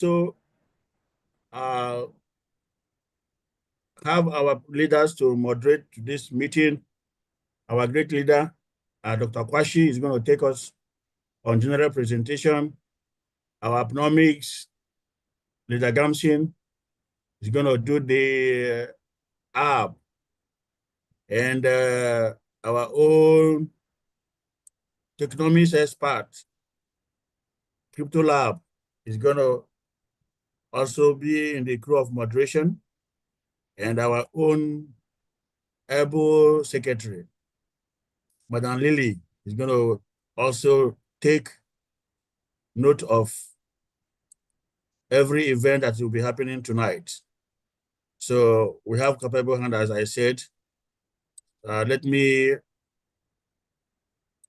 to have our leaders to moderate this meeting. Our great leader, Dr. Quashi, is going to take us on general presentation. Our economics, Leader Gamsin, is going to do the app. And our own economics expert, Crypto Lab, is going to also be in the crew of moderation. And our own able secretary, Madam Lily, is going to also take note of every event that will be happening tonight. So we have capable hand, as I said. Let me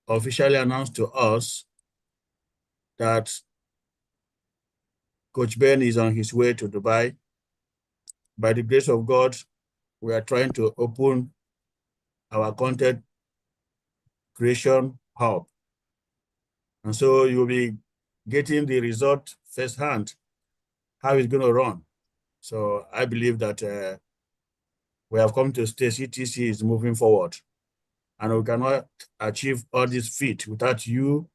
officially announce to us that Coach Ben is on his way to Dubai. By the grace of God, we are trying to open our content creation hub. And so you'll be getting the result firsthand, how it's going to run. So I believe that we have come to stay. Ctc is moving forward. And we cannot achieve all this feat without you,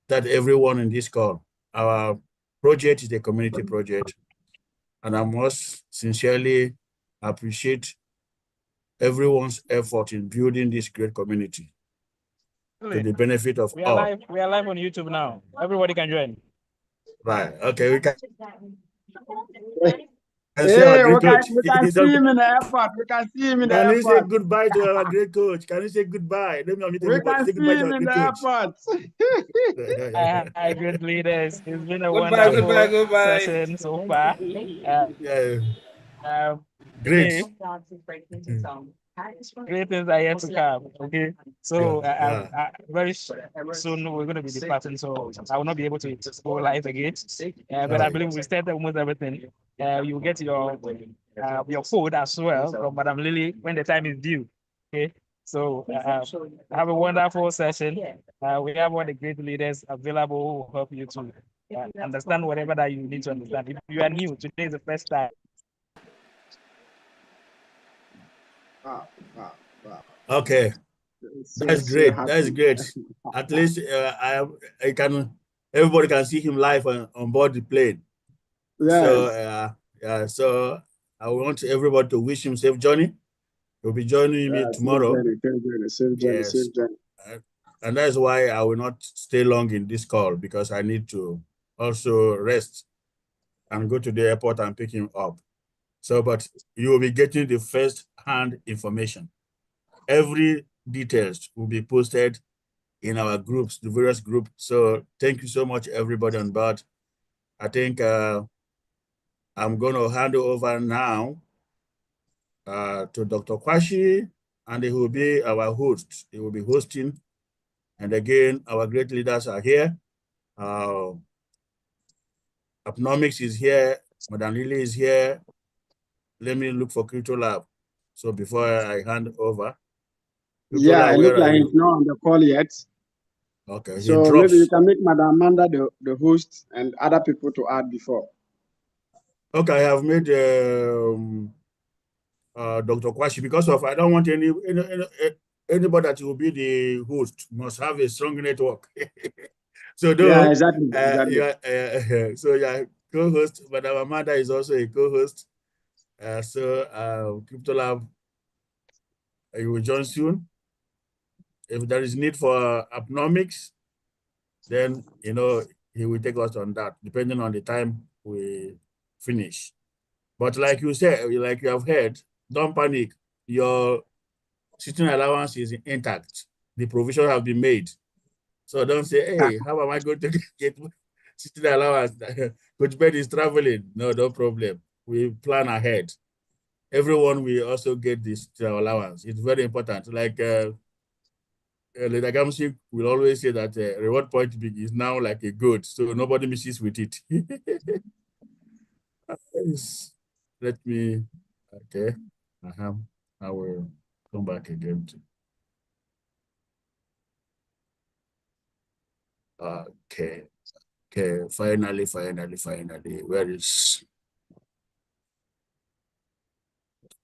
that everyone in this call. Our project is a community project. And I must sincerely appreciate everyone's effort in building this great community to the benefit of all. We are live on YouTube now. Everybody can join. Right. Okay. We can. Hey, we can see him in the airport. We can see him in the airport. Can you say goodbye to our great coach? Can you say goodbye? Let me meet everybody. Say goodbye to our great coach. Hi, good leaders. It's been a wonderful session so far. Great. Great things are yet to come. Okay, so very soon we're going to be departing, so I will not be able to go live again. But I believe we started almost everything. You get your food as well from Madam Lily when the time is due. Okay, so have a wonderful session. We have all the great leaders available who will help you to understand whatever that you need to understand. If you are new, today is the first time. Wow. Okay, that's great. That's great. At least I can. Everybody can see him live on board the plane. Yes. So so I want everybody to wish him safe journey. He'll be joining me tomorrow. Safe journey. And that's why I will not stay long in this call, because I need to also rest and go to the airport and pick him up. So, but you will be getting the first-hand information. Every details will be posted in our groups, the various groups. So thank you so much, everybody on board. I think I'm going to hand over now to Dr. Quashi, and he will be our host. He will be hosting. And again, our great leaders are here. Economics is here. Madam Lily is here. Let me look for Crypto Lab. So before I hand over. Yeah, it looks like he's not on the call yet. Okay. So maybe you can make Madam Amanda the host and other people to add before. Okay, I have made Dr. Quashi, because of I don't want anybody that will be the host must have a strong network. So yeah, exactly. So yeah, co-host, Madam Amanda is also a co-host. So Crypto Lab, you will join soon. If there is need for economics, then he will take us on that, depending on the time we finish. But like you said, like you have heard, don't panic. Your sitting allowance is intact. The provision have been made. So don't say, hey, how am I going to get sitting allowance? Coach Ben is traveling. No problem. We plan ahead. Everyone will also get this allowance. It's very important. Like Leader Gamsi will always say that reward point is now like a goat, so nobody misses with it. Let me, okay. I will come back again. Okay. Okay, finally. Where is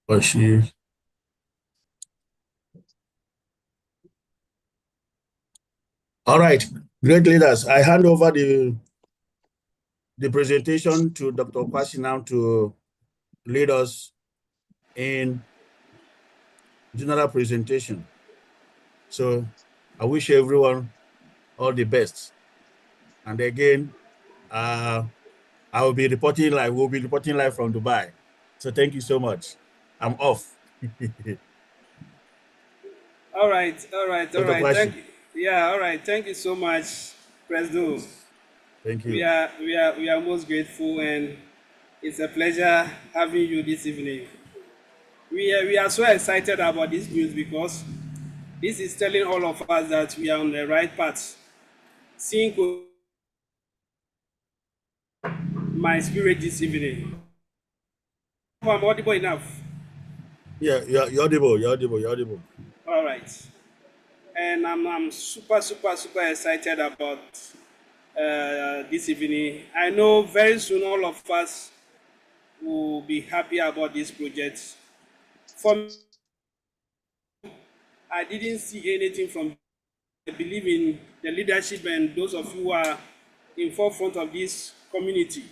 Quashi? All right, great leaders. I hand over the presentation to Dr. Quashi now to lead us in general presentation. So I wish everyone all the best. And again, I will be reporting live. We'll be reporting live from Dubai. So thank you so much. I'm off. All right. Dr. Quashi. Thank you. Yeah, all right. Thank you so much, Presdo. Thank We you. are we are most grateful, and it's a pleasure having you this evening. We are so excited about this news because this is telling all of us that we are on the right path. Seeing my spirit this evening. I'm audible enough. Yeah, you're audible. All right. And I'm super excited about this evening. I know very soon all of us will be happy about this project. For me, I didn't see anything from. I believe in the leadership and those of you who are in forefront of this community.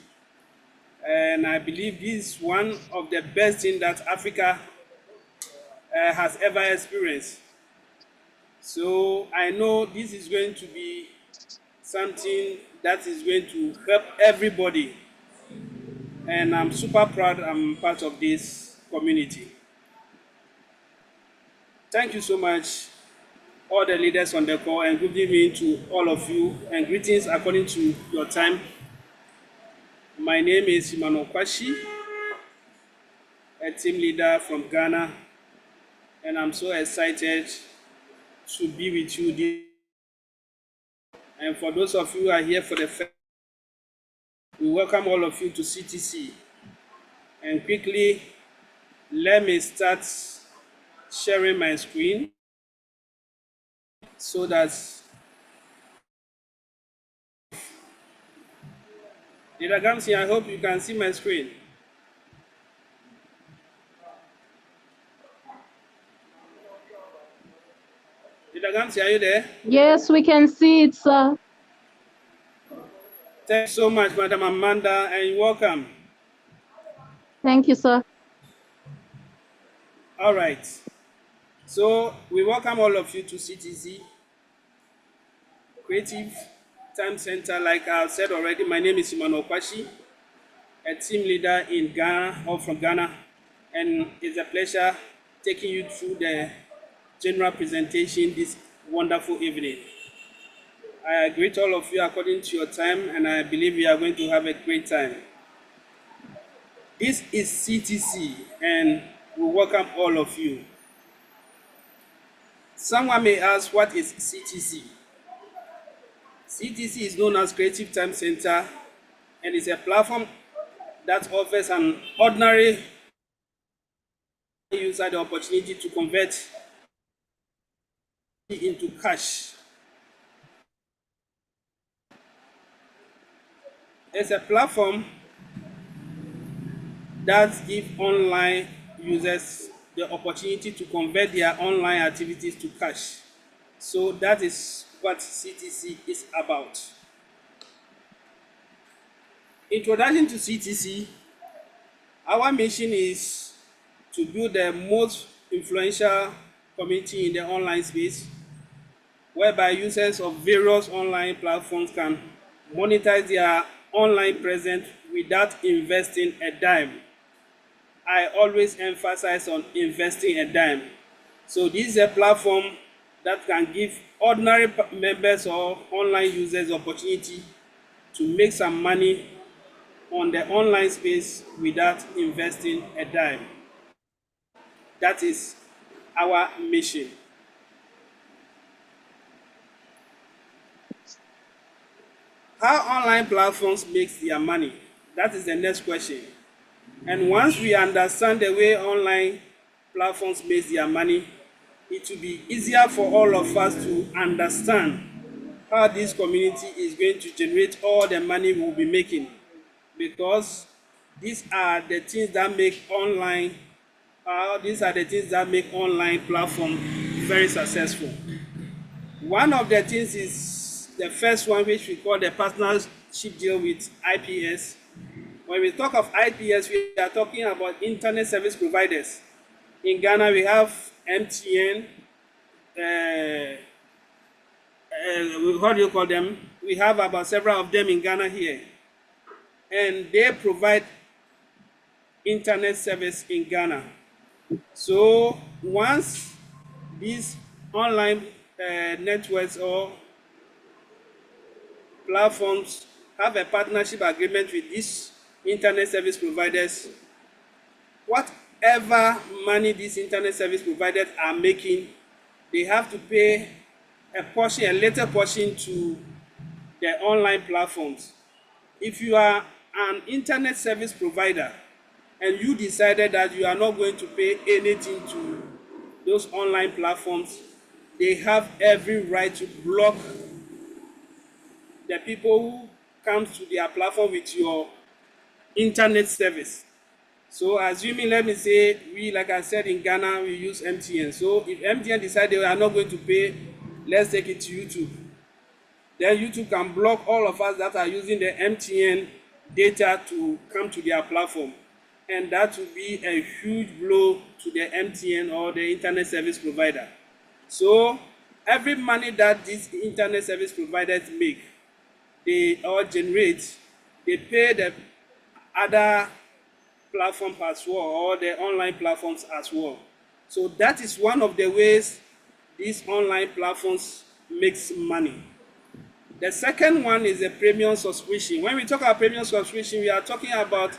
And I believe this is one of the best things that Africa has ever experienced. So I know this is going to be something that is going to help everybody. And I'm super proud I'm part of this community. Thank you so much, all the leaders on the call, and good evening to all of you, and greetings according to your time. My name is Quashi, a team leader from Ghana, and I'm so excited to be with you. And for those of you who are here for the first, we welcome all of you to CTC. And quickly, let me start sharing my screen so that Leader Gamsi, I hope you can see my screen. Leader Gamsi, are you there? Yes, we can see it, sir. Thanks so much, Madam Amanda, and welcome. Thank you, sir. All right. So we welcome all of you to CTC Creative Time Center. Like I said already, my name is Quashi, a team leader in Ghana, or from Ghana, and it's a pleasure taking you through the general presentation this wonderful evening. I greet all of you according to your time, and I believe we are going to have a great time. This is CTC, and we welcome all of you. Someone may ask, what is CTC? CTC is known as Creative Time Center, and is a platform that offers an ordinary user the opportunity to convert into cash. It's a platform that gives online users the opportunity to convert their online activities to cash. So that is what CTC is about. Introduction to CTC, our mission is to build the most influential community in the online space, whereby users of various online platforms can monetize their online presence without investing a dime. I always emphasize on investing a dime. So this is a platform that can give ordinary members or online users opportunity to make some money on the online space without investing a dime. That is our mission. How online platforms make their money? That is the next question. And once we understand the way online platforms make their money, it will be easier for all of us to understand how this community is going to generate all the money we'll be making, because these are the things that make online platform very successful. One of the things is the first one, which we call the partnership deal with IPS. When we talk of IPS, we are talking about internet service providers. In Ghana, we have MTN, what do you call them? We have about several of them in Ghana here. And they provide internet service in Ghana. So once these online networks or platforms have a partnership agreement with these internet service providers, whatever money these internet service providers are making, they have to pay a little portion to the online platforms. If you are an internet service provider and you decided that you are not going to pay anything to those online platforms, they have every right to block the people who come to their platform with your internet service. So assuming, let me say, we, like I said, in Ghana, we use MTN. So if MTN decide they are not going to pay, let's take it to YouTube. Then YouTube can block all of us that are using the MTN data to come to their platform. And that will be a huge blow to the MTN or the internet service provider. So every money that these internet service providers make, they all generate, they pay the other platform as well, or the online platforms as well. So that is one of the ways these online platforms makes money. The second one is a premium subscription. When we talk about premium subscription, we are talking about,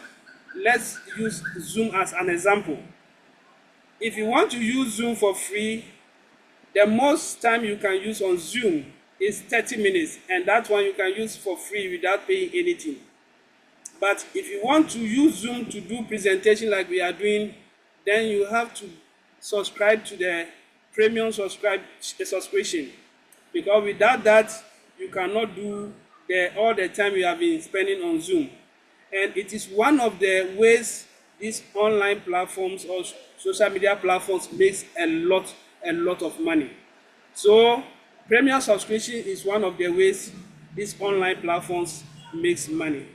let's use Zoom as an example. If you want to use Zoom for free, the most time you can use on Zoom is 30 minutes, and that one you can use for free without paying anything. But if you want to use Zoom to do presentation like we are doing, then you have to subscribe to the premium subscription, because without that, you cannot do all the time you have been spending on Zoom. And it is one of the ways these online platforms or social media platforms makes a lot of money. So premium subscription is one of the ways these online platforms makes money.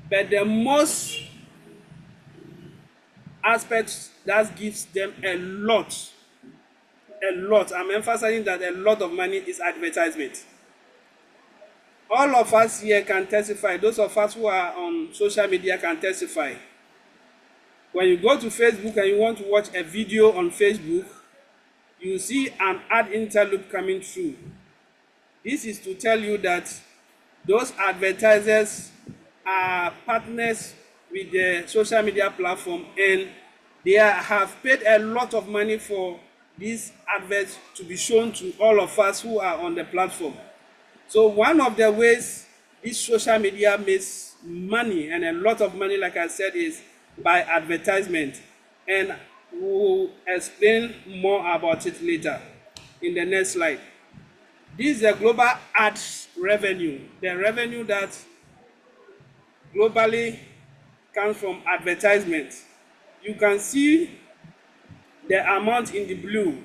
But the most aspects that gives them a lot, I'm emphasizing that a lot of money, is advertisement. All of us here can testify. Those of us who are on social media can testify. When you go to Facebook and you want to watch a video on Facebook, you see an ad interlude coming through. This is to tell you that those advertisers are partners with the social media platform, and they have paid a lot of money for these adverts to be shown to all of us who are on the platform. So one of the ways this social media makes money, and a lot of money, like I said, is by advertisement. And we'll explain more about it later in the next slide. This is the global ad revenue, the revenue that globally comes from advertisement. You can see the amount in the blue,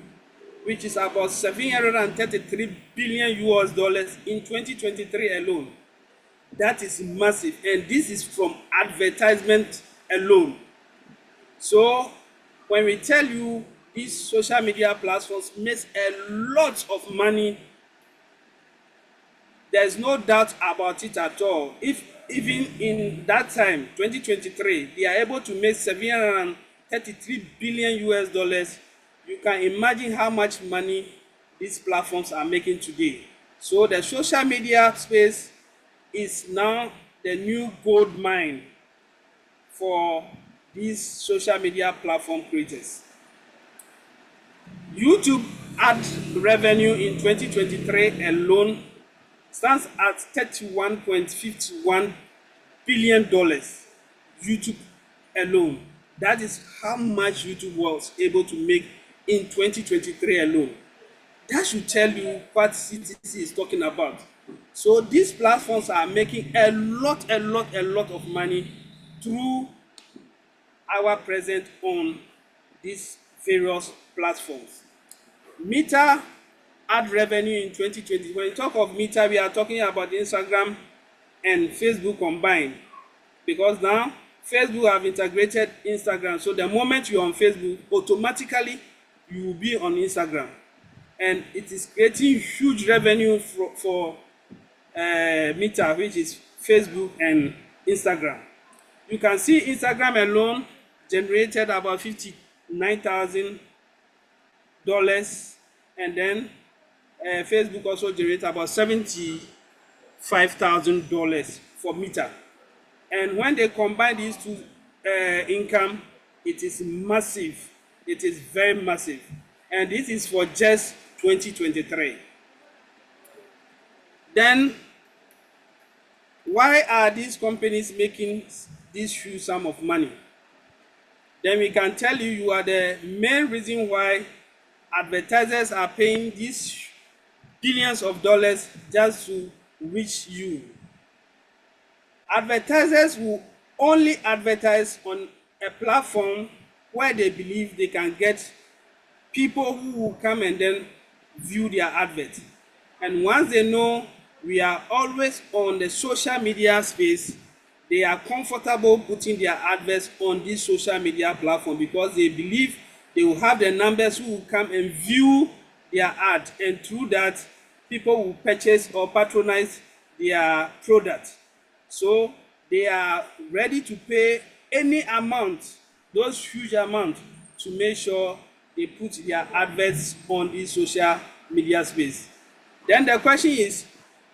which is about 733 billion US dollars in 2023 alone. That is massive, and this is from advertisement alone. So when we tell you these social media platforms makes a lot of money, there's no doubt about it at all. If even in that time, 2023, they are able to make 733 billion US dollars, you can imagine how much money these platforms are making today. So the social media space is now the new gold mine for these social media platform creators. YouTube ad revenue in 2023 alone stands at $31.51 billion. YouTube alone. That is how much YouTube was able to make in 2023 alone. That should tell you what Ctc is talking about. So these platforms are making a lot of money through our presence on these various platforms. Meta ad revenue in 2020. When you talk of Meta, we are talking about Instagram and Facebook combined, because now Facebook have integrated Instagram. So the moment you're on Facebook, automatically you will be on Instagram, and it is creating huge revenue for Meta, which is Facebook and Instagram. You can see Instagram alone generated about $59,000, and then Facebook also generated about $75,000 for Meta. And when they combine these two income, it is massive. It is very massive. And this is for just 2023. Then, why are these companies making this huge sum of money? Then we can tell you, you are the main reason why advertisers are paying these billions of dollars just to reach you. Advertisers will only advertise on a platform where they believe they can get people who will come and then view their advert. And once they know we are always on the social media space, they are comfortable putting their adverts on this social media platform, because they believe they will have the numbers who will come and view their ad, and through that people will purchase or patronize their product. So they are ready to pay any amount, those huge amounts, to make sure they put their adverts on this social media space. Then the question is,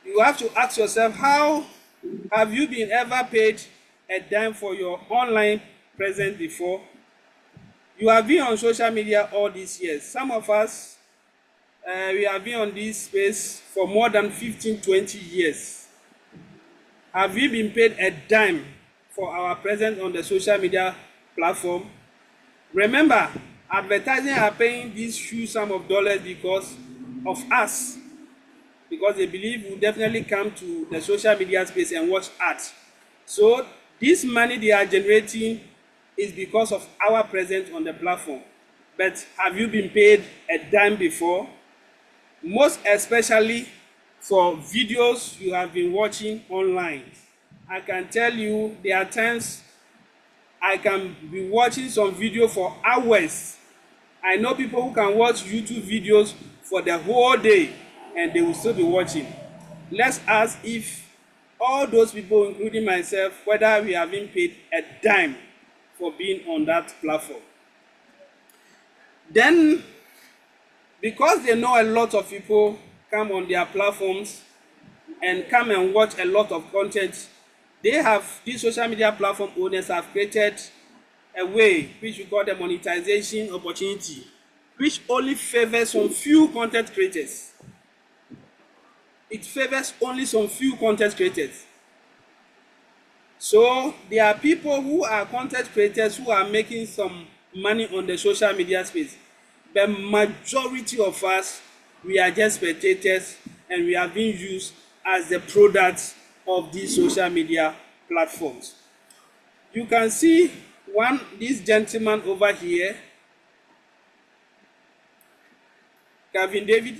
you have to ask yourself, how have you been ever paid a dime for your online presence before? You have been on social media all these years. Some of us, we have been on this space for more than 15-20 years. Have we been paid a dime for our presence on the social media platform? Remember, advertising are paying this huge sum of dollars because of us, because they believe we'll definitely come to the social media space and watch ads. So this money they are generating is because of our presence on the platform. But have you been paid a dime before? Most especially for videos you have been watching online. I can tell you there are times I can be watching some video for hours. I know people who can watch YouTube videos for the whole day and they will still be watching. Let's ask if all those people, including myself, whether we have been paid a dime for being on that platform. Then, because they know a lot of people come on their platforms and come and watch a lot of content, these social media platform owners have created a way which we call the monetization opportunity, which only favors some few content creators. It favors only some few content creators. So there are people who are content creators who are making some money on the social media space. The majority of us, we are just spectators, and we are being used as the products of these social media platforms. You can see this gentleman over here, Kevin David,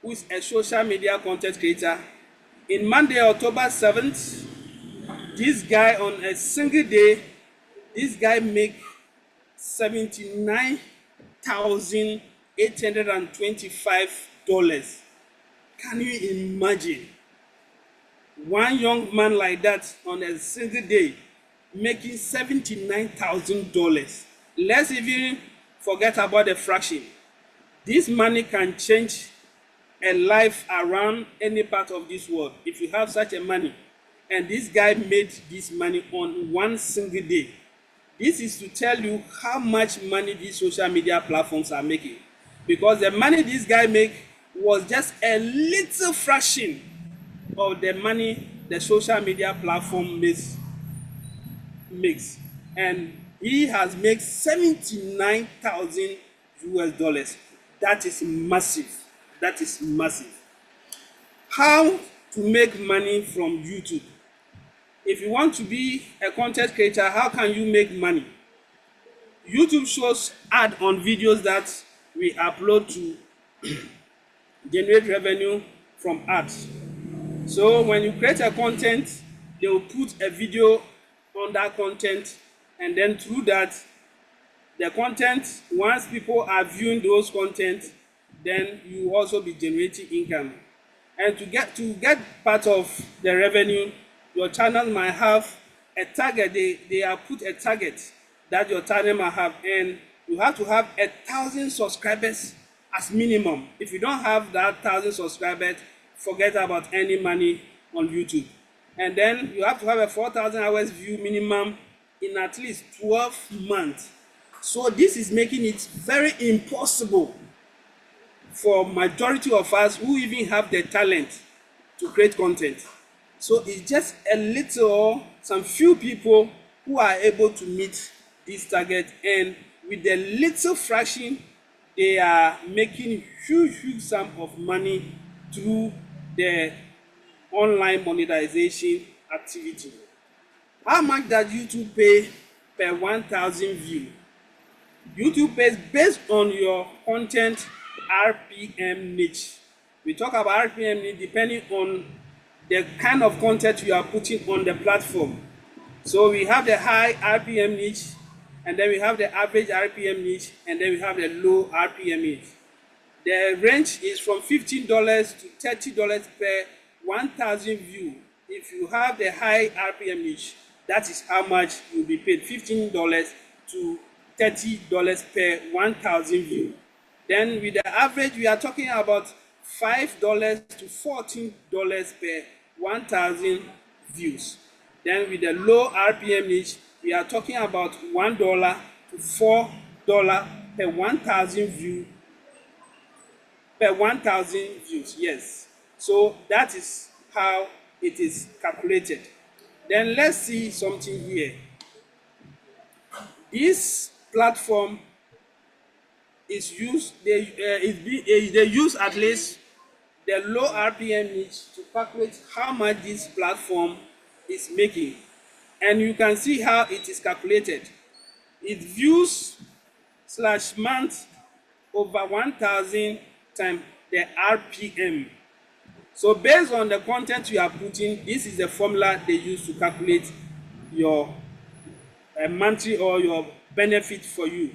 who is a social media content creator. In Monday, October 7th, this guy on a single day, this guy make $79,825. Can you imagine? One young man like that on a single day making $79,000. Let's even forget about the fraction. This money can change a life around any part of this world if you have such a money. And this guy made this money on one single day. This is to tell you how much money these social media platforms are making. Because the money this guy made was just a little fraction of the money the social media platform makes. And he has made 79,000 US dollars. That is massive. That is massive. How to make money from YouTube. If you want to be a content creator, how can you make money? YouTube shows ad on videos that we upload to generate revenue from ads. So when you create a content, they will put a video on that content, and then through that, the content, once people are viewing those content, then you will also be generating income. And to get part of the revenue, your channel might have a target. They have put a target that your channel might have, and you have to have 1,000 subscribers as minimum. If you don't have that 1,000 subscribers, forget about any money on YouTube. And then you have to have a 4,000 hours view minimum in at least 12 months. So this is making it very impossible for majority of us who even have the talent to create content. So it's just some few people who are able to meet this target, and with the little fraction, they are making huge sum of money through the online monetization activity. How much does YouTube pay per 1,000 views? YouTube pays based on your content RPM niche. We talk about RPM niche depending on the kind of content you are putting on the platform. So we have the high RPM niche, and then we have the average RPM niche, and then we have the low RPM niche. The range is from $15 to $30 per 1,000 views. If you have the high RPM niche, that is how much you'll be paid, $15 to $30 per 1,000 views. Then with the average, we are talking about $5 to $14 per 1,000 views. Then with the low RPM niche, we are talking about $1 to $4 per 1,000 views. Per 1,000 views, yes. So that is how it is calculated. Then let's see something here. This platform is used, they use at least the low RPM niche to calculate how much this platform is making. And you can see how it is calculated. It views / month over 1,000 times the RPM. So based on the content you are putting, this is the formula they use to calculate your monthly or your benefit for you.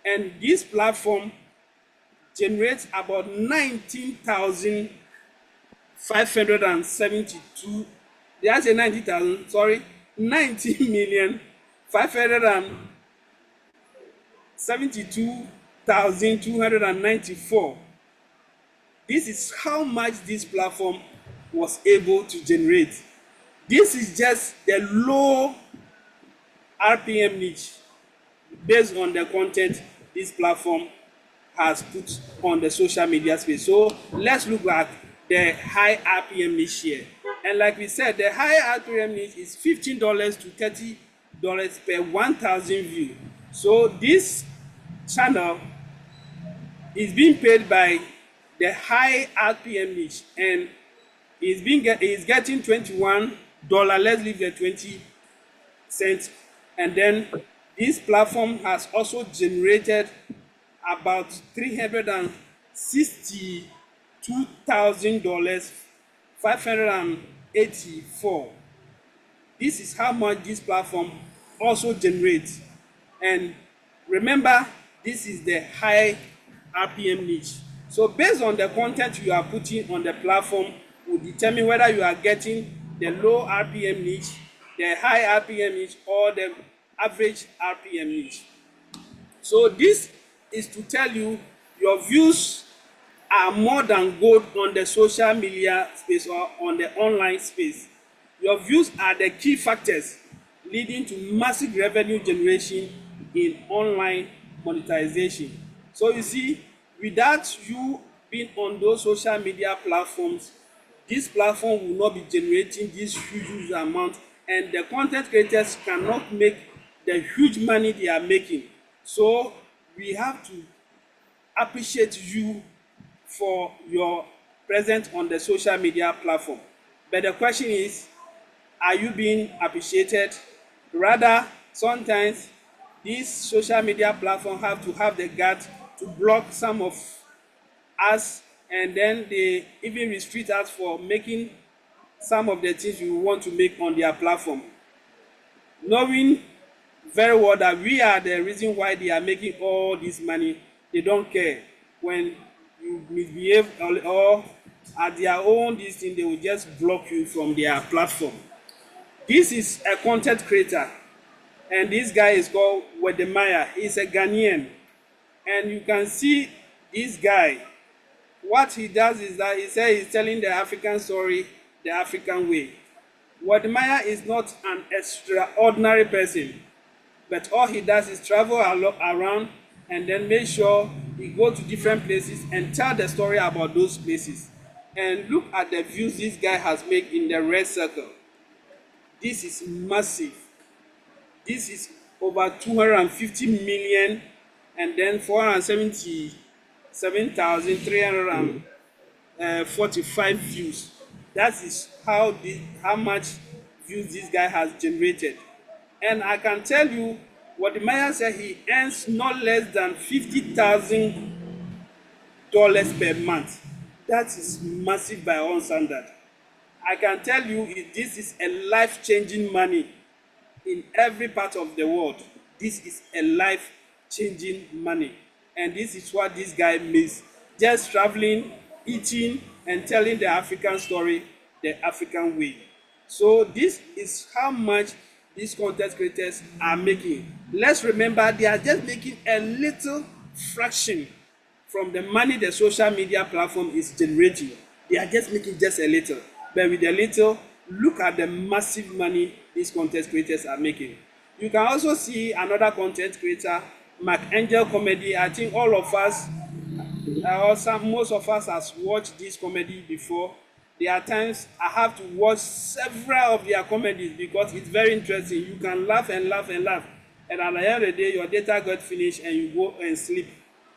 And this platform generates about 19,572. Did I say 90,000? Sorry, 19,572,294. This is how much this platform was able to generate. This is just the low RPM niche based on the content this platform has put on the social media space. So let's look at the high RPM niche here. And like we said, the high RPM niche is $15 to $30 per 1,000 views. So this channel is being paid by the high RPM niche, and is getting $21. Let's leave the 20 cents. And then this platform has also generated about $362,584. This is how much this platform also generates. And remember, this is the high RPM niche. So based on the content you are putting on the platform will determine whether you are getting the low RPM niche, the high RPM niche, or the average RPM niche. So this is to tell you your views are more than gold on the social media space or on the online space. Your views are the key factors leading to massive revenue generation in online monetization. So you see, without you being on those social media platforms, this platform will not be generating this huge amount, and the content creators cannot make the huge money they are making. So we have to appreciate you for your presence on the social media platform. But the question is, are you being appreciated? Rather, sometimes these social media platforms have to have the guts to block some of us, and then they even restrict us for making some of the things we want to make on their platform, knowing very well that we are the reason why they are making all this money. They don't care. When you misbehave or at their own this thing, they will just block you from their platform. This is a content creator, and this guy is called Wedemaya. He's a Ghanaian, and you can see this guy. What he does is that he says he's telling the African story the African way. Wedemaya is not an extraordinary person, but all he does is travel around and then make sure he go to different places and tell the story about those places. And look at the views this guy has made in the red circle. This is massive. This is over 250 million, and then 477,345 views. That is how much views this guy has generated. And I can tell you what the mayor said, he earns not less than $50,000 per month. That is massive by all standard. I can tell you this is a life-changing money in every part of the world. This is a life-changing money. And this is what this guy makes. Just traveling, eating, and telling the African story the African way. So this is how much these content creators are making. Let's remember, they are just making a little fraction from the money the social media platform is generating. They are just making just a little. But with a little, look at the massive money these content creators are making. You can also see another content creator, Mark Angel Comedy. I think all of us, most of us has watched this comedy before. There are times I have to watch several of their comedies because it's very interesting. You can laugh and laugh and laugh. And at the end of the day, your data got finished and you go and sleep.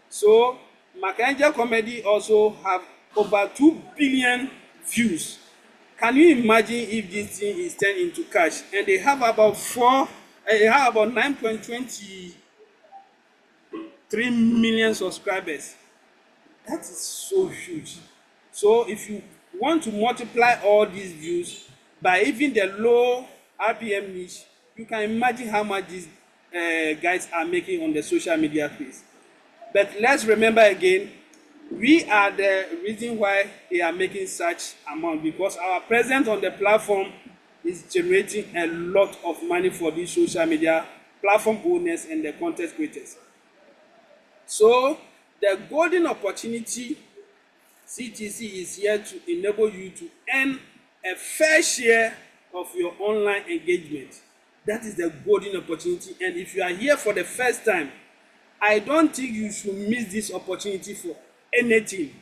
So, Mark Angel Comedy also have over 2 billion views. Can you imagine if this thing is turned into cash? And they have about 9.23 million subscribers. That is so huge. So if you want to multiply all these views by even the low RPM niche, you can imagine how much these guys are making on the social media space. But let's remember again, we are the reason why they are making such amount, because our presence on the platform is generating a lot of money for these social media platform owners and the content creators. So the golden opportunity, CTC is here to enable you to earn a fair share of your online engagement. That is the golden opportunity. And if you are here for the first time, I don't think you should miss this opportunity for anything,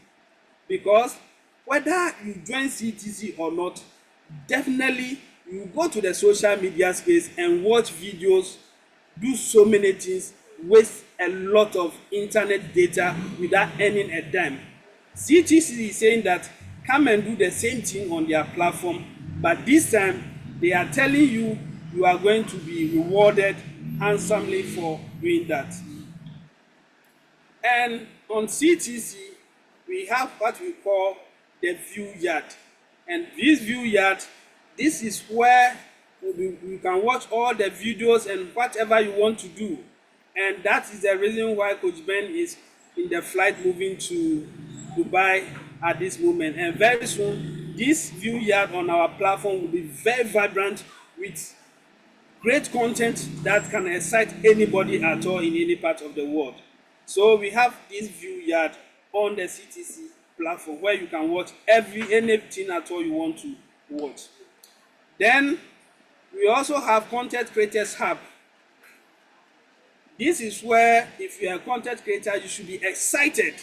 because whether you join CTC or not, definitely you go to the social media space and watch videos, do so many things, waste a lot of internet data without earning a dime. CTC is saying that come and do the same thing on their platform, but this time they are telling you you are going to be rewarded handsomely for doing that. And on CTC, we have what we call the view yard. And this view yard, this is where you can watch all the videos and whatever you want to do. And that is the reason why Coach Ben is in the flight moving to Dubai at this moment. And very soon, this view yard on our platform will be very vibrant with great content that can excite anybody at all in any part of the world. So we have this view yard on the CTC platform where you can watch anything at all you want to watch. Then we also have Content Creators Hub. This is where, if you are a content creator, you should be excited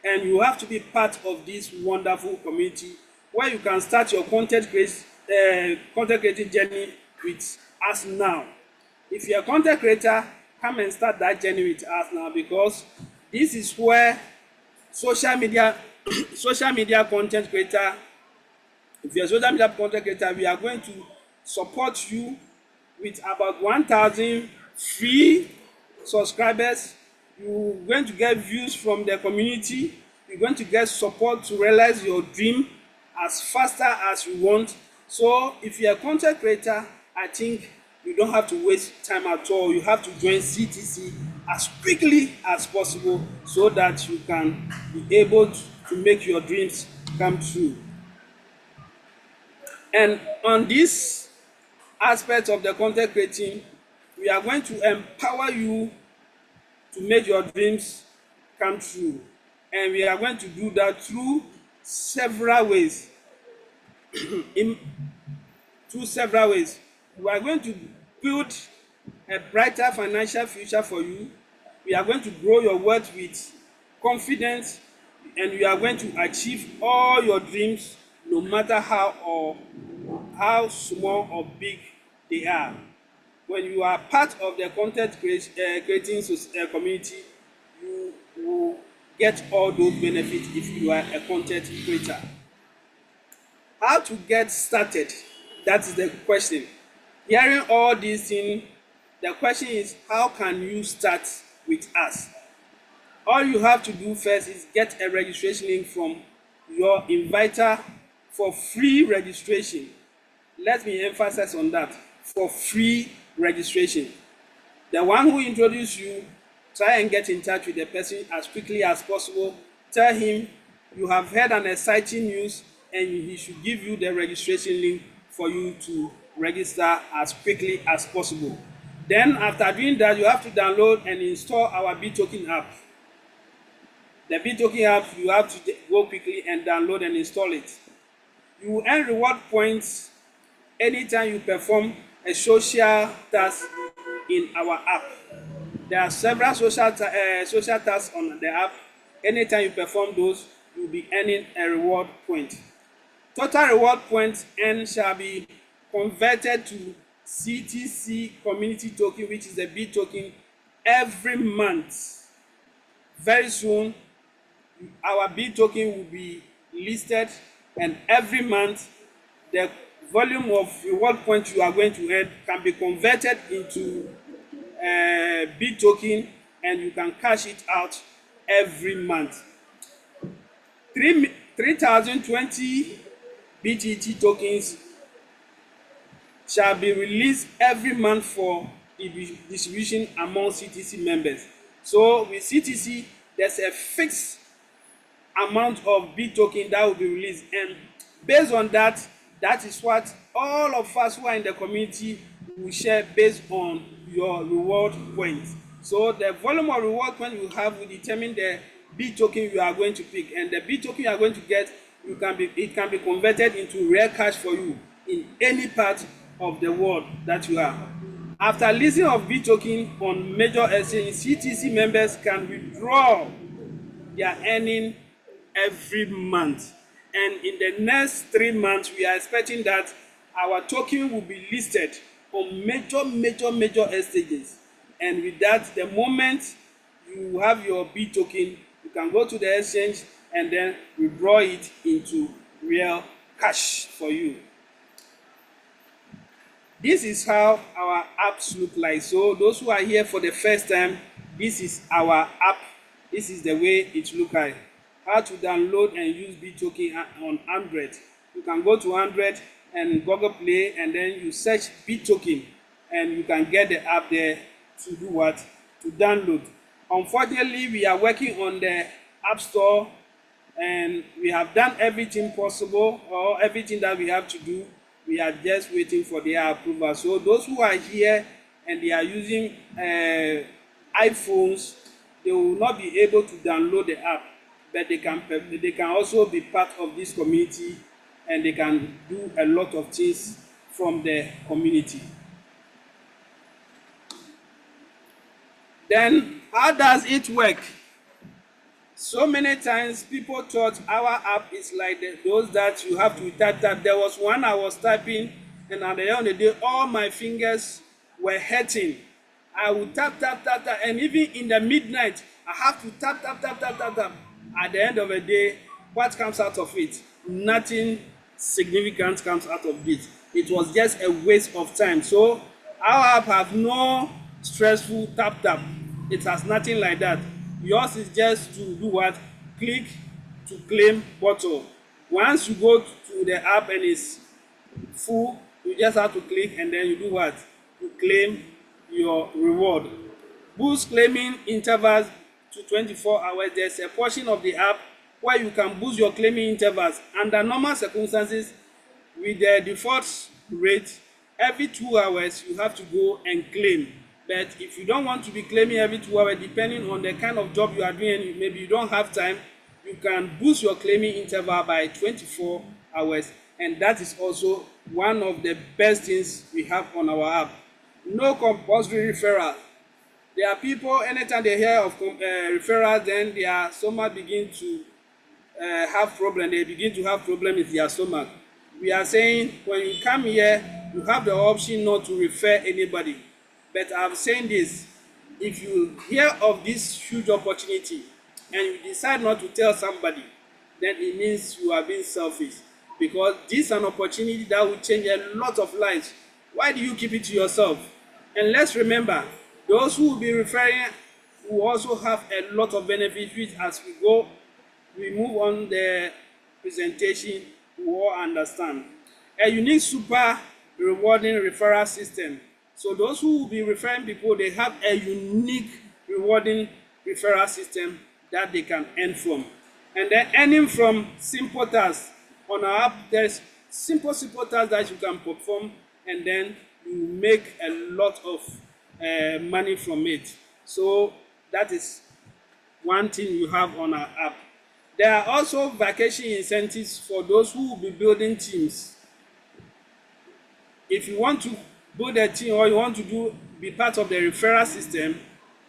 and you have to be part of this wonderful community where you can start your content creating journey with us now. If you're a content creator, come and start that journey with us now, because this is where social media content creator If you're a social media content creator, we are going to support you with about 1,000 free subscribers. You're going to get views from the community. You're going to get support to realize your dream as faster as you want. So if you're a content creator, I think you don't have to waste time at all. You have to join CTC as quickly as possible so that you can be able to make your dreams come true. And on this aspect of the content creating, we are going to empower you to make your dreams come true. And we are going to do that through several ways. Through several ways. We are going to build a brighter financial future for you. We are going to grow your wealth with confidence, and we are going to achieve all your dreams, no matter how small or big they are. When you are part of the content creating community, you will get all those benefits if you are a content creator. How to get started? That is the question. Hearing all these things, the question is, how can you start with us? All you have to do first is get a registration link from your inviter for free registration. Let me emphasize on that, for free registration. The one who introduced you, try and get in touch with the person as quickly as possible. Tell him you have heard an exciting news and he should give you the registration link for you to register as quickly as possible. Then after doing that, you have to download and install our BitToken app. The BitToken app, you have to go quickly and download and install it. You will earn reward points anytime you perform a social task in our app. There are several social tasks on the app. Anytime you perform those, you'll be earning a reward point. Total reward points earned shall be converted to CTC community token, which is a BitToken, every month. Very soon, our BitToken will be listed, and every month, the volume of reward points you are going to earn can be converted into BitToken, and you can cash it out every month. 3,020 BTT tokens shall be released every month for distribution among CTC members. So with CTC, there's a fixed amount of BitToken that will be released, and based on that, that is what all of us who are in the community will share based on your reward points. So the volume of reward points you have will determine the BitToken you are going to pick, and the BitToken you are going to get, it can be converted into real cash for you in any part of the world that you are. After listing of BitToken on major exchanges, CTC members can withdraw their earning every month. And in the next 3 months, we are expecting that our token will be listed on major exchanges. And with that, the moment you have your BitToken, you can go to the exchange and then withdraw it into real cash for you. This is how our apps look like. So those who are here for the first time, this is our app. This is the way it looks like. How to download and use BitToken on Android. You can go to Android and Google Play, and then you search BitToken, and you can get the app there to do what? To download. Unfortunately, we are working on the App Store, and we have done everything possible, or everything that we have to do. We are just waiting for their approval. So those who are here and they are using iPhones, they will not be able to download the app, but they can also be part of this community, and they can do a lot of things from the community. Then how does it work? So many times people thought our app is like those that you have to type. There was one I was typing, and at the end of the day, all my fingers were hurting. I would tap, and even in the midnight, I have to tap. At the end of the day, what comes out of it? Nothing significant comes out of this. It was just a waste of time. So our app have no stressful tap. It has nothing like that. Yours is just to do what? Click to claim bottle. Once you go to the app and it's full, you just have to click and then you do what? You claim your reward. Boost claiming intervals to 24 hours. There's a portion of the app where you can boost your claiming intervals. Under normal circumstances, with the default rate, every 2 hours you have to go and claim. But if you don't want to be claiming every 2 hours, depending on the kind of job you are doing, maybe you don't have time, you can boost your claiming interval by 24 hours. And that is also one of the best things we have on our app. No compulsory referral. There are people, anytime they hear of referrals, then their stomach begin to have problem. They begin to have problem with their stomach. We are saying when you come here, you have the option not to refer anybody. But I'm saying this, if you hear of this huge opportunity and you decide not to tell somebody, then it means you are being selfish. Because this is an opportunity that will change a lot of lives. Why do you keep it to yourself? And let's remember, those who will be referring will also have a lot of benefits, which as we move on the presentation, we all understand. A unique super rewarding referral system. So those who will be referring people, they have a unique rewarding referral system that they can earn from. And then earning from simple tasks. On our app, there's simple tasks that you can perform, and then you make a lot of money from it. So that is one thing you have on our app. There are also vacation incentives for those who will be building teams. If you want to build a team or you want to be part of the referral system,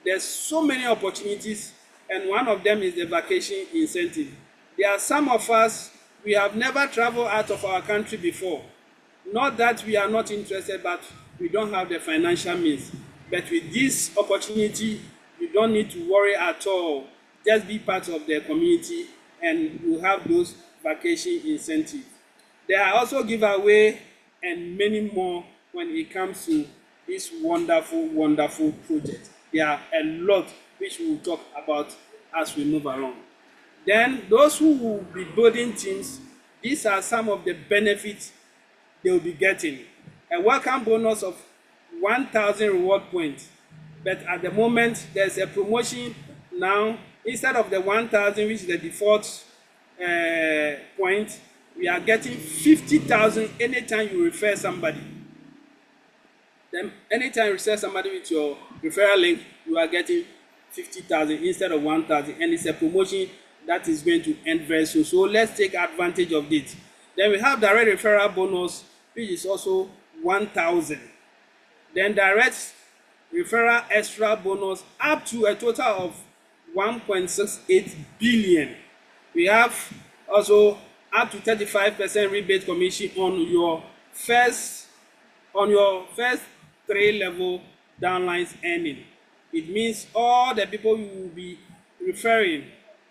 there's so many opportunities, and one of them is the vacation incentive. There are some of us, we have never traveled out of our country before. Not that we are not interested, but we don't have the financial means. But with this opportunity, you don't need to worry at all. Just be part of the community and you have those vacation incentives. There are also giveaway and many more when it comes to this wonderful project. There are a lot which we will talk about as we move along. Then those who will be building teams, these are some of the benefits they will be getting. A welcome bonus of 1,000 reward points. But at the moment, there's a promotion now. Instead of the 1,000, which is the default point, we are getting 50,000 anytime you refer somebody. Then anytime you refer somebody with your referral link, you are getting 50,000 instead of 1,000. And it's a promotion that is going to end very soon. So let's take advantage of it. Then we have direct referral bonus, which is also 1,000. Then direct referral extra bonus up to a total of 1.68 billion. We have also up to 35% rebate commission on your first 3-level downlines earning. It means all the people you will be referring,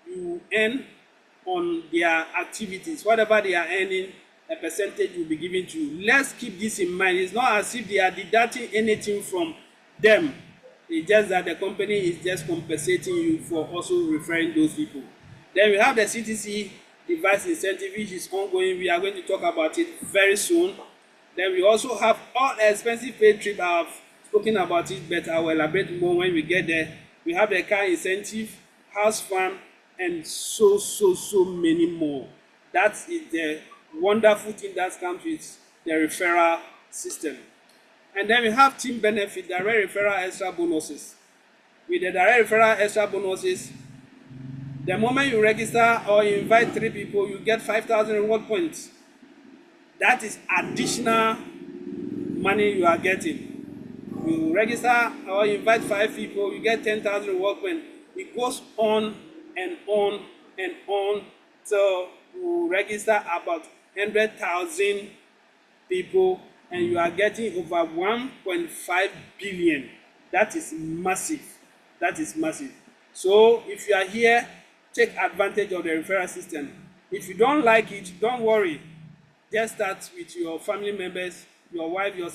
you earn on their activities. Whatever they are earning, a percentage will be given to you. Let's keep this in mind. It's not as if they are deducting anything from them. It's just that the company is just compensating you for also referring those people. Then we have the Ctc device incentive, which is ongoing. We are going to talk about it very soon. Then we also have all expensive paid trip. I have spoken about it, but I will elaborate more when we get there. We have the car incentive, house fund, and so many more. That is the wonderful thing that comes with the referral system. And then we have team benefit, direct referral extra bonuses. With the direct referral extra bonuses, the moment you register or you invite 3 people, you get 5,000 reward points. That is additional money you are getting. You register or you invite 5 people, you get 10,000 reward points. It goes on and on and on till you register about 100,000 people and you are getting over 1.5 billion. That is massive. That is massive. So if you are here, take advantage of the referral system. If you don't like it, don't worry. Just start with your family members, your wife, your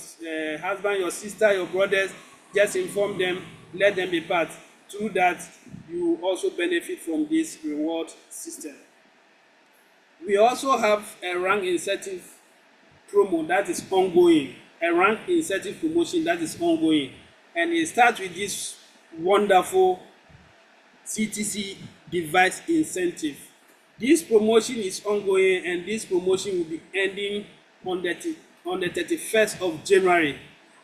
husband, your sister, your brothers. Just inform them, let them be part. Through that, you also benefit from this reward system. We also have a rank incentive promo that is ongoing, a rank incentive promotion that is ongoing, and it starts with this wonderful CTC device incentive. This promotion is ongoing, and this promotion will be ending on the 31st of January.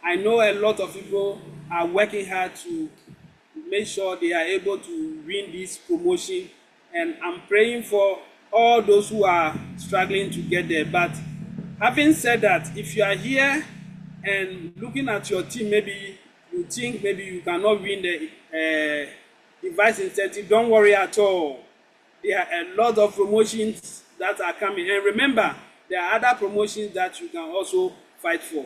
I know a lot of people are working hard to make sure they are able to win this promotion, and I'm praying for all those who are struggling to get there. But having said that, if you are here and looking at your team, maybe you think maybe you cannot win the device incentive, don't worry at all. There are a lot of promotions that are coming, and remember, there are other promotions that you can also fight for.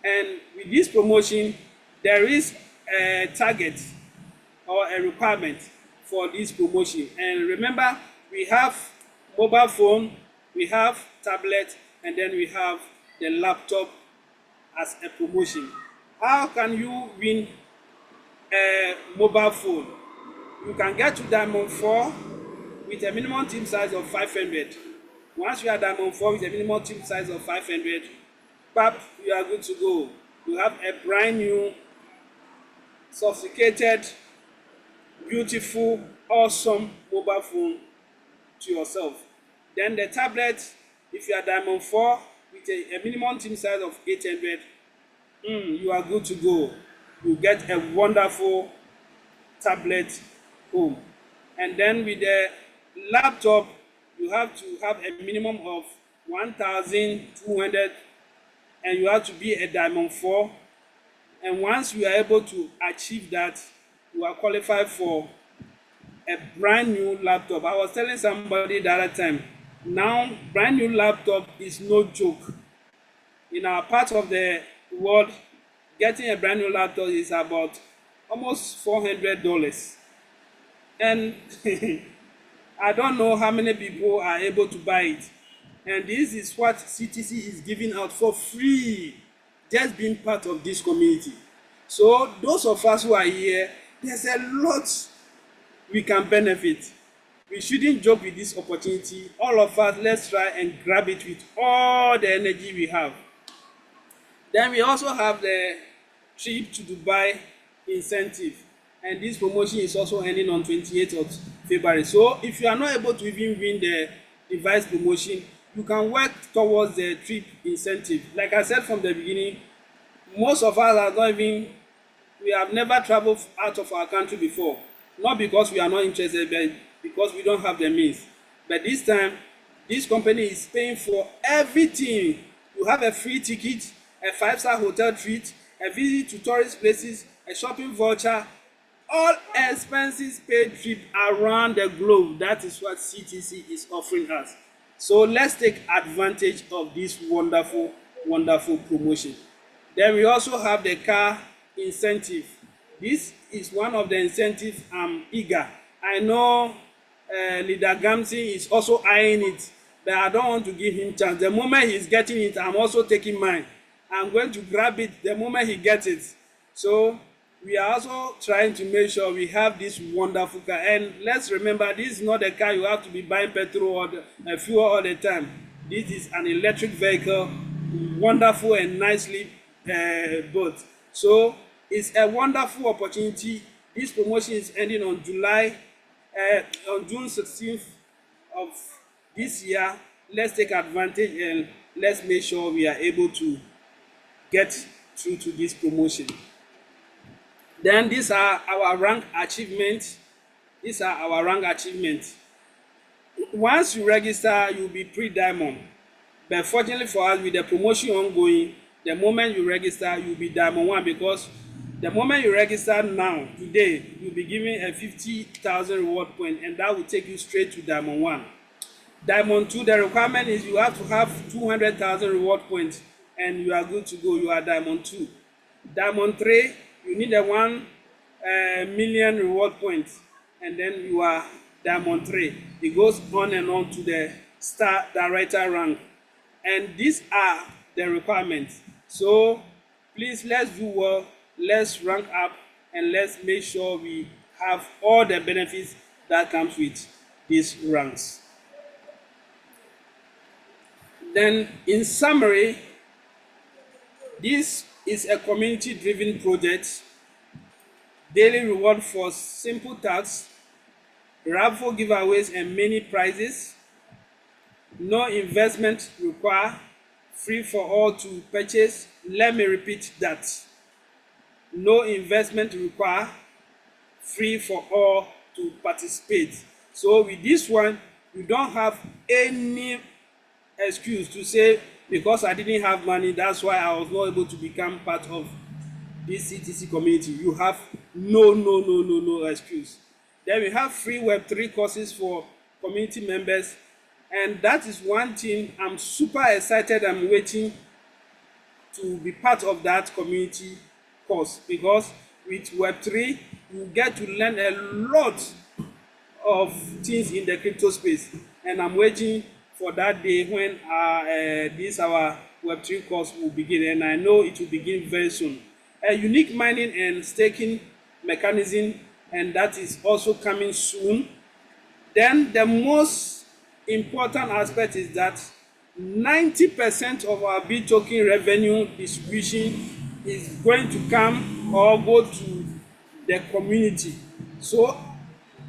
And with this promotion, there is a target or a requirement for this promotion. And remember, we have mobile phone, we have tablet, and then we have the laptop as a promotion. How can you win a mobile phone? You can get to Diamond 4 with a minimum team size of 500. Once you are Diamond 4 with a minimum team size of 500, pap, you are good to go. You have a brand new, sophisticated, beautiful, awesome mobile phone to yourself. Then the tablet, if you are Diamond 4 with a minimum team size of 800, you are good to go. You get a wonderful tablet home. And then with the laptop, you have to have a minimum of 1,200, and you have to be a Diamond 4. And once you are able to achieve that, you are qualified for a brand new laptop. I was telling somebody the other time, now brand new laptop is no joke. In our part of the world, getting a brand new laptop is about almost $400. And I don't know how many people are able to buy it. And this is what CTC is giving out for free, just being part of this community. So those of us who are here, there's a lot we can benefit. We shouldn't joke with this opportunity. All of us, let's try and grab it with all the energy we have. Then we also have the trip to Dubai incentive, and this promotion is also ending on 28th of February. So if you are not able to even win the device promotion, you can work towards the trip incentive. Like I said from the beginning, most of us are not even, we have never traveled out of our country before. Not because we are not interested, but because we don't have the means. But this time, this company is paying for everything. You have a free ticket, a 5-star hotel treat, a visit to tourist places, a shopping voucher, all expenses paid trip around the globe. That is what CTC is offering us. So let's take advantage of this wonderful, wonderful promotion. Then we also have the car incentive. This is one of the incentives I'm eager. I know Leader Gamsi is also eyeing it, but I don't want to give him chance. The moment he's getting it, I'm also taking mine. I'm going to grab it the moment he gets it. So we are also trying to make sure we have this wonderful car. And let's remember, this is not a car you have to be buying petrol or fuel all the time. This is an electric vehicle, wonderful and nicely built. So it's a wonderful opportunity. This promotion is ending on June 16th of this year. Let's take advantage and let's make sure we are able to get through to this promotion. Then these are our rank achievements. These are our rank achievements. Once you register, you'll be pre-diamond. But fortunately for us, with the promotion ongoing, the moment you register, you'll be Diamond 1, because the moment you register now, today, you'll be given a 50,000 reward point, and that will take you straight to Diamond 1. Diamond 2, the requirement is you have to have 200,000 reward points, and you are good to go. You are Diamond 2. Diamond 3, you need a 1 million reward points, and then you are Diamond 3. It goes on and on to the Star Director rank. And these are the requirements. So please, let's do well, let's rank up, and let's make sure we have all the benefits that comes with these ranks. Then, in summary, this is a community-driven project, daily reward for simple tasks, raffle giveaways and many prizes, no investment required, free for all to purchase. Let me repeat that. No investment required, free for all to participate. So with this one, you don't have any excuse to say, because I didn't have money, that's why I was not able to become part of this CTC community. You have no excuse. Then we have free Web3 courses for community members, and that is one thing I'm super excited. I'm waiting to be part of that community course, because with Web3 you get to learn a lot of things in the crypto space, and I'm waiting for that day when this our Web3 course will begin, and I know it will begin very soon. A unique mining and staking mechanism, and that is also coming soon. Then the most important aspect is that 90% of our B token revenue distribution is going to come or go to the community. So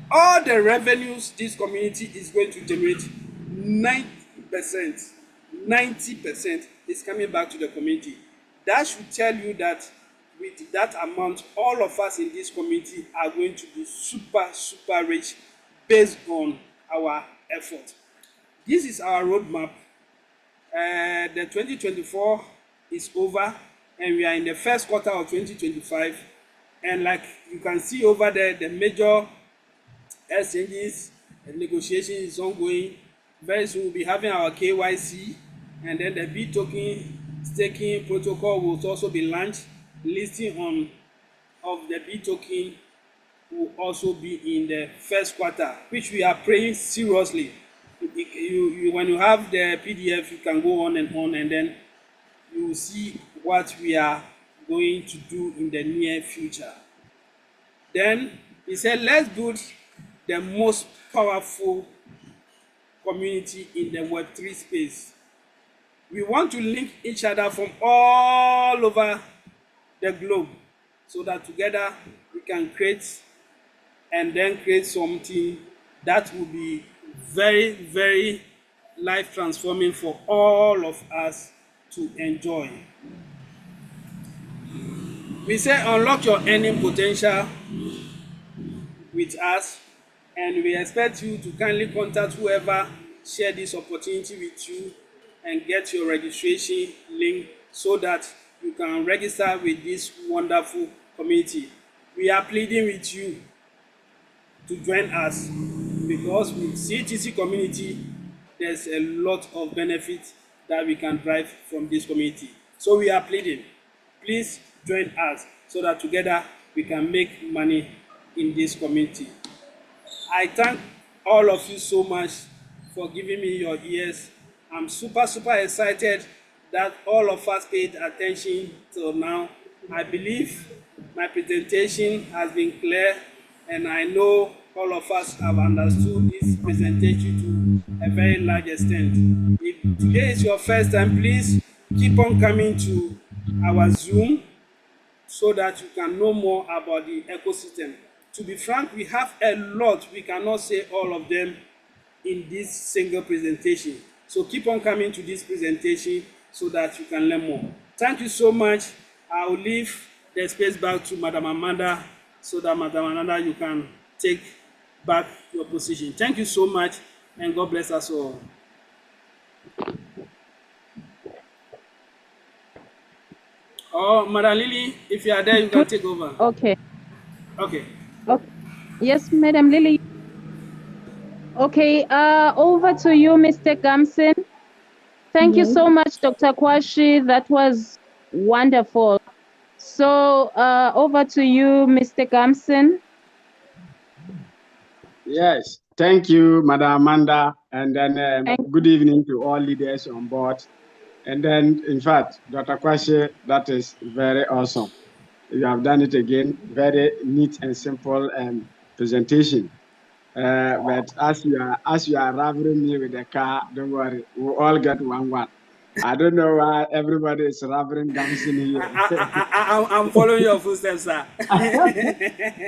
all the revenues this community is going to generate, 90% is coming back to the community. That should tell you that with that amount, all of us in this community are going to be super rich based on our effort. This is our roadmap. The 2024 is over, and we are in the first quarter of 2025. And like you can see over there, the major exchanges and negotiation is ongoing. Very soon we'll be having our KYC, and then the B token staking protocol will also be launched. Listing of the B token will also be in the first quarter, which we are praying seriously. When you have the PDF, you can go on, and then you will see what we are going to do in the near future. Then he said, let's build the most powerful community in the Web3 space. We want to link each other from all over the globe, so that together we can create something that will be very life transforming for all of us to enjoy. We say unlock your earning potential with us, and we expect you to kindly contact whoever share this opportunity with you and get your registration link so that you can register with this wonderful community. We are pleading with you to join us, because with CTC community there's a lot of benefits that we can drive from this community. So we are pleading, please join us so that together we can make money in this community. I thank all of you so much for giving me your ears. I'm super excited that all of us paid attention till now. I believe my presentation has been clear, and I know all of us have understood this presentation to a very large extent. If today is your first time, please keep on coming to our Zoom so that you can know more about the ecosystem. To be frank, we have a lot. We cannot say all of them in this single presentation. So keep on coming to this presentation so that you can learn more. Thank you so much. I will leave the space back to Madam Amanda so that Madam Amanda, you can take back your position. Thank you so much, and God bless us all. Oh, Madam Lily, if you are there, you can take over. Okay. Okay. Yes, Madam Lily. Okay, over to you, Mr. Gamson. Thank you so much, Dr. Quashi. That was wonderful. So over to you, Mr. Gamson. Yes, thank you, Madam Amanda, and then good evening to all leaders on board. And then, in fact, Dr. Quashi, that is very awesome. You have done it again. Very neat and simple presentation. But as you are raveling me with the car, don't worry, we'll all get one. I don't know why everybody is raveling Gamson here. I'm following your footsteps, sir.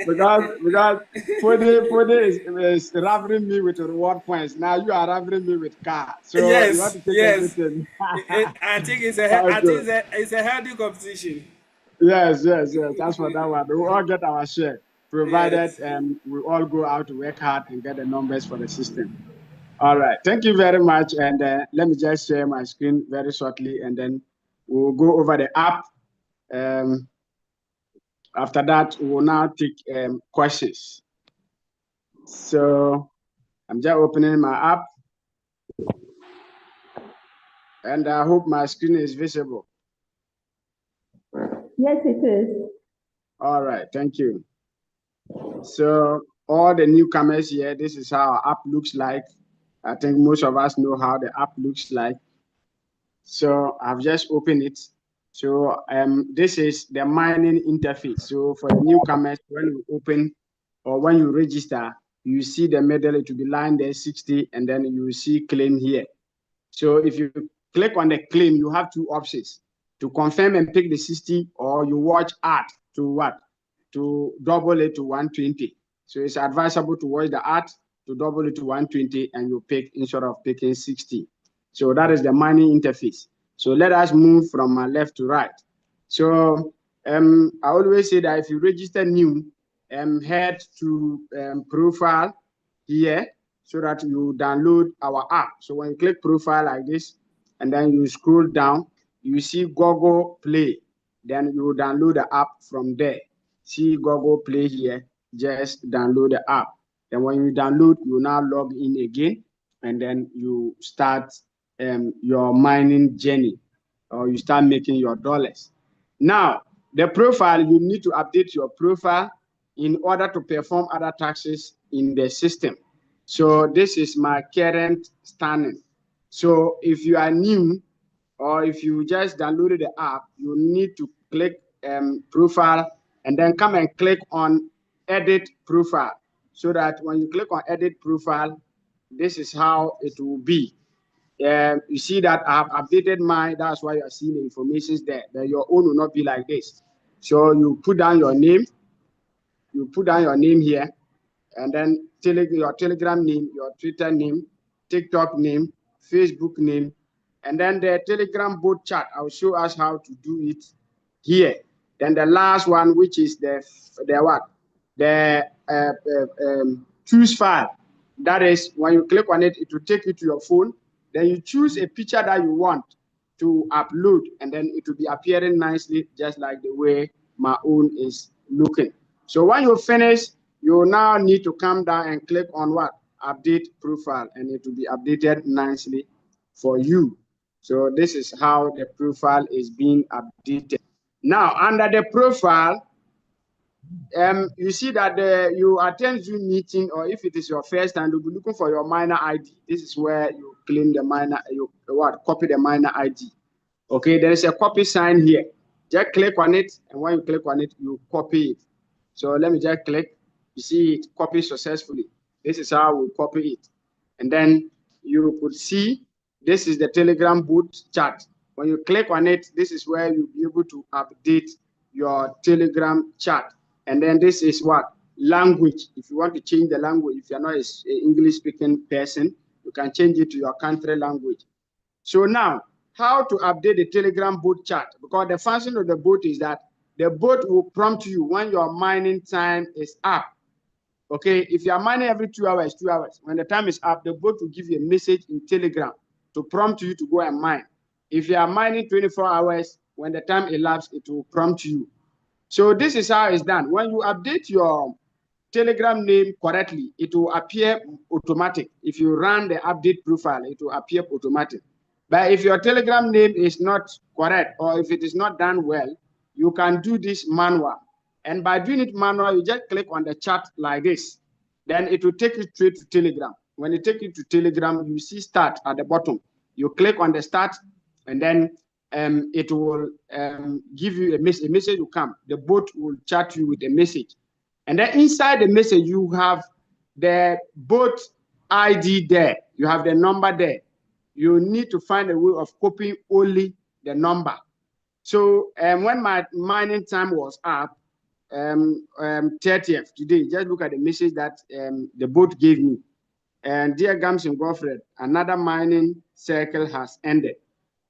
because Fode is raveling me with reward points. Now you are raveling me with car. So you have Yes, to take yes. everything. I think Okay. it's a healthy competition. Yes. That's for that one. We all get our share, provided Yes. we all go out to work hard and get the numbers for the system. All right. Thank you very much. And let me just share my screen very shortly, and then we'll go over the app. After that, we'll now take questions. So I'm just opening my app, and I hope my screen is visible. Yes, it is. All right. Thank you. So all the newcomers here, this is how our app looks like. I think most of us know how the app looks like. So I've just opened it. So this is the mining interface. So for the newcomers, when you open or when you register, you see the middle, it will be line there 60, and then you will see claim here. So if you click on the claim, you have two options: to confirm and pick the 60, or you watch ad to what? To double it to 120. So it's advisable to watch the ad to double it to 120, and you pick instead of picking 60. So that is the mining interface. So let us move from left to right. So I always say that if you register new, head to profile here so that you download our app. So when you click profile like this, and then you scroll down, you see Google Play. Then you download the app from there. See Google Play here, just download the app. Then when you download, you now log in again, and then you start your mining journey, or you start making your dollars. Now, the profile, you need to update your profile in order to perform other taxes in the system. So this is my current standing. So if you are new, or if you just downloaded the app, you need to click profile, and then come and click on edit profile, so that when you click on edit profile, this is how it will be. You see that I have updated mine. That's why you're seeing the information there. But your own will not be like this. So you put down your name. You put down your name here, and then your Telegram name, your Twitter name, TikTok name, Facebook name, and then the Telegram bot chat. I'll show us how to do it here. Then the last one, which is the what? The choose file. That is, when you click on it, it will take you to your phone. Then you choose a picture that you want to upload, and then it will be appearing nicely, just like the way my own is looking. So when you finish, you now need to come down and click on what? Update profile, and it will be updated nicely for you. So this is how the profile is being updated. Now, under the profile, you see that you attend Zoom meeting, or if it is your first time, you'll be looking for your miner ID. This is where you claim the miner, copy the miner ID. Okay, there is a copy sign here. Just click on it, and when you click on it, you copy it. So let me just click. You see it copy successfully. This is how we copy it. And then you could see this is the Telegram bot chat. When you click on it, this is where you'll be able to update your Telegram chat. And then this is what? Language. If you want to change the language, if you're not an English speaking person, you can change it to your country language. So now, how to update the Telegram bot chat? Because the function of the bot is that the bot will prompt you when your mining time is up. Okay, if you are mining every 2 hours, 2 hours, when the time is up, the bot will give you a message in Telegram to prompt you to go and mine. If you are mining 24 hours, when the time elapses, it will prompt you. So this is how it's done. When you update your Telegram name correctly, it will appear automatic. If you run the update profile, it will appear automatic. But if your Telegram name is not correct, or if it is not done well, you can do this manual. And by doing it manual, you just click on the chat like this. Then it will take you straight to Telegram. When it takes you to Telegram, you see start at the bottom. You click on the start, and then it will give you a message. A message will come. The bot will chat you with a message, and then inside the message you have the bot ID there. You have the number there. You need to find a way of copying only the number. So when my mining time was up, 30th today, just look at the message that the bot gave me. And dear Gamson Godfred, another mining cycle has ended.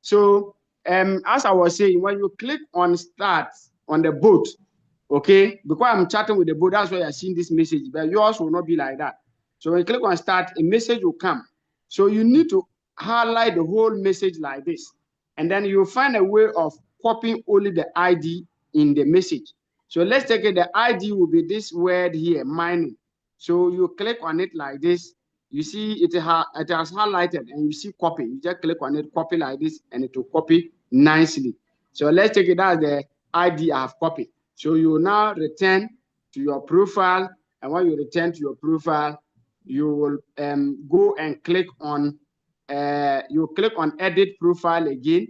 So as I was saying, when you click on start on the bot, okay, because I'm chatting with the bot, that's why you're seeing this message, but yours will not be like that. So when you click on start, a message will come. So you need to highlight the whole message like this. And then you'll find a way of copying only the ID in the message. So let's take it, the ID will be this word here, mining. So you click on it like this. You see it has highlighted and you see copy. You just click on it, copy like this, and it will copy nicely. So let's take it as the ID I have copied. So you will now return to your profile. And when you return to your profile, you will go and click on edit profile again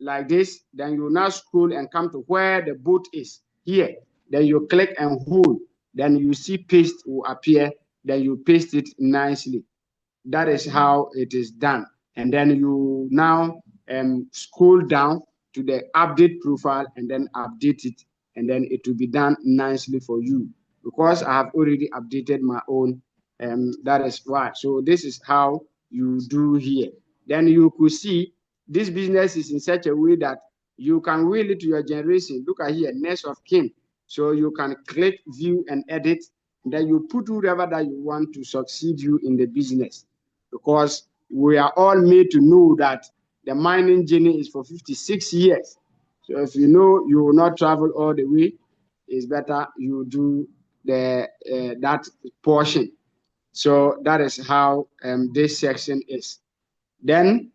like this. Then you now scroll and come to where the bot is here. Then you click and hold. Then you see paste will appear. Then you paste it nicely. That is how it is done. And then you now scroll down to the update profile and then update it. And then it will be done nicely for you. Because I have already updated my own, that is why. So this is how you do here. Then you could see this business is in such a way that you can will it to your generation. Look at here, next of kin. So you can click, view, and edit. And then you put whoever that you want to succeed you in the business. Because we are all made to know that the mining journey is for 56 years. So if you know you will not travel all the way, it's better you do that portion. So that is how this section is. Then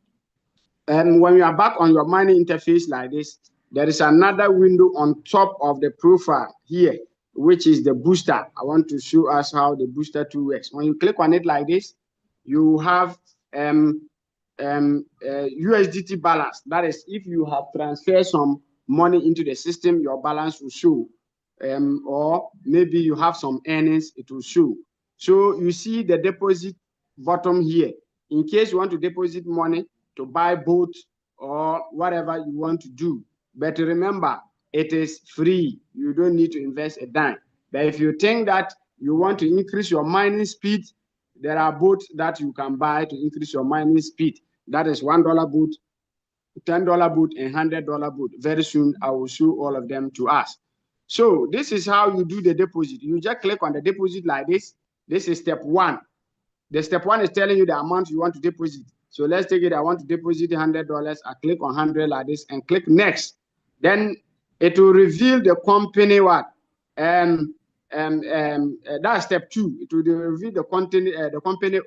when you are back on your mining interface like this, there is another window on top of the profile here, which is the booster. I want to show us how the booster tool works. When you click on it like this, you have USDT balance. That is, if you have transferred some money into the system, your balance will show. Or maybe you have some earnings, it will show. So you see the deposit bottom here. In case you want to deposit money to buy boat or whatever you want to do. But remember, it is free. You don't need to invest a dime. But if you think that you want to increase your mining speed, there are boats that you can buy to increase your mining speed. That is $1 boat, $10 boat, and $100 boat. Very soon, I will show all of them to us. So this is how you do the deposit. You just click on the deposit like this. This is step one. The step one is telling you the amount you want to deposit. So let's take it. I want to deposit $100. I click on 100 like this and click next. Then it will reveal the company what? That's step two. It will reveal the company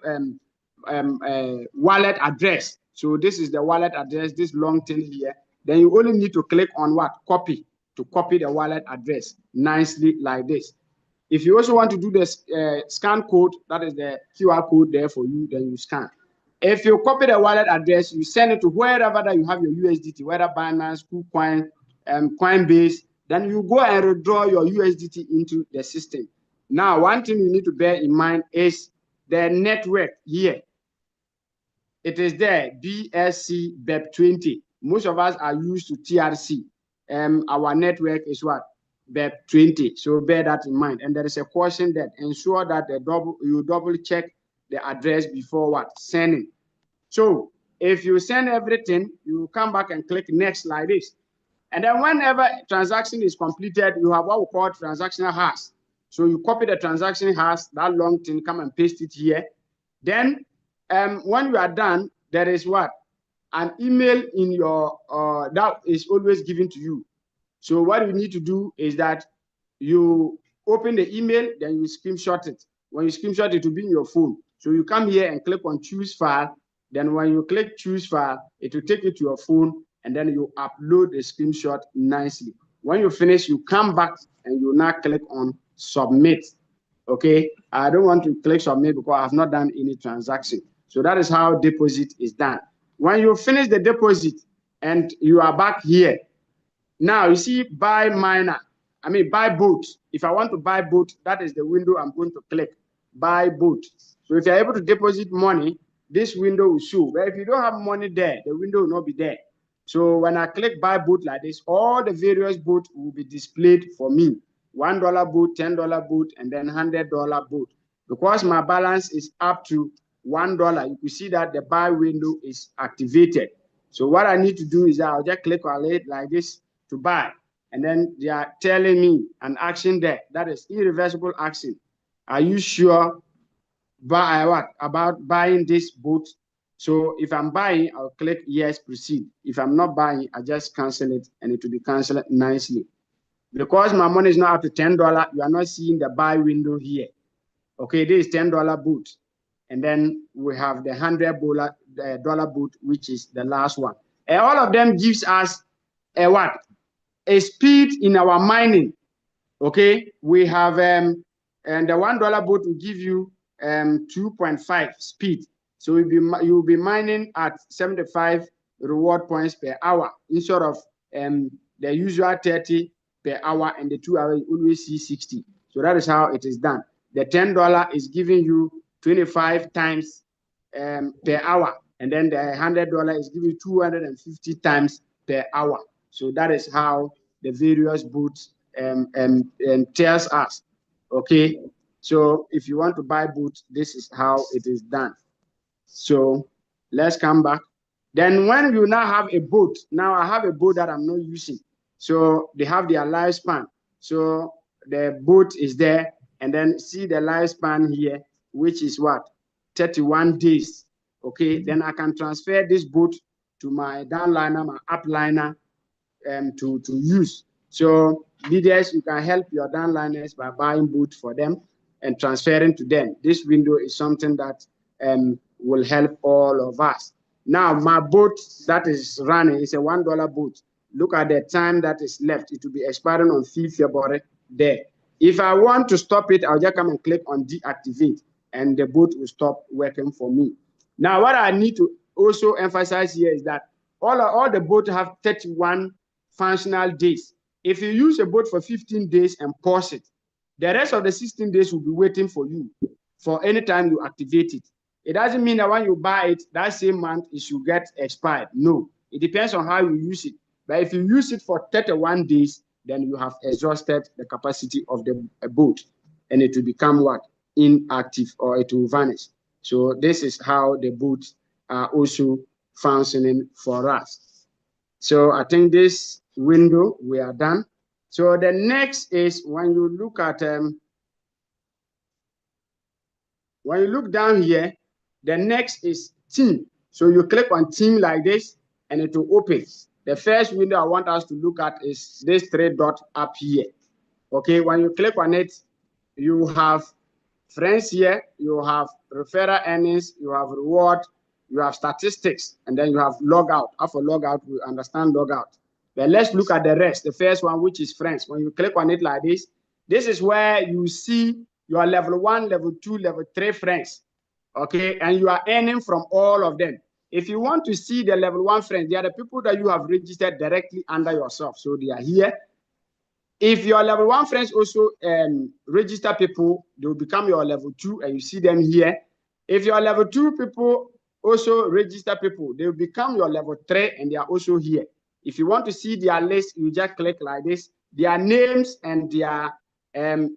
wallet address. So this is the wallet address, this long thing here. Then you only need to click on what? Copy, to copy the wallet address nicely like this. If you also want to do this scan code, that is the QR code there for you, then you scan. If you copy the wallet address, you send it to wherever that you have your USDT, whether Binance, KuCoin, Coinbase, then you go and withdraw your USDT into the system. Now, one thing you need to bear in mind is the network here. It is there, BSC BEP20. Most of us are used to TRC. Our network is what? BEP20. So bear that in mind. And there is a caution that ensure that you double check the address before what? Sending. So if you send everything, you come back and click next like this. And then whenever transaction is completed, you have what we call transactional hash. So you copy the transaction hash, that long thing, come and paste it here. Then when you are done, there is what? An email in your, that is always given to you. So what you need to do is that you open the email, then you screenshot it. When you screenshot it, will be in your phone. So you come here and click on choose file. Then when you click choose file, it will take you to your phone, and then you upload the screenshot nicely. When you finish, you come back and you now click on submit. Okay, I don't want to click submit because I have not done any transaction. So that is how deposit is done. When you finish the deposit, and you are back here. Now you see buy boat. If I want to buy boat, that is the window I'm going to click, buy boat. So if you're able to deposit money, this window will show. But if you don't have money there, the window will not be there. So when I click buy boat like this, all the various boats will be displayed for me. $1 boat, $10 boat, and then $100 boat. Because my balance is up to $1, you can see that the buy window is activated. So what I need to do is I'll just click on it like this to buy. And then they are telling me an action there. That is irreversible action. Are you sure about buying this boat? So if I'm buying, I'll click yes, proceed. If I'm not buying, I just cancel it and it will be canceled nicely. Because my money is not up to $10, you are not seeing the buy window here. Okay, this is $10 boot. And then we have the $100 boot, which is the last one. And all of them gives us a speed in our mining. Okay, we have and the $1 boot will give you 2.5 speed. So you'll be mining at 75 reward points per hour instead of the usual 30 per hour, and the 2 hours you always see 60. So that is how it is done. The $10 is giving you 25 times per hour, and then the $100 is giving you 250 times per hour. So that is how the various boots tells us. Okay, so if you want to buy boots, this is how it is done. So let's come back. Then when you now have a boat, now I have a boat that I'm not using. So they have their lifespan. So the boat is there, and then see the lifespan here, which is what? 31 days. Okay, then I can transfer this boat to my downliner, my upliner, to use. So leaders, you can help your downliners by buying boot for them and transferring to them. This window is something that will help all of us. Now, my boat that is running is a $1 boat. Look at the time that is left. It will be expiring on 5th February there. If I want to stop it, I'll just come and click on deactivate, and the boat will stop working for me. Now, what I need to also emphasize here is that all the boats have 31 functional days. If you use a boat for 15 days and pause it, the rest of the 16 days will be waiting for you for any time you activate it. It doesn't mean that when you buy it, that same month it should get expired. No, it depends on how you use it. But if you use it for 31 days, then you have exhausted the capacity of the boat, and it will become what? Inactive, or it will vanish. So this is how the boats are also functioning for us. So I think this window, we are done. So the next is when you look at, when you look down here, the next is team. So you click on team like this, and it will open. The first window I want us to look at is this 3 dot up here. Okay, when you click on it, you have friends here, you have referral earnings, you have reward, you have statistics, and then you have logout. After logout, we understand logout. But let's look at the rest. The first one, which is friends. When you click on it like this, this is where you see your level 1, level 2, level 3 friends. Okay, and you are earning from all of them. If you want to see the level 1 friends, they are the people that you have registered directly under yourself. So they are here. If your level 1 friends also register people, they will become your level 2, and you see them here. If your level 2 people also register people, they will become your level 3, and they are also here. If you want to see their list, you just click like this. Their names and their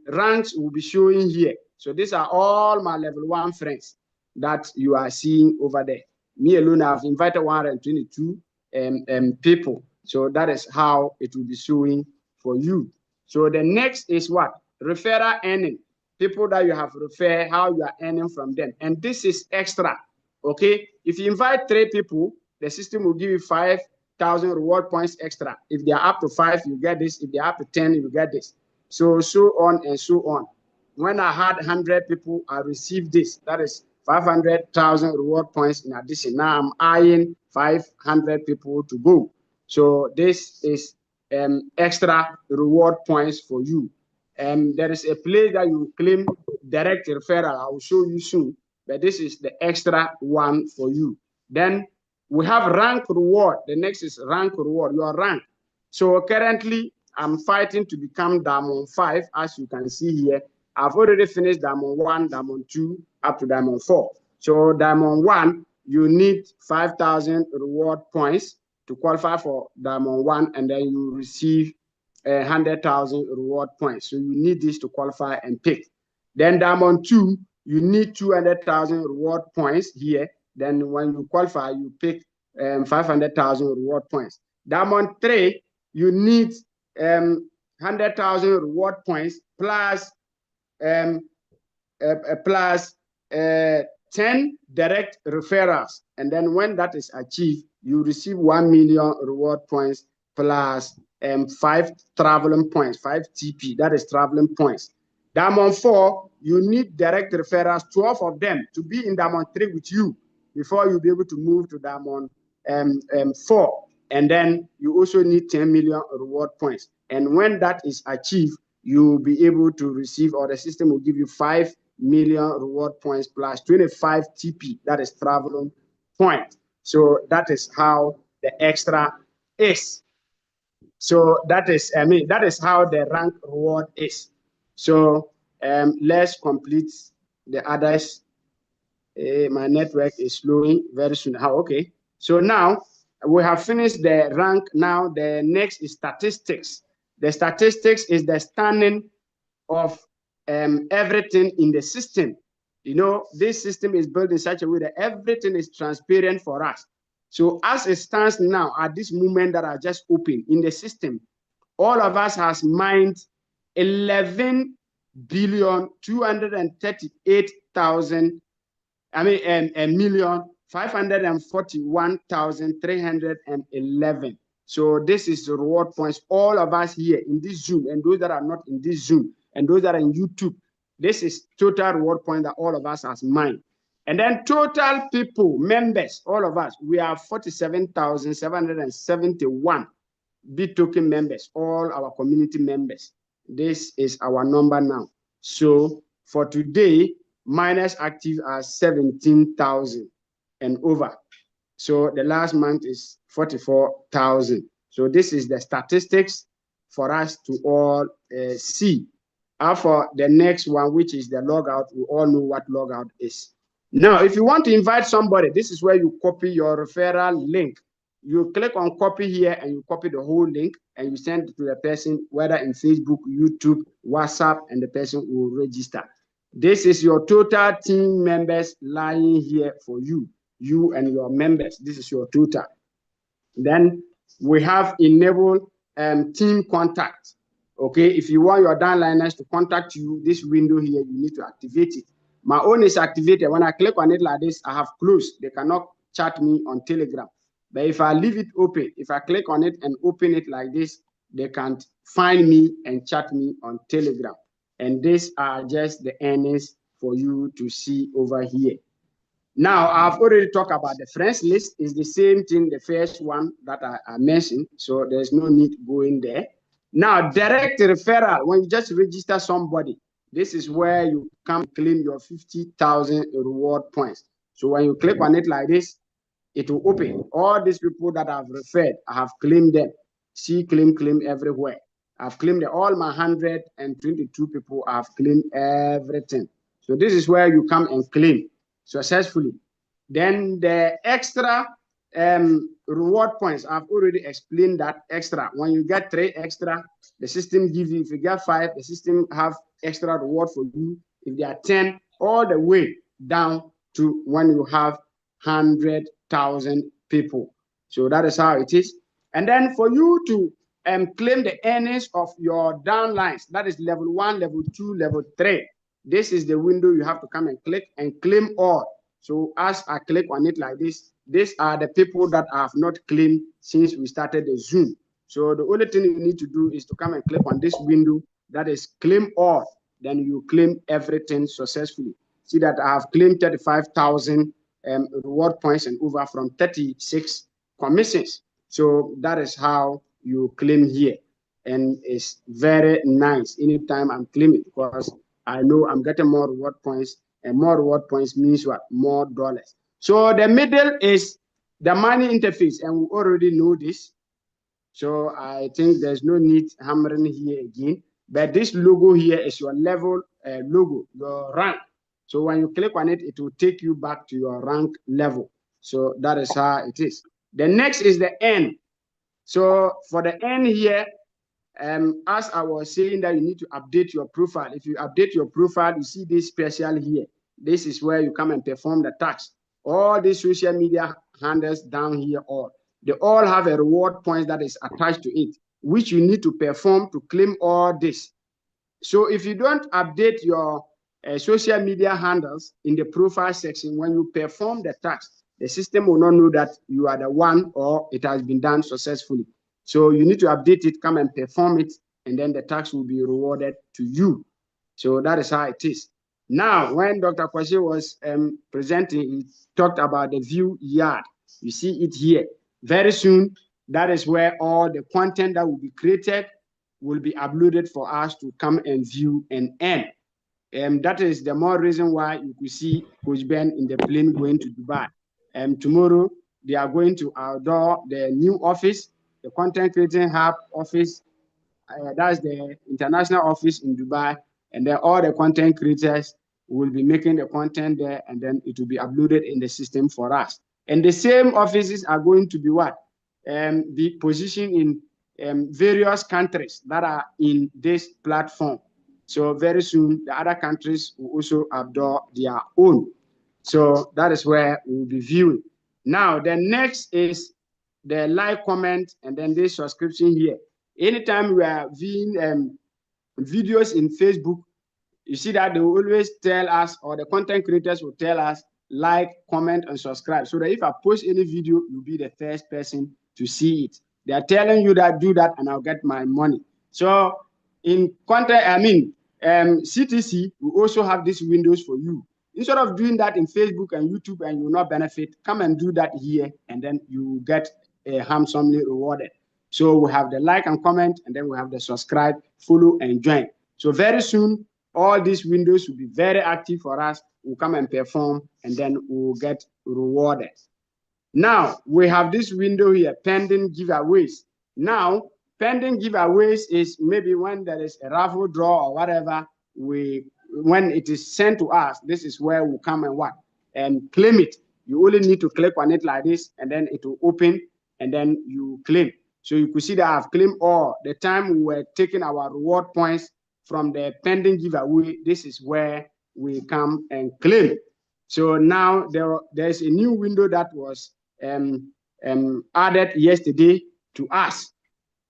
ranks will be showing here. So these are all my level 1 friends that you are seeing over there. Me alone, I've invited 122 people. So that is how it will be showing for you. So the next is what? Referral earning. People that you have referred, how you are earning from them. And this is extra. Okay? If you invite 3 people, the system will give you 5,000 reward points extra. If they are up to 5, you get this. If they are up to 10, you get this. So on and so on. When I had 100 people, I received this. That is 500,000 reward points in addition. Now I'm eyeing 500 people to go. So this is extra reward points for you. There is a place that you claim direct referral. I will show you soon. But this is the extra one for you. Then We have rank reward. The next is rank reward, your rank. So currently, I'm fighting to become Diamond 5, as you can see here. I've already finished Diamond 1, Diamond 2, up to Diamond 4. So Diamond 1, you need 5,000 reward points to qualify for Diamond 1, and then you receive 100,000 reward points. So you need this to qualify and pick. Then Diamond 2, you need 200,000 reward points here. Then when you qualify, you pick 500,000 reward points. Diamond 3, you need 100,000 reward points plus 10 direct referrals. And then when that is achieved, you receive 1 million reward points plus 5 traveling points, 5 TP, that is traveling points. Diamond 4, you need direct referrals, 12 of them, to be in Diamond 3 with you before you'll be able to move to Diamond 4. And then you also need 10 million reward points. And when that is achieved, you'll be able to receive, or the system will give you 5 million reward points plus 25 TP, that is traveling point. So that is how the extra is. So that is, that is how the rank reward is. So let's complete the others. My network is slowing very soon. Okay. So now we have finished the rank. Now the next is statistics. The statistics is the standing of everything in the system. You know, this system is built in such a way that everything is transparent for us. So as it stands now, at this moment that I just opened in the system, all of us has mined 11,238,000. million 541,311. So this is the reward points. All of us here in this Zoom, and those that are not in this Zoom, and those that are in YouTube, this is total reward point that all of us has mined. And then total people, members, all of us, we are 47,771 BitToken members, all our community members. This is our number now. So for today, miners active are 17,000 and over. So the last month is 44,000. So this is the statistics for us to all see. For the next one, which is the logout, we all know what logout is. Now, if you want to invite somebody, this is where you copy your referral link. You click on copy here and you copy the whole link and you send it to the person, whether in Facebook, YouTube, WhatsApp, and the person will register. This is your total team members lying here for you, you and your members. This is your total. Then we have enabled team contact. Okay, if you want your downliners to contact you, this window here, you need to activate it. My own is activated. When I click on it like this, I have closed. They cannot chat me on Telegram. But if I leave it open, if I click on it and open it like this, they can find me and chat me on Telegram. And these are just the earnings for you to see over here. Now, I've already talked about the friends list. It's the same thing, the first one that I mentioned. So there's no need going there. Now, direct referral, when you just register somebody, this is where you come claim your 50,000 reward points. So when you click on it like this, it will open. All these people that I've referred, I have claimed them. See, claim everywhere. I've claimed all my 122 people. I've claimed everything. So this is where you come and claim successfully. Then the extra reward points, I've already explained that extra. When you get 3 extra, the system gives you. If you get 5, the system have extra reward for you. If they are 10, all the way down to when you have 100,000 people. So that is how it is. And then for you to claim the earnings of your downlines, that is level 1, level 2, level 3. This is the window you have to come and click and claim all. So as I click on it like this, these are the people that I have not claimed since we started the Zoom. So the only thing you need to do is to come and click on this window that is claim all. Then you claim everything successfully. See that I have claimed 35,000 reward points and over from 36 commissions. So that is how you claim here. And it's very nice. Anytime I'm claiming, because I know I'm getting more reward points, and more reward points means what? More dollars. So the middle is The money interface, and we already know this. So I think there's no need hammering here again. But this logo here is your level logo, your rank. So when you click on it, it will take you back to your rank level. So that is how it is. The next is the N. So for the N here, as I was saying that you need to update your profile. If you update your profile, you see this special here. This is where you come and perform the task. All these social media handles down here, they all have a reward point that is attached to it, which you need to perform to claim all this. So if you don't update your social media handles in the profile section, when you perform the task, the system will not know that you are the one or it has been done successfully. So you need to update it, come and perform it, and then the tax will be rewarded to you. So that is how it is. Now, when Dr. Quashi was presenting, he talked about the view yard. You see it here. Very soon, that is where all the content that will be created will be uploaded for us to come and view and earn. That is the more reason why you could see Coach Ben in the plane going to Dubai. Tomorrow, they are going to outdoor the new office, the content creating hub office. That's the international office in Dubai. And then all the content creators will be making the content there, and then it will be uploaded in the system for us. And the same offices are going to be what? Be positioned in various countries that are in this platform. So very soon, the other countries will also adopt their own. So that is where we'll be viewing. Now, the next is the like, comment, and then this subscription here. Anytime we are viewing videos in Facebook, you see that they will always tell us, or the content creators will tell us, like, comment, and subscribe. So that if I post any video, you'll be the first person to see it. They are telling you that do that and I'll get my money. So in content, CTC, we also have these windows for you. Instead of doing that in Facebook and YouTube and you will not benefit, come and do that here, and then you get handsomely rewarded. So we have the like and comment, and then we have the subscribe, follow, and join. So very soon, all these windows will be very active for us. We'll come and perform, and then we'll get rewarded. Now, we have this window here, pending giveaways. Now, pending giveaways is maybe when there is a raffle draw or whatever, when it is sent to us, this is where we come and what? And claim it. You only need to click on it like this, and then it will open, and then you claim. So you could see that I've claimed all. The time we were taking our reward points from the pending giveaway, this is where we come and claim. So now there's a new window that was added yesterday to us.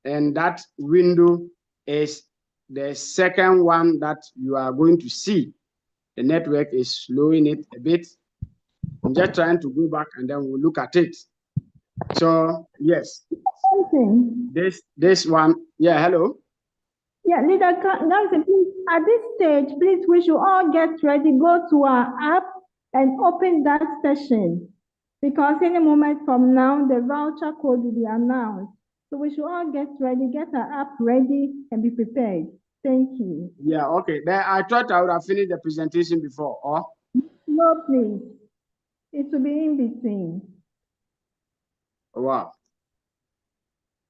And that window is the second one that you are going to see. The network is slowing it a bit. I'm just trying to go back and then we'll look at it. So yes, this one, yeah, hello. Yeah, Leader Gamson, please, at this stage, please, we should all get ready, go to our app and open that session, because any moment from now, the voucher code will be announced. So we should all get ready, get our app ready, and be prepared. Thank you. Yeah, okay. I thought I would have finished the presentation before, or? No, please. It will be in between. Wow.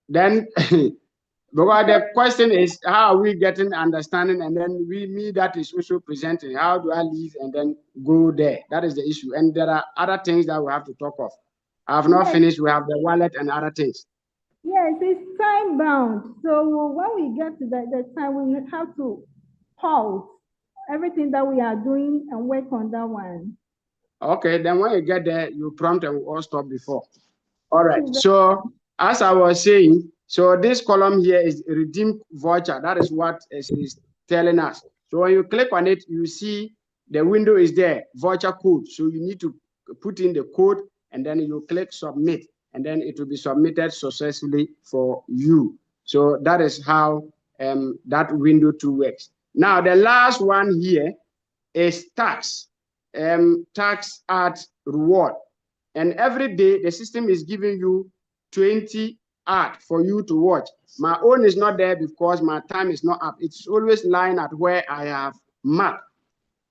Then, because the question is, how are we getting understanding? And then me that is also presenting. How do I leave and then go there? That is the issue. And there are other things that we have to talk of. I have not finished. We have the wallet and other things. Yes, it's time bound. So when we get to the time, we have to pause everything that we are doing and work on that one. Okay, then when you get there, you prompt and we'll all stop before. All right. So as I was saying, so this column here is redeem voucher. That is what it is telling us. So when you click on it, you see the window is there, voucher code. So you need to put in the code and then you click submit, and then it will be submitted successfully for you. So that is how that window 2 works. Now, the last one here is tax, tax at reward. And every day, the system is giving you 20 ads for you to watch. My own is not there because my time is not up. It's always lying at where I have marked.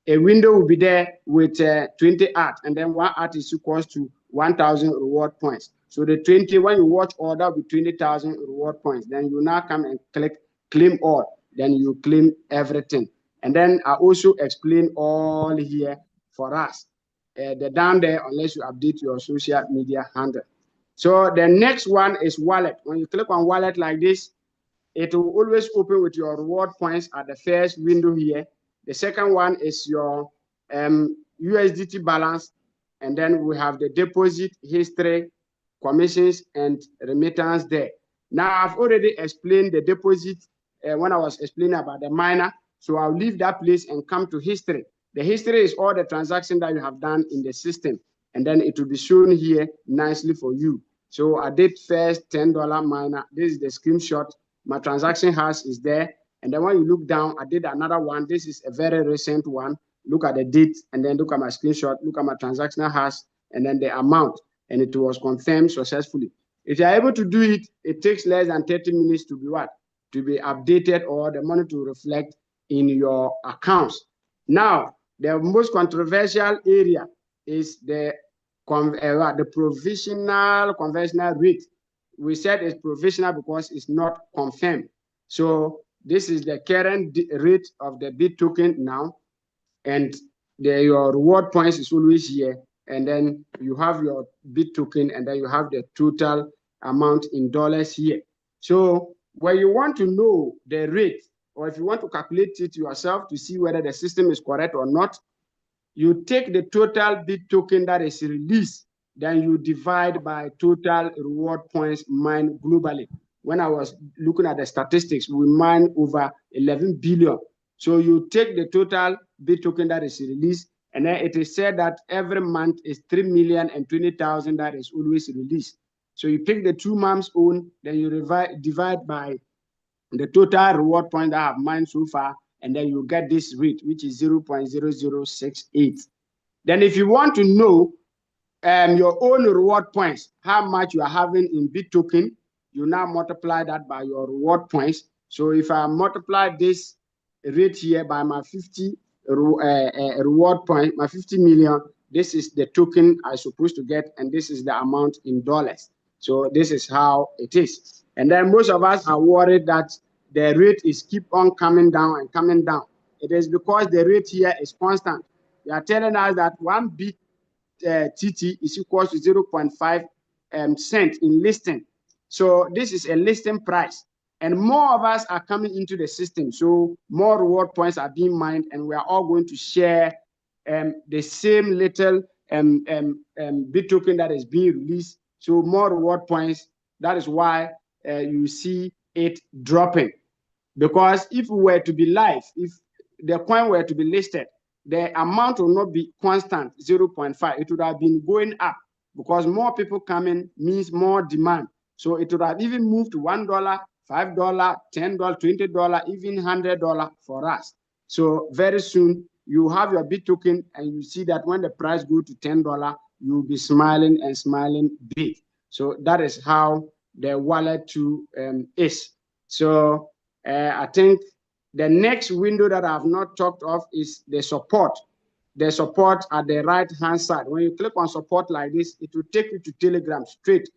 A window will be there with 20 ads, and then 1 ad is equals to 1,000 reward points. So the 20, when you watch all, that will be 20,000 reward points. Then you now come and click claim all. Then you claim everything. And then I also explain all here for us. They're down there unless you update your social media handle. So the next one is wallet. When you click on wallet like this, it will always open with your reward points at the first window here. The second one is your USDT balance. And then we have the deposit history, commissions, and remittance there. Now, I've already explained the deposit when I was explaining about the miner. So I'll leave that place and come to history. The history is all the transactions that you have done in the system. And then it will be shown here nicely for you. So I did first $10 miner. This is the screenshot. My transaction hash is there. And then when you look down, I did another one. This is a very recent one. Look at the date and then look at my screenshot, look at my transactional hash, and then the amount. And it was confirmed successfully. If you're able to do it, it takes less than 30 minutes to be what? To be updated or the money to reflect in your accounts. Now, the most controversial area is the provisional conventional rate. We said it's provisional because it's not confirmed. So this is the current rate of the BIT token now, and your reward points is always here. And then you have your BIT token, and then you have the total amount in dollars here. So when you want to know the rate, or if you want to calculate it yourself to see whether the system is correct or not, you take the total BIT token that is released, then you divide by total reward points mined globally. When I was looking at the statistics, we mined over 11 billion. So you take the total BIT token that is released, and then it is said that every month is 3,020,000 that is always released. So you take the 2 months own, then you divide by the total reward point that I have mined so far, and then you get this rate, which is 0.0068. Then if you want to know your own reward points, how much you are having in BIT token, you now multiply that by your reward points. So if I multiply this rate here by my 50 reward point, my 50 million, this is the token I'm supposed to get, and this is the amount in dollars. So this is how it is. And then most of us are worried that the rate is keep on coming down and coming down. It is because the rate here is constant. They are telling us that 1 BIT TT is equal to 0.5 cent in listing. So this is a listing price. And more of us are coming into the system. So more reward points are being mined, and we are all going to share the same little BIT token that is being released. So more reward points. That is why you see it dropping. Because if we were to be live, if the coin were to be listed, the amount will not be constant, 0.5. It would have been going up because more people coming means more demand. So it would have even moved to $1, $5, $10, $20, even $100 for us. So very soon you have your BIT token, and you see that when the price goes to $10, you'll be smiling and smiling big. So that is how the wallet too is. So I think the next window that I have not talked of is the support. The support at the right-hand side. When you click on support like this, it will take you to Telegram straight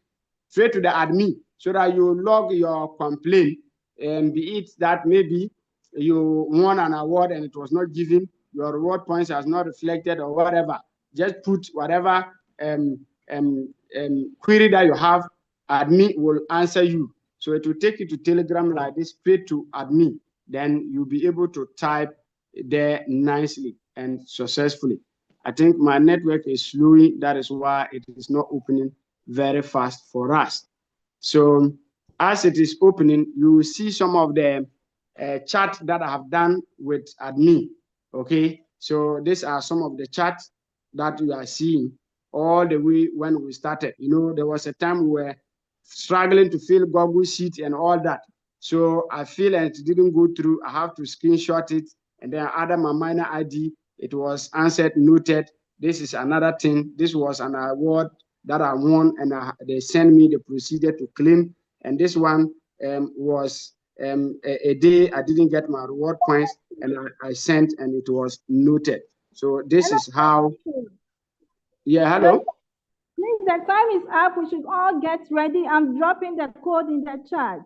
to the admin, so that you log your complaint, and be it that maybe you won an award and it was not given, your reward points has not reflected or whatever. Just put whatever query that you have, admin will answer you. So it will take you to Telegram like this, straight to admin. Then you'll be able to type there nicely and successfully. I think my network is slowing. That is why it is not opening very fast for us. So as it is opening, you will see some of the chat that I have done with admin. Okay, so these are some of the chats that we are seeing all the way when we started. You know, there was a time we were struggling to fill Google Sheet and all that. So I feel and it didn't go through. I have to screenshot it and then add my miner ID. It was answered, noted. This is another thing. This was an award that I won, and they sent me the procedure to claim. And this one was a day I didn't get my reward points, and I sent, and it was noted. So this is how. Yeah, hello. Please, the time is up. We should all get ready. I'm dropping the code in the chat.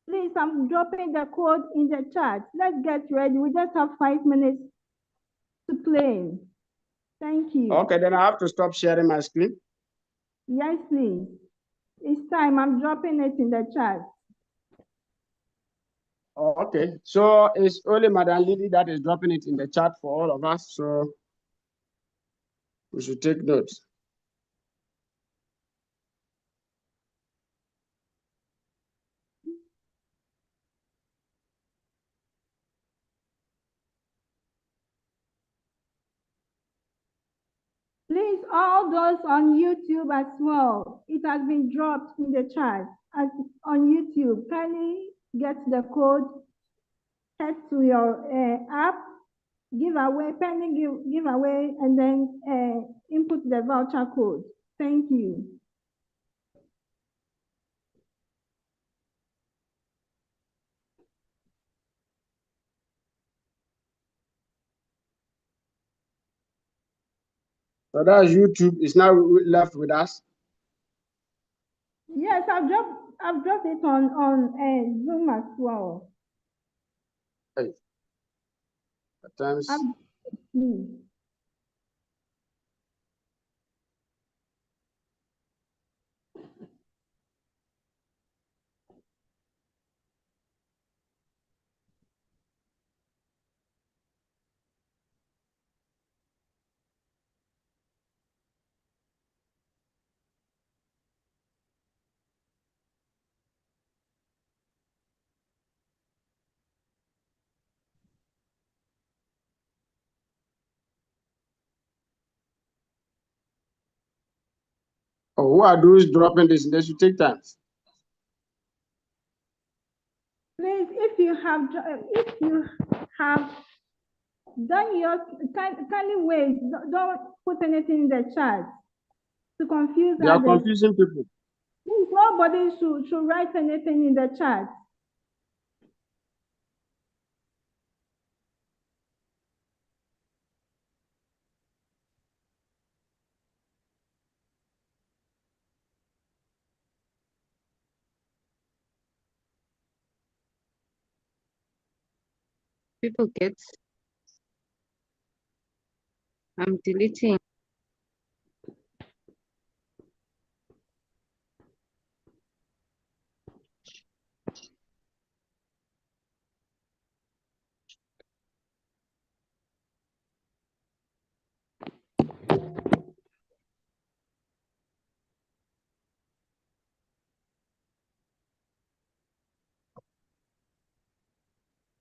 Please, I'm dropping the code in the chat. Let's get ready. We just have 5 minutes to play. Thank you. Okay, then I have to stop sharing my screen. Yes, please. It's time. I'm dropping it in the chat. Okay, so it's only Madam Lily that is dropping it in the chat for all of us. So we should take notes. Please, all those on YouTube as well. It has been dropped in the chat as on YouTube. Kindly get the code, head to your app, giveaway, pending giveaway, and then input the voucher code. Thank you. So that's YouTube is now left with us. Yes, I've dropped it on Zoom as well. Hey. At times. Please. Oh, who are those dropping this? They should take time. Please, if you have done your kindly wait, don't put anything in the chat to confuse They are others. confusing people. Please, nobody should write anything in the chat. People get. I'm deleting.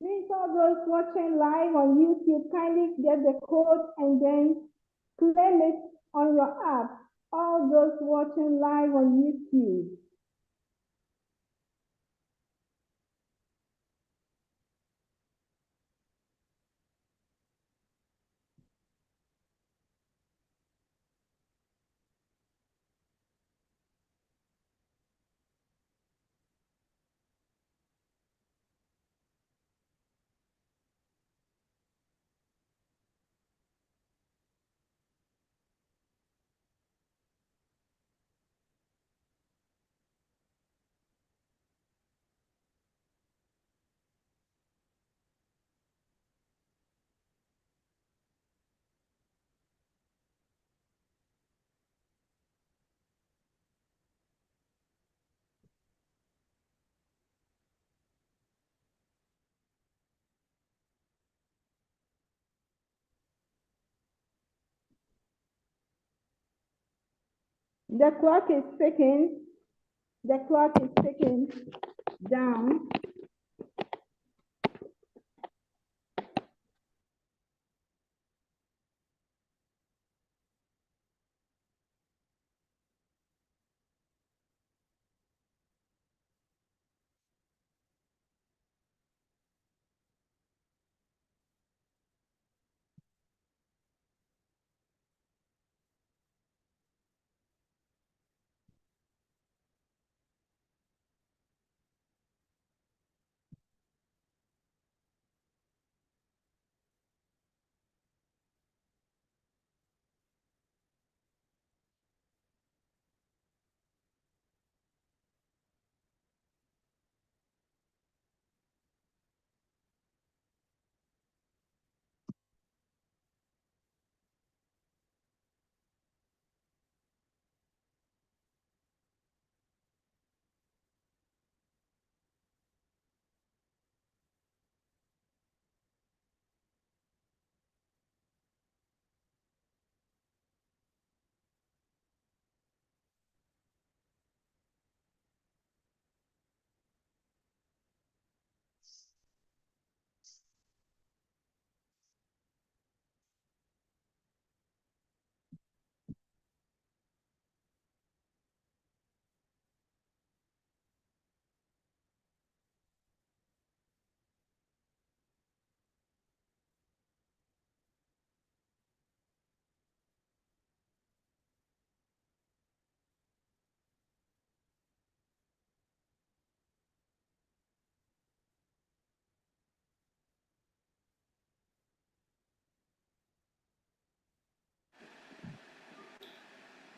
Please, all those watching live on YouTube, kindly get the code and then claim it on your app. All those watching live on YouTube. The clock is ticking. The clock is ticking down.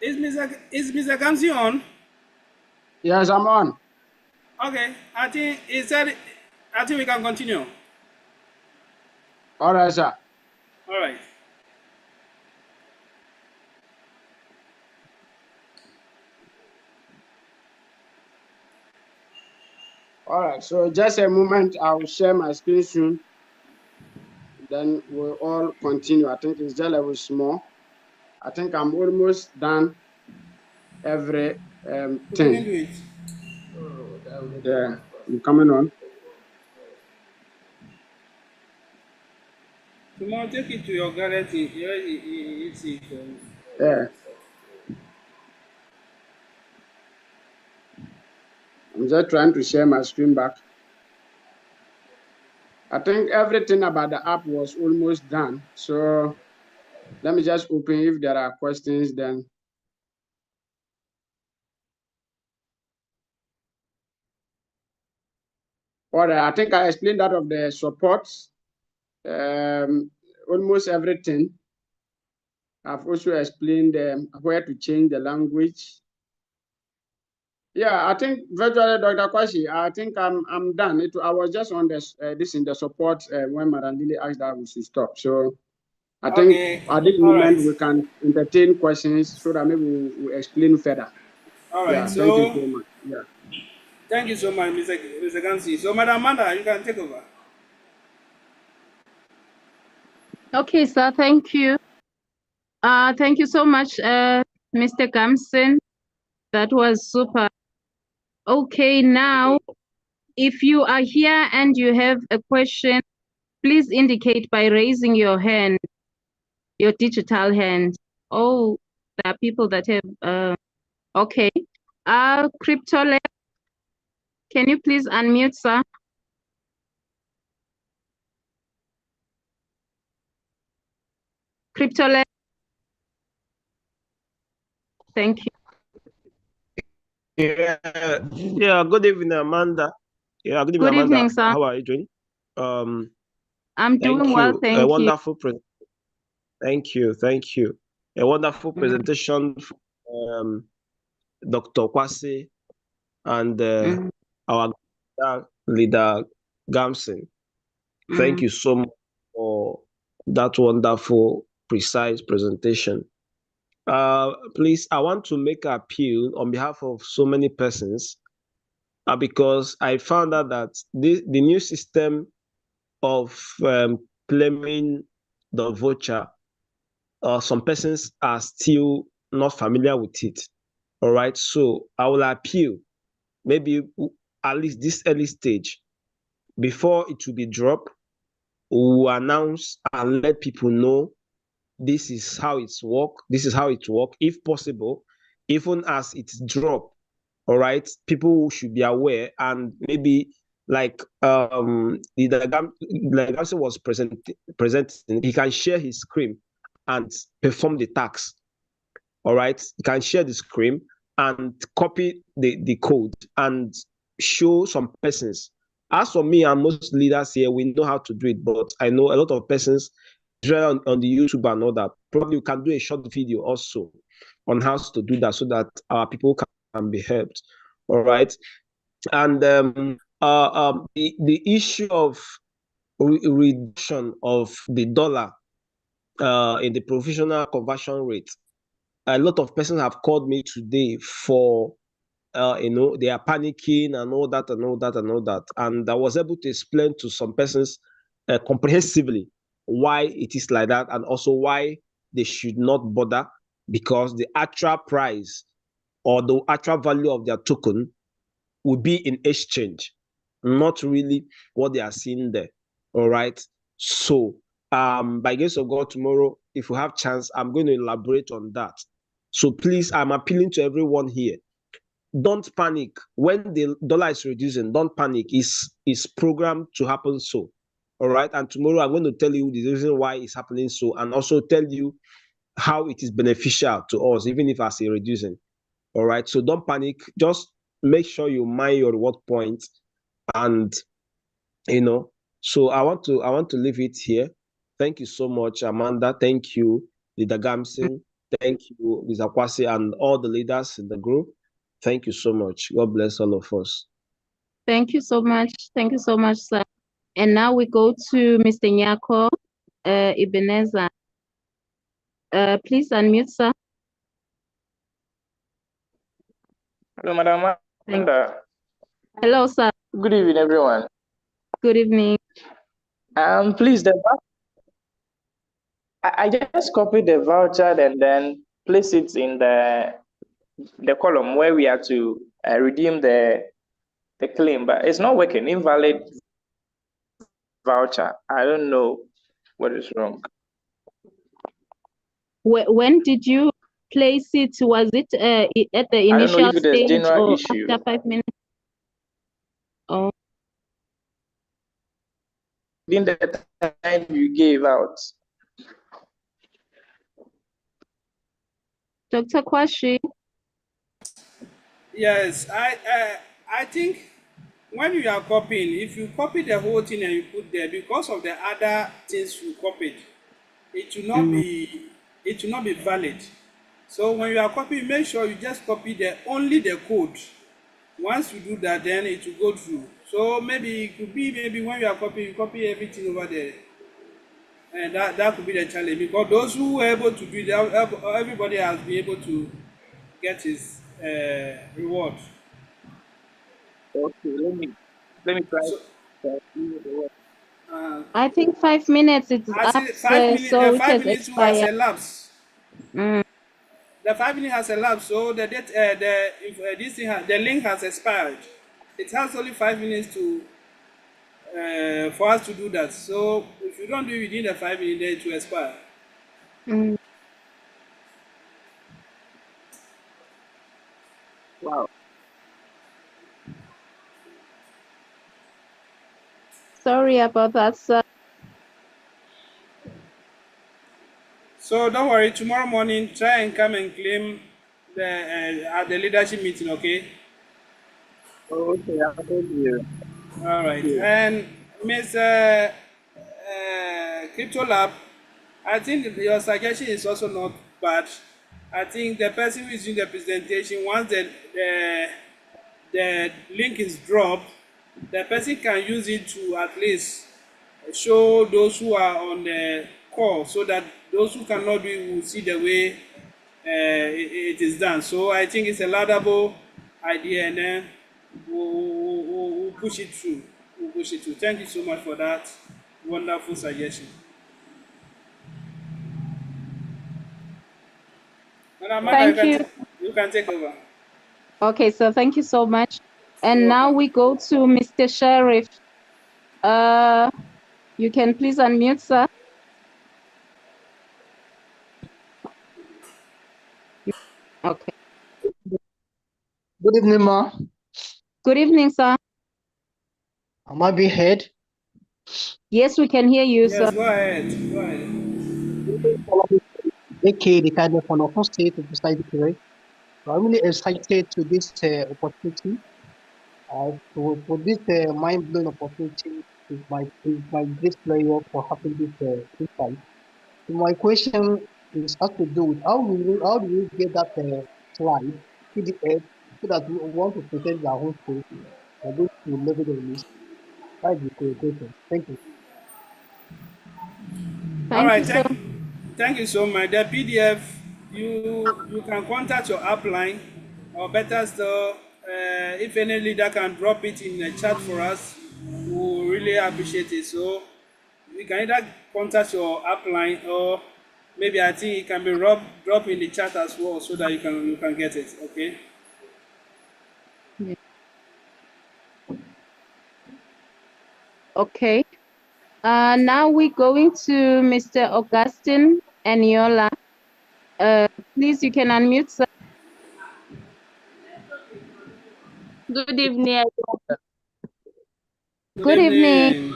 Is Mr. Gamsi on? Yes, I'm on. Okay, I think he said. I think we can continue. All right, sir. All right. All right. So just a moment. I will share my screen soon. Then we'll all continue. I think it's just a little small. I think I'm almost done every We thing. couldn't do it. Yeah, I'm coming on. Tomorrow, take it to your gallery. You see it. Yeah. I'm just trying to share my screen back. I think everything about the app was almost done. So let me just open. If there are questions, then. All right. I think I explained that of the supports. Almost everything. I've also explained where to change the language. Yeah, I think virtually, Dr. Quashi, I think I'm done. I was just on this in the support when Madam Lily asked that we should stop. So I think Okay. at this All right. moment we can entertain questions so that maybe we'll explain further. All right. Yeah, thank you So, so much. Yeah. thank you so much, Mr. Gamsi. So, Madam Amanda, you can take over. Okay, sir. Thank you. Thank you so much, Mr. Gamson. That was super. Okay, now, if you are here and you have a question, please indicate by raising your hand, your digital hand. Oh, there are people that have, okay. Crypto Lab, can you please unmute, sir? Crypto Lab. Thank you. Yeah, good evening, Amanda. Yeah, good evening, Good Amanda. evening, sir. How are you doing? I'm Thank doing well, you. A thank you. wonderful Thank you, thank you. A wonderful presentation from Dr. Kwasi and our leader Gamson. Thank you so much for that wonderful, precise presentation. Please, I want to make an appeal on behalf of so many persons because I found out that the new system of claiming the voucher, some persons are still not familiar with it. All right. So I will appeal, maybe at least this early stage, before it will be dropped, we will announce and let people know this is how it's work. This is how it work. If possible, even as it's dropped, all right, people should be aware and maybe like the Gamson was presenting, he can share his screen and perform the task. All right, he can share the screen and copy the code and show some persons. As for me and most leaders here, we know how to do it, but I know a lot of persons on the YouTube and all that. Probably we can do a short video also on how to do that so that our people can be helped. All right. And the issue of reduction of the dollar in the provisional conversion rate, a lot of persons have called me today for they are panicking and all that and all that and all that. And I was able to explain to some persons comprehensively why it is like that and also why they should not bother, because the actual price or the actual value of their token will be in exchange, not really what they are seeing there. All right. So by grace of God, tomorrow, if we have chance, I'm going to elaborate on that. So please, I'm appealing to everyone here. Don't panic when the dollar is reducing. Don't panic. It's programmed to happen so. All right. And tomorrow I'm going to tell you the reason why it's happening so, and also tell you how it is beneficial to us, even if I say reducing. All right. So don't panic. Just make sure you mind your reward point, and So I want to leave it here. Thank you so much, Amanda. Thank you, Leader Gamson. Thank you, Mr. Quashi, and all the leaders in the group. Thank you so much. God bless all of us. Thank you so much. Thank you so much, sir. And now we go to Mr. Nyako Ebenezer. Please unmute, sir. Hello, Madam Amanda. Hello, sir. Good evening, everyone. Good evening. Please, I just copied the voucher and then place it in the column where we are to redeem the claim, but it's not working. Invalid voucher. I don't know what is wrong. When did you place it? Was it at the initial I don't know if it is stage general or issue. after 5 minutes? Oh, Within the time you gave out. Dr. Quashi. Yes, I think when you are copying, if you copy the whole thing and you put there, because of the other things you copied, it will not be valid. So when you are copying, make sure you just copy only the code. Once you do that, then it will go through. So maybe it could be when you are copying, you copy everything over there. And that could be the challenge, because those who were able to do it, everybody has been able to get his reward. Okay, let me try. So I think 5 minutes is I up, see 5 minutes. so The it 5 has minutes has expired. elapsed. Mm. The 5 minutes has elapsed, so the date, the link has expired. It has only 5 minutes to for us to do that. So if you don't do it within the 5 minutes, then it will expire. Mm. Wow. Sorry about that, sir. So don't worry. Tomorrow morning, try and come and claim at the leadership meeting. Okay. Okay, I heard you. All right. Yeah. And Mr. Crypto Lab, I think your suggestion is also not bad. I think the person who is doing the presentation, once the link is dropped, the person can use it to at least show those who are on the call, so that those who cannot do it will see the way it is done. So I think it's a laudable idea, and then we'll push it through. We'll push it through. Thank you so much for that wonderful suggestion. Madam Amanda, Thank you. you can take over. Okay, so thank you so much. And You're now welcome. we go to Mr. Sheriff. You can please unmute, sir. Okay. Good evening, ma. Good evening, sir. Am I being heard? Yes, we can hear you, sir. Yes, go ahead. Go ahead. Okay, the kind of wonderful state of society today. I'm really excited to this opportunity. For this mind-blowing opportunity is my great pleasure for having this time. So my question is has to do with how do we get that slide PDF so that we want to present our own state and go to leverage on this. That is the question. Thank you. All Thank right, you, sir. thank you so much. The PDF, you can contact your upline, or better still, if any leader can drop it in the chat for us, we will really appreciate it. So you can either contact your upline, or maybe I think it can be drop in the chat as well, so that you can get it. Okay. Yeah. Okay. Now we're going to Mr. Augustine Eniola. Please, you can unmute, sir. Good evening, everyone. Good evening.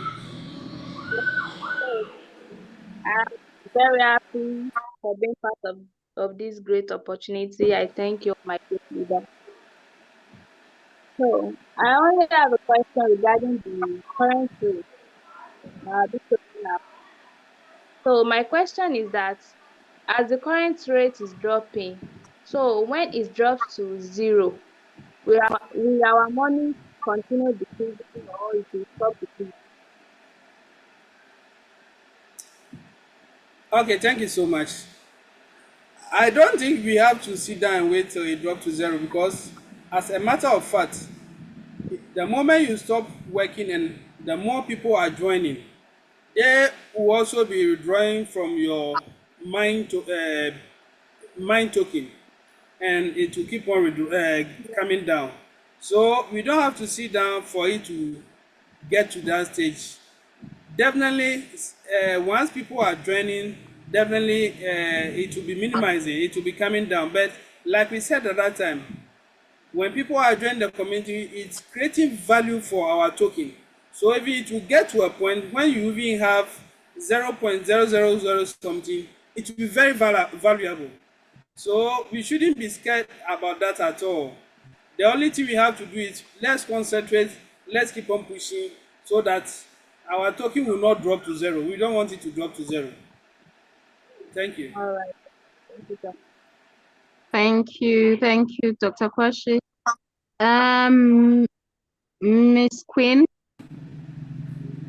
I'm very happy for being part of this great opportunity. I thank you, my great leader. So, I only have a question regarding the current rate. This opening up. So, my question is that as the current rate is dropping, so when it drops to 0, will our money continue decreasing or it will stop decreasing? Okay, thank you so much. I don't think we have to sit down and wait till it drop to 0, because as a matter of fact, the moment you stop working and the more people are joining, they will also be withdrawing from your mine token, and it will keep on coming down. So we don't have to sit down for it to get to that stage. Definitely, once people are joining, definitely it will be minimizing, it will be coming down. But like we said at that time, when people are joining the community, it's creating value for our token. So if it will get to a point when you even have 0.000 something, it will be very valuable. So we shouldn't be scared about that at all. The only thing we have to do is let's concentrate, let's keep on pushing so that our token will not drop to 0. We don't want it to drop to 0. Thank you. All right. Thank you, sir. Thank you, Dr. Quashi. Miss Queen.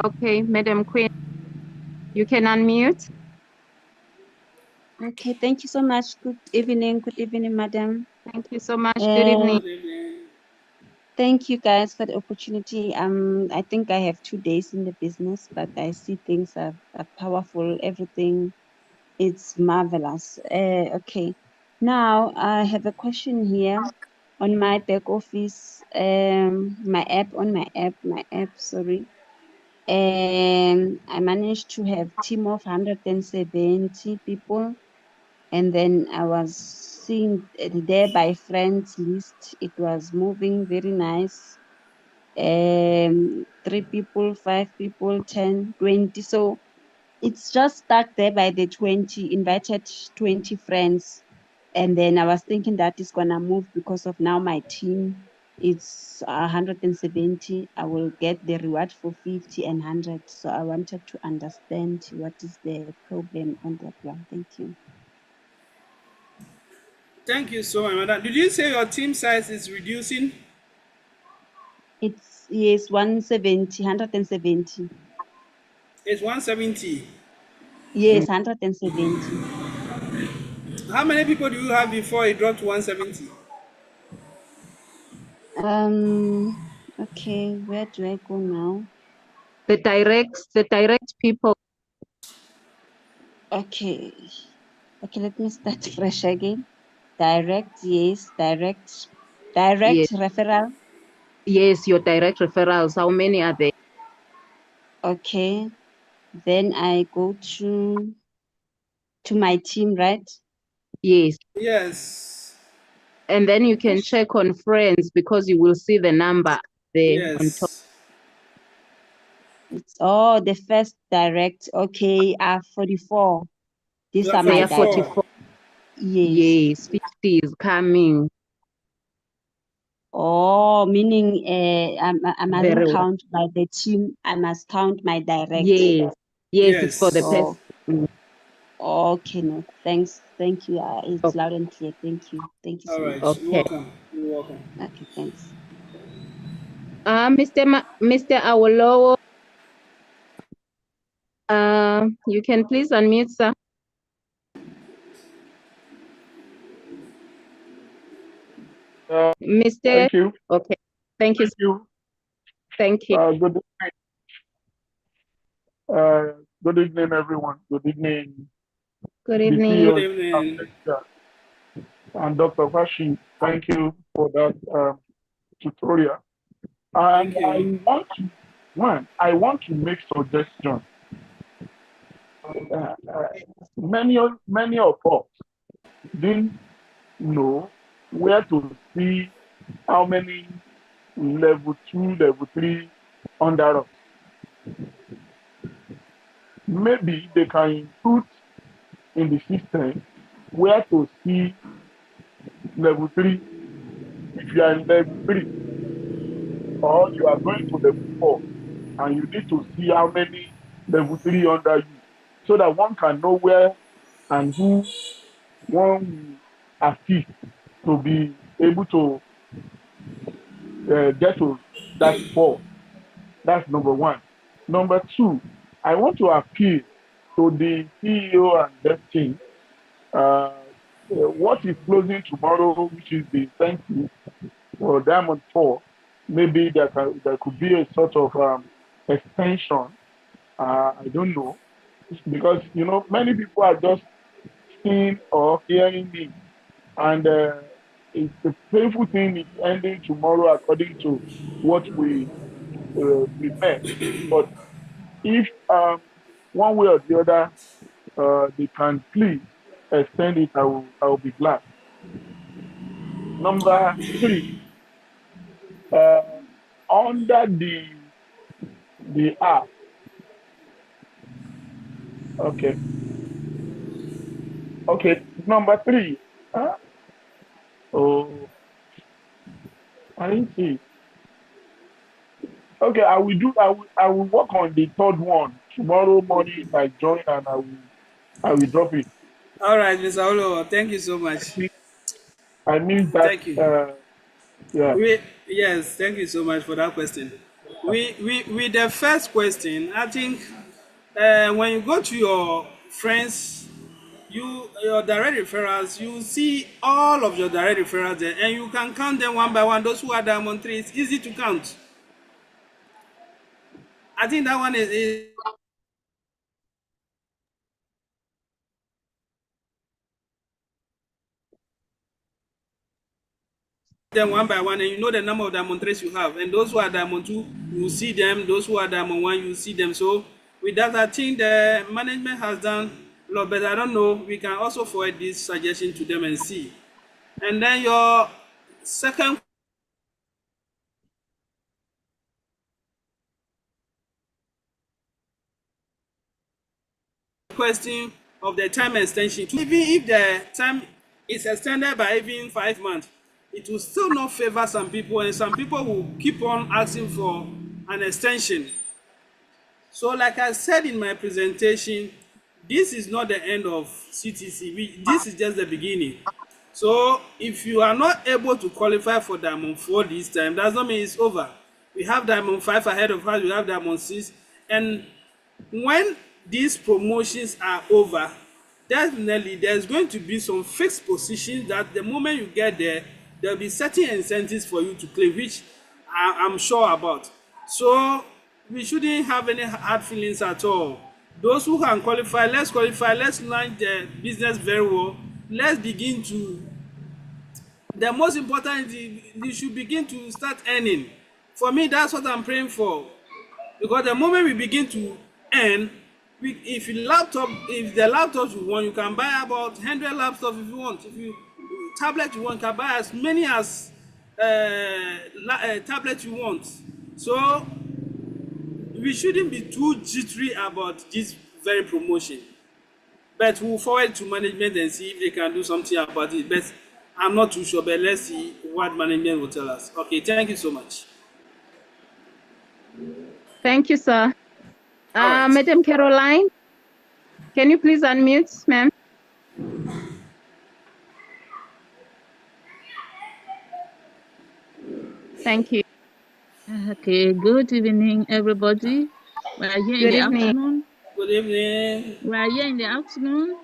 Okay, Madam Queen, you can unmute. Okay, thank you so much. Good evening, madam. Thank you so much. Good evening. Good evening. Thank you guys for the opportunity. I think I have 2 days in the business, but I see things are powerful. Everything is marvelous. Okay, now I have a question here on my back office. My app. Sorry. I managed to have team of 170 people. And then I was seeing there by friends list, it was moving very nice. 3 people, 5 people, 10, 20. So it's just stuck there by the 20, invited 20 friends. And then I was thinking that is gonna move because of now my team. It's 170. I will get the reward for 50 and 100. So I wanted to understand what is the problem on that one. Thank you. Thank you so much, madam. Did you say your team size is reducing? It's yes, 170, 170. It's 170. Yes, 170. How many people do you have before it dropped to 170? Okay, where do I go now? The direct people. Okay. Okay, let me start fresh again. Direct, yes, direct Yes. referral. Yes, your direct referrals. How many are there? Okay. Then I go to my team, right? Yes. Yes. And then you can check on friends because you will see the number there on top. Yes. It's the first direct. Okay, 44. These are They my are direct. 44. Yes. Yes, 50 is coming. Oh, meaning I mustn't Very well. count by the team. I must count my direct. Yes. Yes, it's for the Oh, person. okay, no, thanks. Thank you. It's Okay. loud and clear. Thank you. Thank you All so right. much. You're Okay. welcome. You're welcome. Okay, thanks. Mr. Awolowo, you can please unmute, sir. Mr. Thank you. Okay. Thank you. Thank you. Thank you. Good evening, everyone. Good evening. Good the evening. CEO Good evening. and Dr. Quashi. Thank you for that tutorial. And Thank you. I want to make suggestions. Many of us didn't know where to see how many level 2, level 3 under us. Maybe they can put in the system where to see level 3 if you are in level 3 or you are going to level 4 and you need to see how many level 3 under you so that one can know where and who one will assist to be able to get to that 4. That's number one. Number two, I want to appeal to the CEO and that team. What is closing tomorrow, which is the incentive for Diamond 4, maybe there could be a sort of extension. I don't know. Because, many people are just seeing or hearing me. And it's a painful thing. It's ending tomorrow according to what we prepare. But if one way or the other they can please extend it, I will be glad. Number 3, under the app. Okay. Number 3. Oh, I didn't see. Okay, I will work on the third one tomorrow morning. I join and I will drop it. All right, Mr. Olo, thank you so much. I mean that. Thank you. Yeah. Yes, thank you so much for that question. With the first question, I think when you go to your friends, your direct referrals, you see all of your direct referrals there, and you can count them one by one. Those who are Diamond 3, it's easy to count. I think that one is them one by one, and you know the number of Diamond 3s you have. And those who are Diamond 2, you see them. Those who are Diamond 1, you see them. So with that, I think the management has done a lot better. I don't know. We can also forward this suggestion to them and see. And then your second question of the time extension. Even if the time is extended by even 5 months, it will still not favor some people, and some people will keep on asking for an extension. So like I said in my presentation, this is not the end of CTC. This is just the beginning. So if you are not able to qualify for Diamond 4 this time, does not mean it's over. We have Diamond 5 ahead of us, we have Diamond 6, and when these promotions are over, definitely there's going to be some fixed positions that the moment you get there, there'll be certain incentives for you to claim, which I'm sure about. So we shouldn't have any hard feelings at all. Those who can qualify, let's launch the business very well. Let's begin to, the most important is you should begin to start earning. For me, that's what I'm praying for. Because the moment we begin to earn, if the laptops you want, you can buy about 100 laptops if you want. If you tablet you want, you can buy as many as tablets you want. So we shouldn't be too jittery about this very promotion. But we'll forward to management and see if they can do something about it. But I'm not too sure, but let's see what management will tell us. Okay, thank you so much. Thank you, sir. Right. Madam Caroline, can you please unmute, ma'am? Thank you. Okay, good evening, everybody. We are here in the afternoon. Good evening. We are here in the afternoon.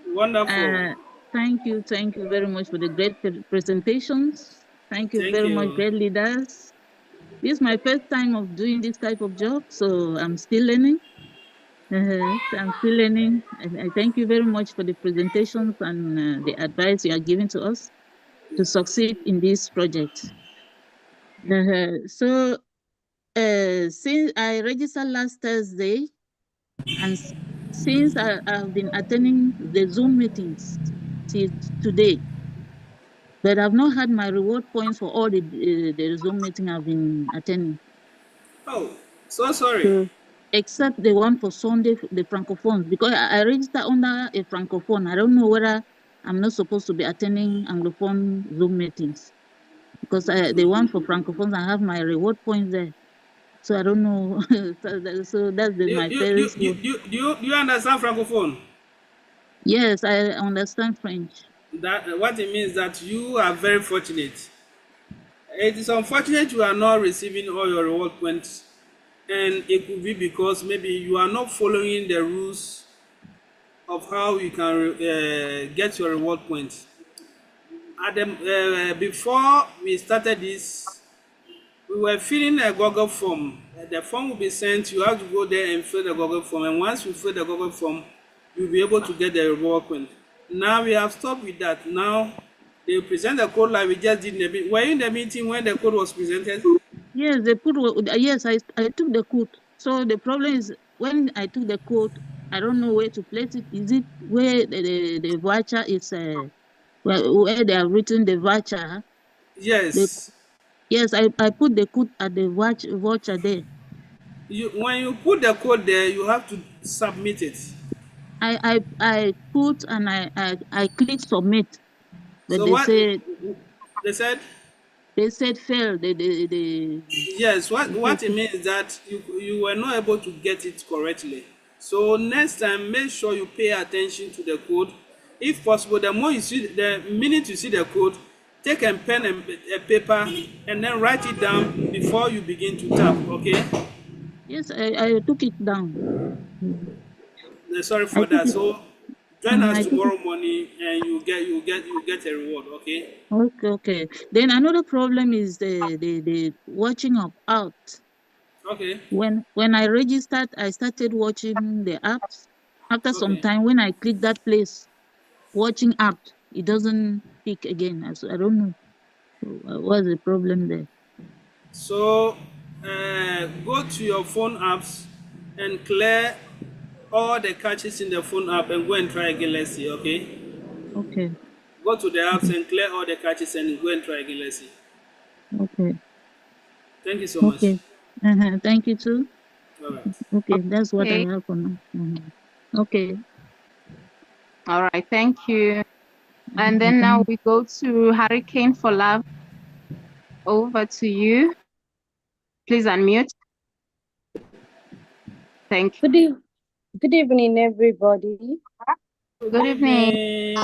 Wonderful. Thank you very much for the great presentations. Thank you very much, great leaders. This is my first time of doing this type of job, so I'm still learning. And I thank you very much for the presentations and the advice you are giving to us to succeed in this project. So since I registered last Thursday, and since I've been attending the Zoom meetings till today, but I've not had my reward points for all the Zoom meeting I've been attending. Oh, so sorry. So, except the one for Sunday, the Francophones, because I registered under a Francophone. I don't know whether I'm not supposed to be attending Anglophone Zoom meetings, because the one for Francophones, I have my reward points there. So I don't know. So that's my parents. Do you understand Francophone? Yes, I understand French. That what it means that you are very fortunate. It is unfortunate you are not receiving all your reward points, and it could be because maybe you are not following the rules of how you can get your reward points. Before we started this, we were filling a Google form. The form will be sent. You have to go there and fill the Google form. And once you fill the Google form, you'll be able to get the reward point. Now we have stopped with that. Now they present the code like we just did in the meeting. Were you in the meeting when the code was presented? Yes, they put. Yes, I took the code. So the problem is when I took the code, I don't know where to place it. Is it where the voucher is? Where they have written the voucher? Yes. Yes, I put the code at the voucher there. When you put the code there, you have to submit it. I put and I click submit, but So they what said they said? They said fail. Yes. What it means is that you were not able to get it correctly. So next time, make sure you pay attention to the code. If possible, the minute you see the code, take a pen and a paper and then write it down before you begin to tap. Okay. Yes, I took it down. Sorry for that. So join us tomorrow morning, and you get a reward. Okay. Okay. Then another problem is the watching of out. Okay. When I registered, I started watching the apps. After some Okay. time, when I click that place, watching app, it doesn't pick again. I don't know what's the problem there. So go to your phone apps and clear all the caches in the phone app and go and try again. Let's see. Okay. Okay. Go to the apps and clear all the caches and go and try again. Let's see. Okay. Thank you so much. Thank you too. All right. Okay, that's what I have for now. Okay. All right, thank you. And then now we go to Hurricane for Love. Over to you. Please unmute. Thank you. Good evening, everybody. Good evening.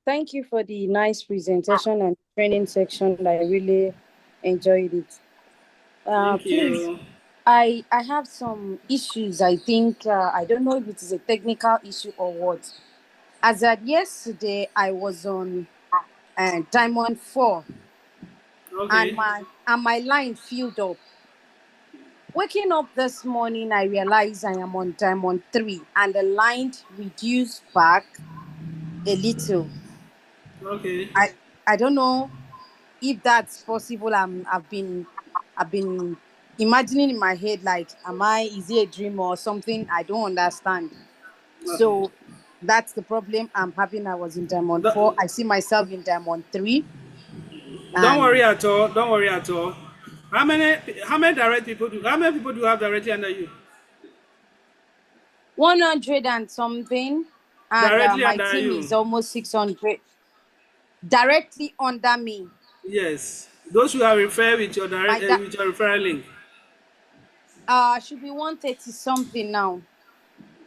Thank you for the nice presentation and training section. I really enjoyed it. Thank Please, you. I have some issues. I think I don't know if it is a technical issue or what. As at yesterday, I was on Diamond 4, Okay. and my line filled up. Waking up this morning, I realized I am on Diamond 3, and the line reduced back a little. Okay. I don't know if that's possible. I've been imagining in my head, like, is it a dream or something? I don't understand. Okay. So that's the problem I'm having. I was in Diamond 4. I see myself in Diamond 3. Don't worry at all. Don't worry at all. How many direct people do? How many people do you have directly under you? 100 and something, and Directly my under team you. is almost 600 directly under me. Yes, those who are referred with your with your referral link. Should be 130 something now.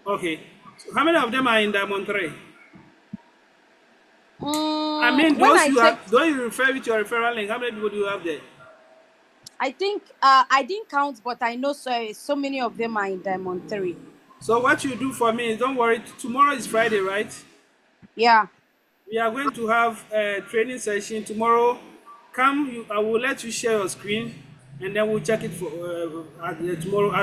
Okay, so how many of them are in Diamond 3? I mean, those you refer with your referral link. How many people do you have there? I think I didn't count, but I know so many of them are in Diamond 3. So what you do for me is, don't worry. Tomorrow is Friday, right? Yeah. We are going to have a training session tomorrow. I will let you share your screen, and then we'll check it for at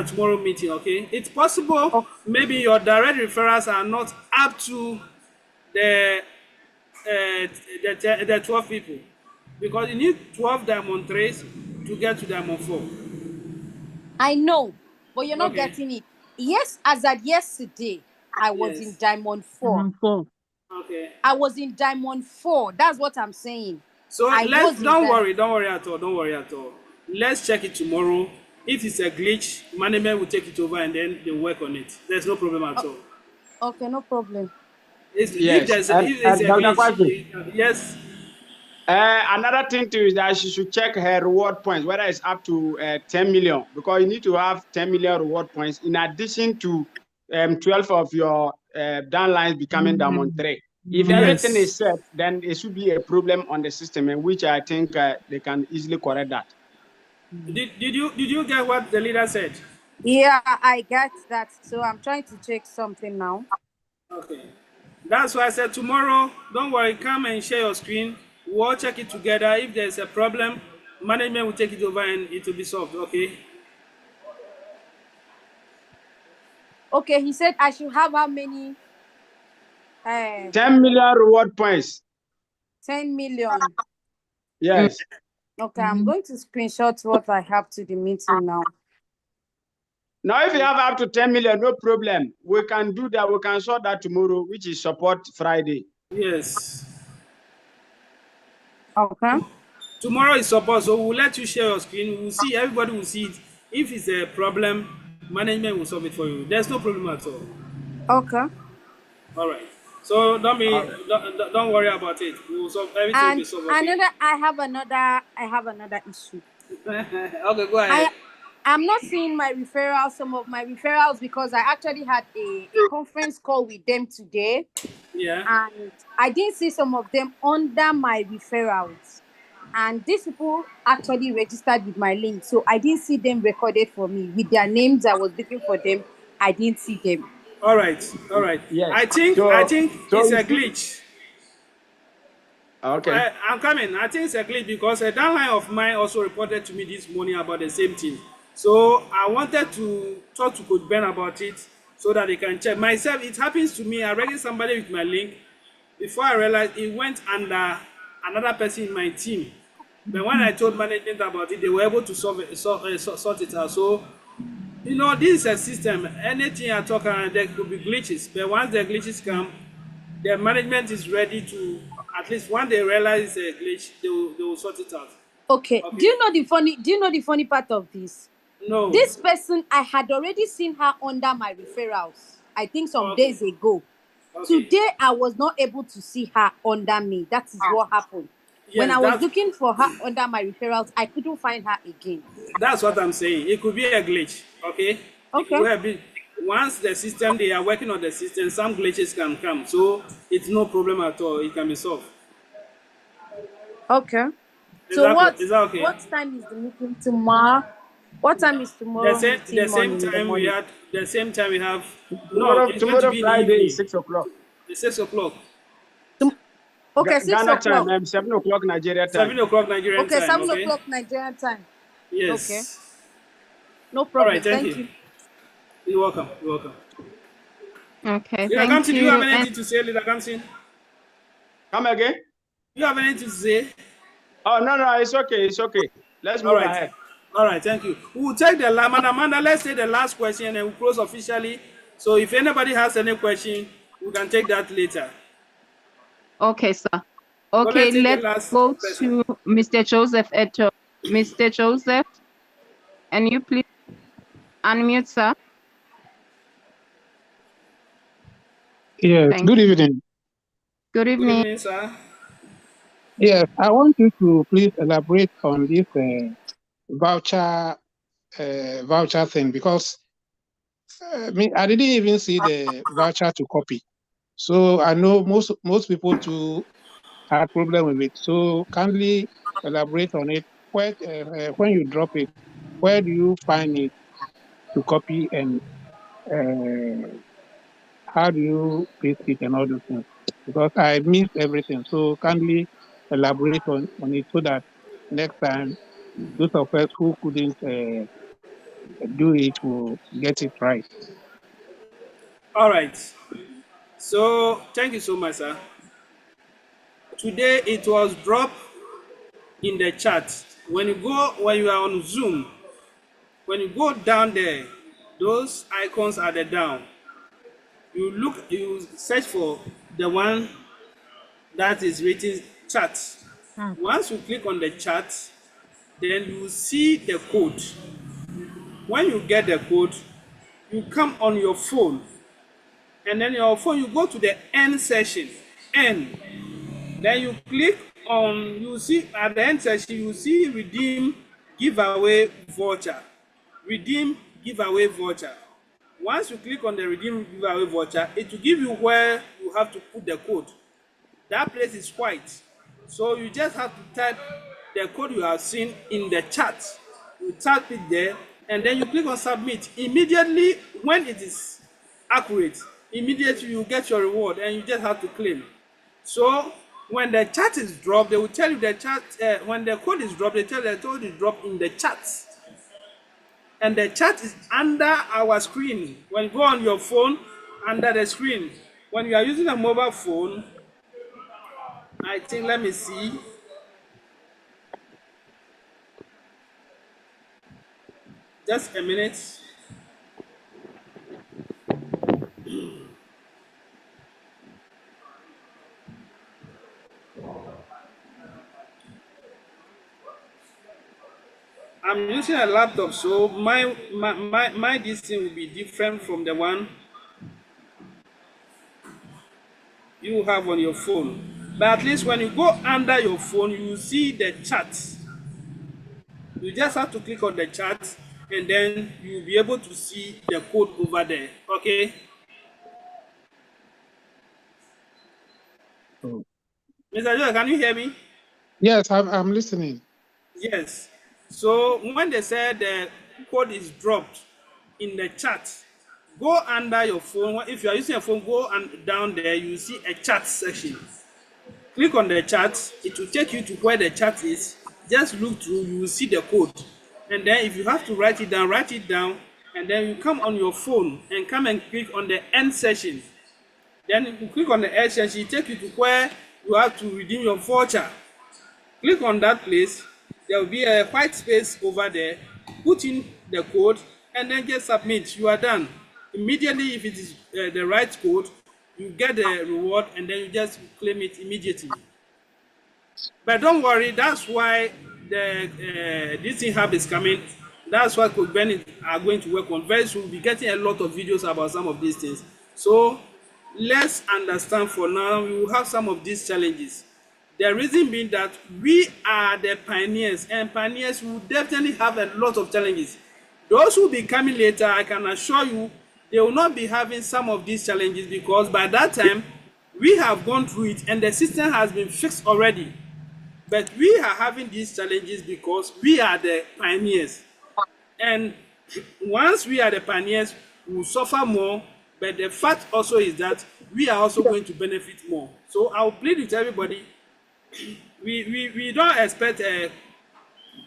tomorrow meeting. Okay? It's possible maybe your direct referrals are not up to the 12 people, because you need 12 Diamond 3s to get to Diamond 4. I know, but you're not getting it. Yes, as at yesterday, I was in Diamond 4. Diamond 4. Okay. I was in Diamond 4. That's what I'm saying. So don't worry at all. Don't worry at all. Let's check it tomorrow. If it's a glitch, management will take it over and then they'll work on it. There's no problem at all. Okay, no problem. Yes. If there's a glitch, yes. Another thing too is that she should check her reward points, whether it's up to 10 million, because you need to have 10 million reward points in addition to 12 of your downlines becoming diamond 3. If everything is set, then it should be a problem on the system, in which I think they can easily correct that. Did you get what the leader said? Yeah, I get that. So I'm trying to check something now. Okay. That's why I said tomorrow, don't worry, come and share your screen. We'll all check it together. If there's a problem, management will take it over and it will be solved, okay? Okay, he said I should have how many? 10 million reward points. 10 million. Yes. Okay, I'm going to screenshot what I have to the meeting now. Now, if you have up to 10 million, no problem. We can do that. We can sort that tomorrow, which is support Friday. Yes. Okay. Tomorrow is support, so we'll let you share your screen. We'll see, everybody will see it. If it's a problem, management will solve it for you. There's no problem at all. Okay. All right. So don't worry about it. We'll solve everything. Will be solved. Okay? I have another issue. Okay, go ahead. I'm not seeing my referrals, some of my referrals, because I actually had a conference call with them today. Yeah. And I didn't see some of them under my referrals. And these people actually registered with my link. So I didn't see them recorded for me. With their names, I was looking for them. I didn't see them. All right. Yes. I think it's a glitch. Okay. I'm coming. I think it's a glitch because a downline of mine also reported to me this morning about the same thing. So I wanted to talk to Coach Ben about it so that they can check. Myself, it happens to me. I registered somebody with my link. Before I realized it went under another person in my team. But when I told management about it, they were able to sort it out. So, you know, this is a system. Anything I talk about, there could be glitches. But once the glitches come, the management is ready to, at least when they realize a glitch, they will sort it out. Okay. Do you know the funny part of this? No. This person, I had already seen her under my referrals, I think some days ago. Okay. Today, I was not able to see her under me. That is what happened. Yes, when I was looking for her under my referrals, I couldn't find her again. That's what I'm saying. It could be a glitch, okay? Okay. Once the system, they are working on the system, some glitches can come. So it's no problem at all. It can be solved. Okay. Is that okay? What time is the meeting tomorrow? What time is tomorrow? The same time we have. Tomorrow Friday is 6 o'clock. It's 6 o'clock. Okay, 6 o'clock. Time, 7 o'clock Nigeria time. 7 o'clock Nigerian time. Okay, 7 o'clock Nigerian time. Yes. Okay. No problem. All right, thank you. You're welcome. Okay, Leader thank Kamsin, you. Do you have anything to say, Leader Kamsin? Come again? Do you have anything to say? Oh, no, it's okay. Let's move ahead. All right, thank you. We'll take the Amanda, let's say the last question and we'll close officially. So if anybody has any question, we can take that later. Okay, sir. Okay, let's go to Mr. Joseph Eto. Mr. Joseph, and you please unmute, sir. Yes, good evening. Good evening. Good evening, sir. Yes, I want you to please elaborate on this voucher thing, because I didn't even see the voucher to copy. So I know most people too had problem with it. So kindly elaborate on it. When you drop it, where do you find it to copy, and how do you paste it and all those things? Because I missed everything. So kindly elaborate on it so that next time those of us who couldn't do it will get it right. All right. So thank you so much, sir. Today it was dropped in the chat. When you are on Zoom, when you go down there, those icons are the down. You search for the one that is written chat. Once you click on the chat, then you see the code. When you get the code, you come on your phone, and then your phone, you go to the end session, then you click on, you see at the end session, you see redeem giveaway voucher. Redeem giveaway voucher. Once you click on the redeem giveaway voucher, it will give you where you have to put the code. That place is white. So you just have to type the code you have seen in the chat. You type it there, and then you click on submit. Immediately, when it is accurate, immediately you get your reward, and you just have to claim. So when the chat is dropped, they will tell you the chat. When the code is dropped, they tell you the code is dropped in the chat. And the chat is under our screen. When you go on your phone, under the screen. When you are using a mobile phone, I think, let me see. Just a minute. I'm using a laptop, so my this thing will be different from the one you have on your phone. But at least when you go under your phone, you will see the chat. You just have to click on the chat, and then you'll be able to see the code over there. Okay? Oh. Mr. Joe, can you hear me? Yes, I'm listening. Yes. So when they said the code is dropped in the chat, go under your phone. If you are using a phone, go and down there, you see a chat section. Click on the chat. It will take you to where the chat is. Just look through, you will see the code. And then if you have to write it down, and then you come on your phone and come and click on the end session. Then if you click on the end session, it take you to where you have to redeem your voucher. Click on that place. There will be a white space over there. Put in the code and then just submit. You are done. Immediately, if it is the right code, you get the reward and then you just claim it immediately. But don't worry, that's why the this thing hub is coming. That's why Coach Bennett are going to work on. Very soon, we'll be getting a lot of videos about some of these things. So let's understand for now, we will have some of these challenges. The reason being that we are the pioneers, and pioneers will definitely have a lot of challenges. Those who will be coming later, I can assure you, they will not be having some of these challenges, because by that time, we have gone through it and the system has been fixed already. But we are having these challenges because we are the pioneers. And once we are the pioneers, we will suffer more. But the fact also is that we are also going to benefit more. So I will plead with everybody. We don't expect a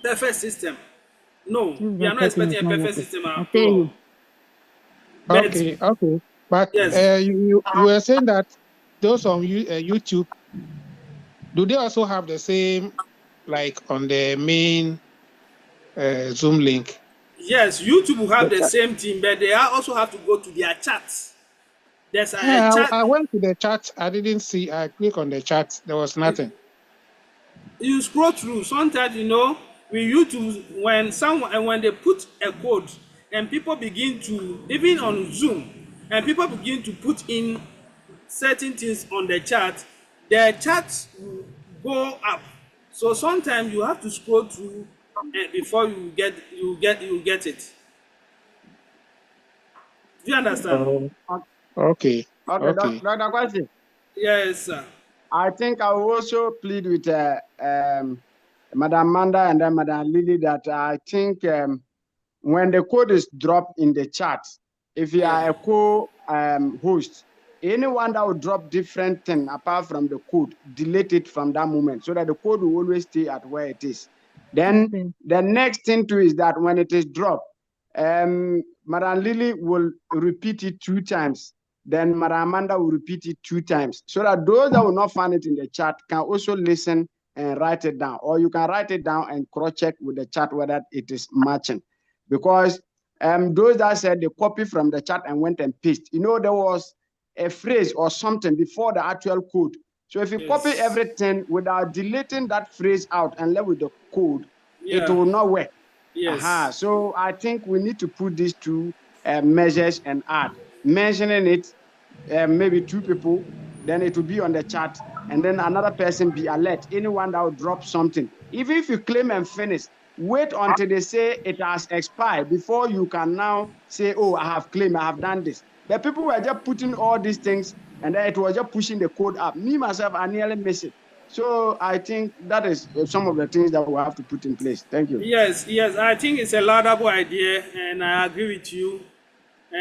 perfect system. No, we are not expecting a perfect system at all. Okay. But yes. you were saying that those on YouTube, do they also have the same, like on the main Zoom link? Yes, YouTube will have the same thing, but they also have to go to their chats. There's a chat. I went to the chat. I didn't see. I clicked on the chat. There was nothing. You scroll through. Sometimes, you know, with YouTube, when they put a code and people begin to, even on Zoom, and people begin to put in certain things on the chat, the chat will go up. So sometimes you have to scroll through before you get it. Do you understand? Okay. Okay. Dr. Quashi. Yes, sir. I think I will also plead with Madam Manda and then Madam Lily that I think when the code is dropped in the chat, if you are a co-host, anyone that will drop different thing apart from the code, delete it from that moment so that the code will always stay at where it is. Then the next thing too is that when it is dropped, Madam Lily will repeat it 2 times. Then Madam Amanda will repeat it 2 times so that those that will not find it in the chat can also listen and write it down, or you can write it down and cross-check with the chat whether it is matching. Because those that said they copy from the chat and went and paste, you know, there was a phrase or something before the actual code. So if you copy everything without deleting that phrase out and left with the code, it will not work. Yes. So I think we need to put these 2 measures and add. Mentioning it, maybe 2 people, then it will be on the chat, and then another person be alert. Anyone that will drop something, even if you claim and finish, Wait until they say it has expired before you can now say, oh, I have claimed, I have done this. But people were just putting all these things and then it was just pushing the code up. Me, myself, I nearly miss it. So I think that is some of the things that we have to put in place. Thank you. Yes, I think it's a laudable idea, and I agree with you.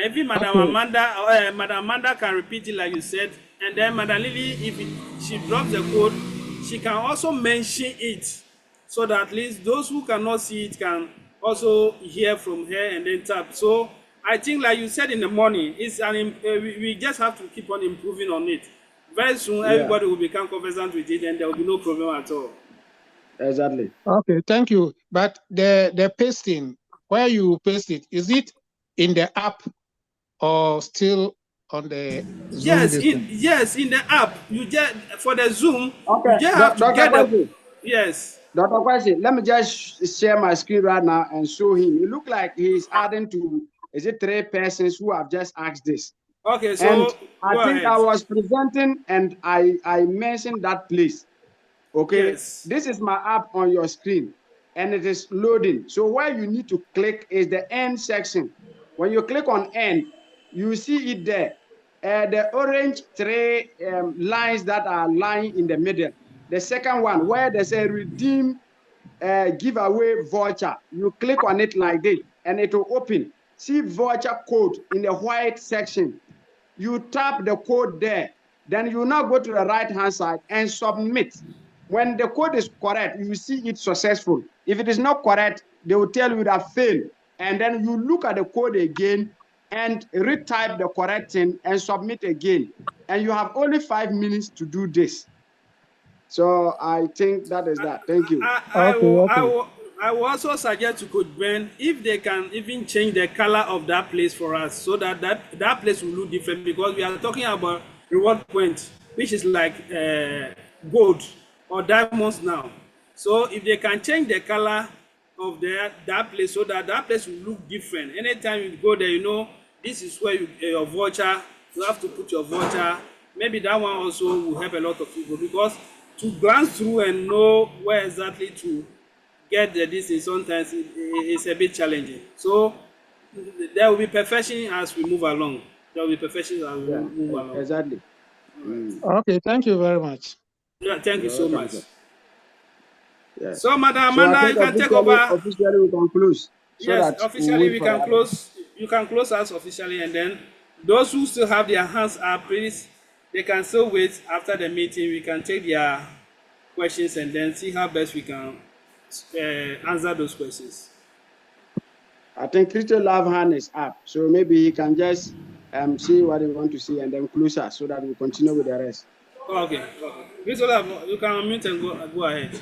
Even Madam Amanda can repeat it like you said, and then Madam Lily, if she drops the code, she can also mention it, so that at least those who cannot see it can also hear from her and then tap. So I think, like you said in the morning, we just have to keep on improving on it. Very soon, everybody will become conversant with it, and there will be no problem at all. Exactly. Okay, thank you. But the pasting, where you paste it, is it in the app or still on the Zoom? Yes, in the app. You just for the Zoom, okay. you just have to get the Dr. Quashi, let me just share my screen right now and show him. It looks like he's adding to, is it 3 persons who have just asked this? Okay, so and I go think ahead. I was presenting and I mentioned that place. Okay, yes. This is my app on your screen and it is loading. So where you need to click is the end section. When you click on end, you see it there. The orange 3 lines that are lying in the middle. The second one where there's a redeem giveaway voucher. You click on it like this and it will open. See voucher code in the white section. You tap the code there. Then you now go to the right-hand side and submit. When the code is correct, you see it successful. If it is not correct, they will tell you that failed. And then you look at the code again and retype the correct thing and submit again. And you have only 5 minutes to do this. So I think that is that. Thank you. I will also suggest to Coach Ben if they can even change the color of that place for us, so that place will look different, because we are talking about reward points, which is like gold or diamonds now. So if they can change the color of that place so that place will look different. Anytime you go there, you know this is where your voucher. You have to put your voucher. Maybe that one also will help a lot of people, because to glance through and know where exactly to get the distance sometimes it's a bit challenging. So there will be perfection as we move along. There will be perfection as we move along. Exactly. Okay, thank you very much. Yeah, thank you so much. Yes. So, Madam Amanda, you can take over. Officially, we can close. Yes, officially we can close. You can close us officially, and then those who still have their hands up, please, they can still wait after the meeting. We can take their questions and then see how best we can answer those questions. I think Crystal Love hand is up, so maybe he can just see what he want to see and then close us so that we continue with the rest. Okay. Crystal Love, you can unmute and go ahead.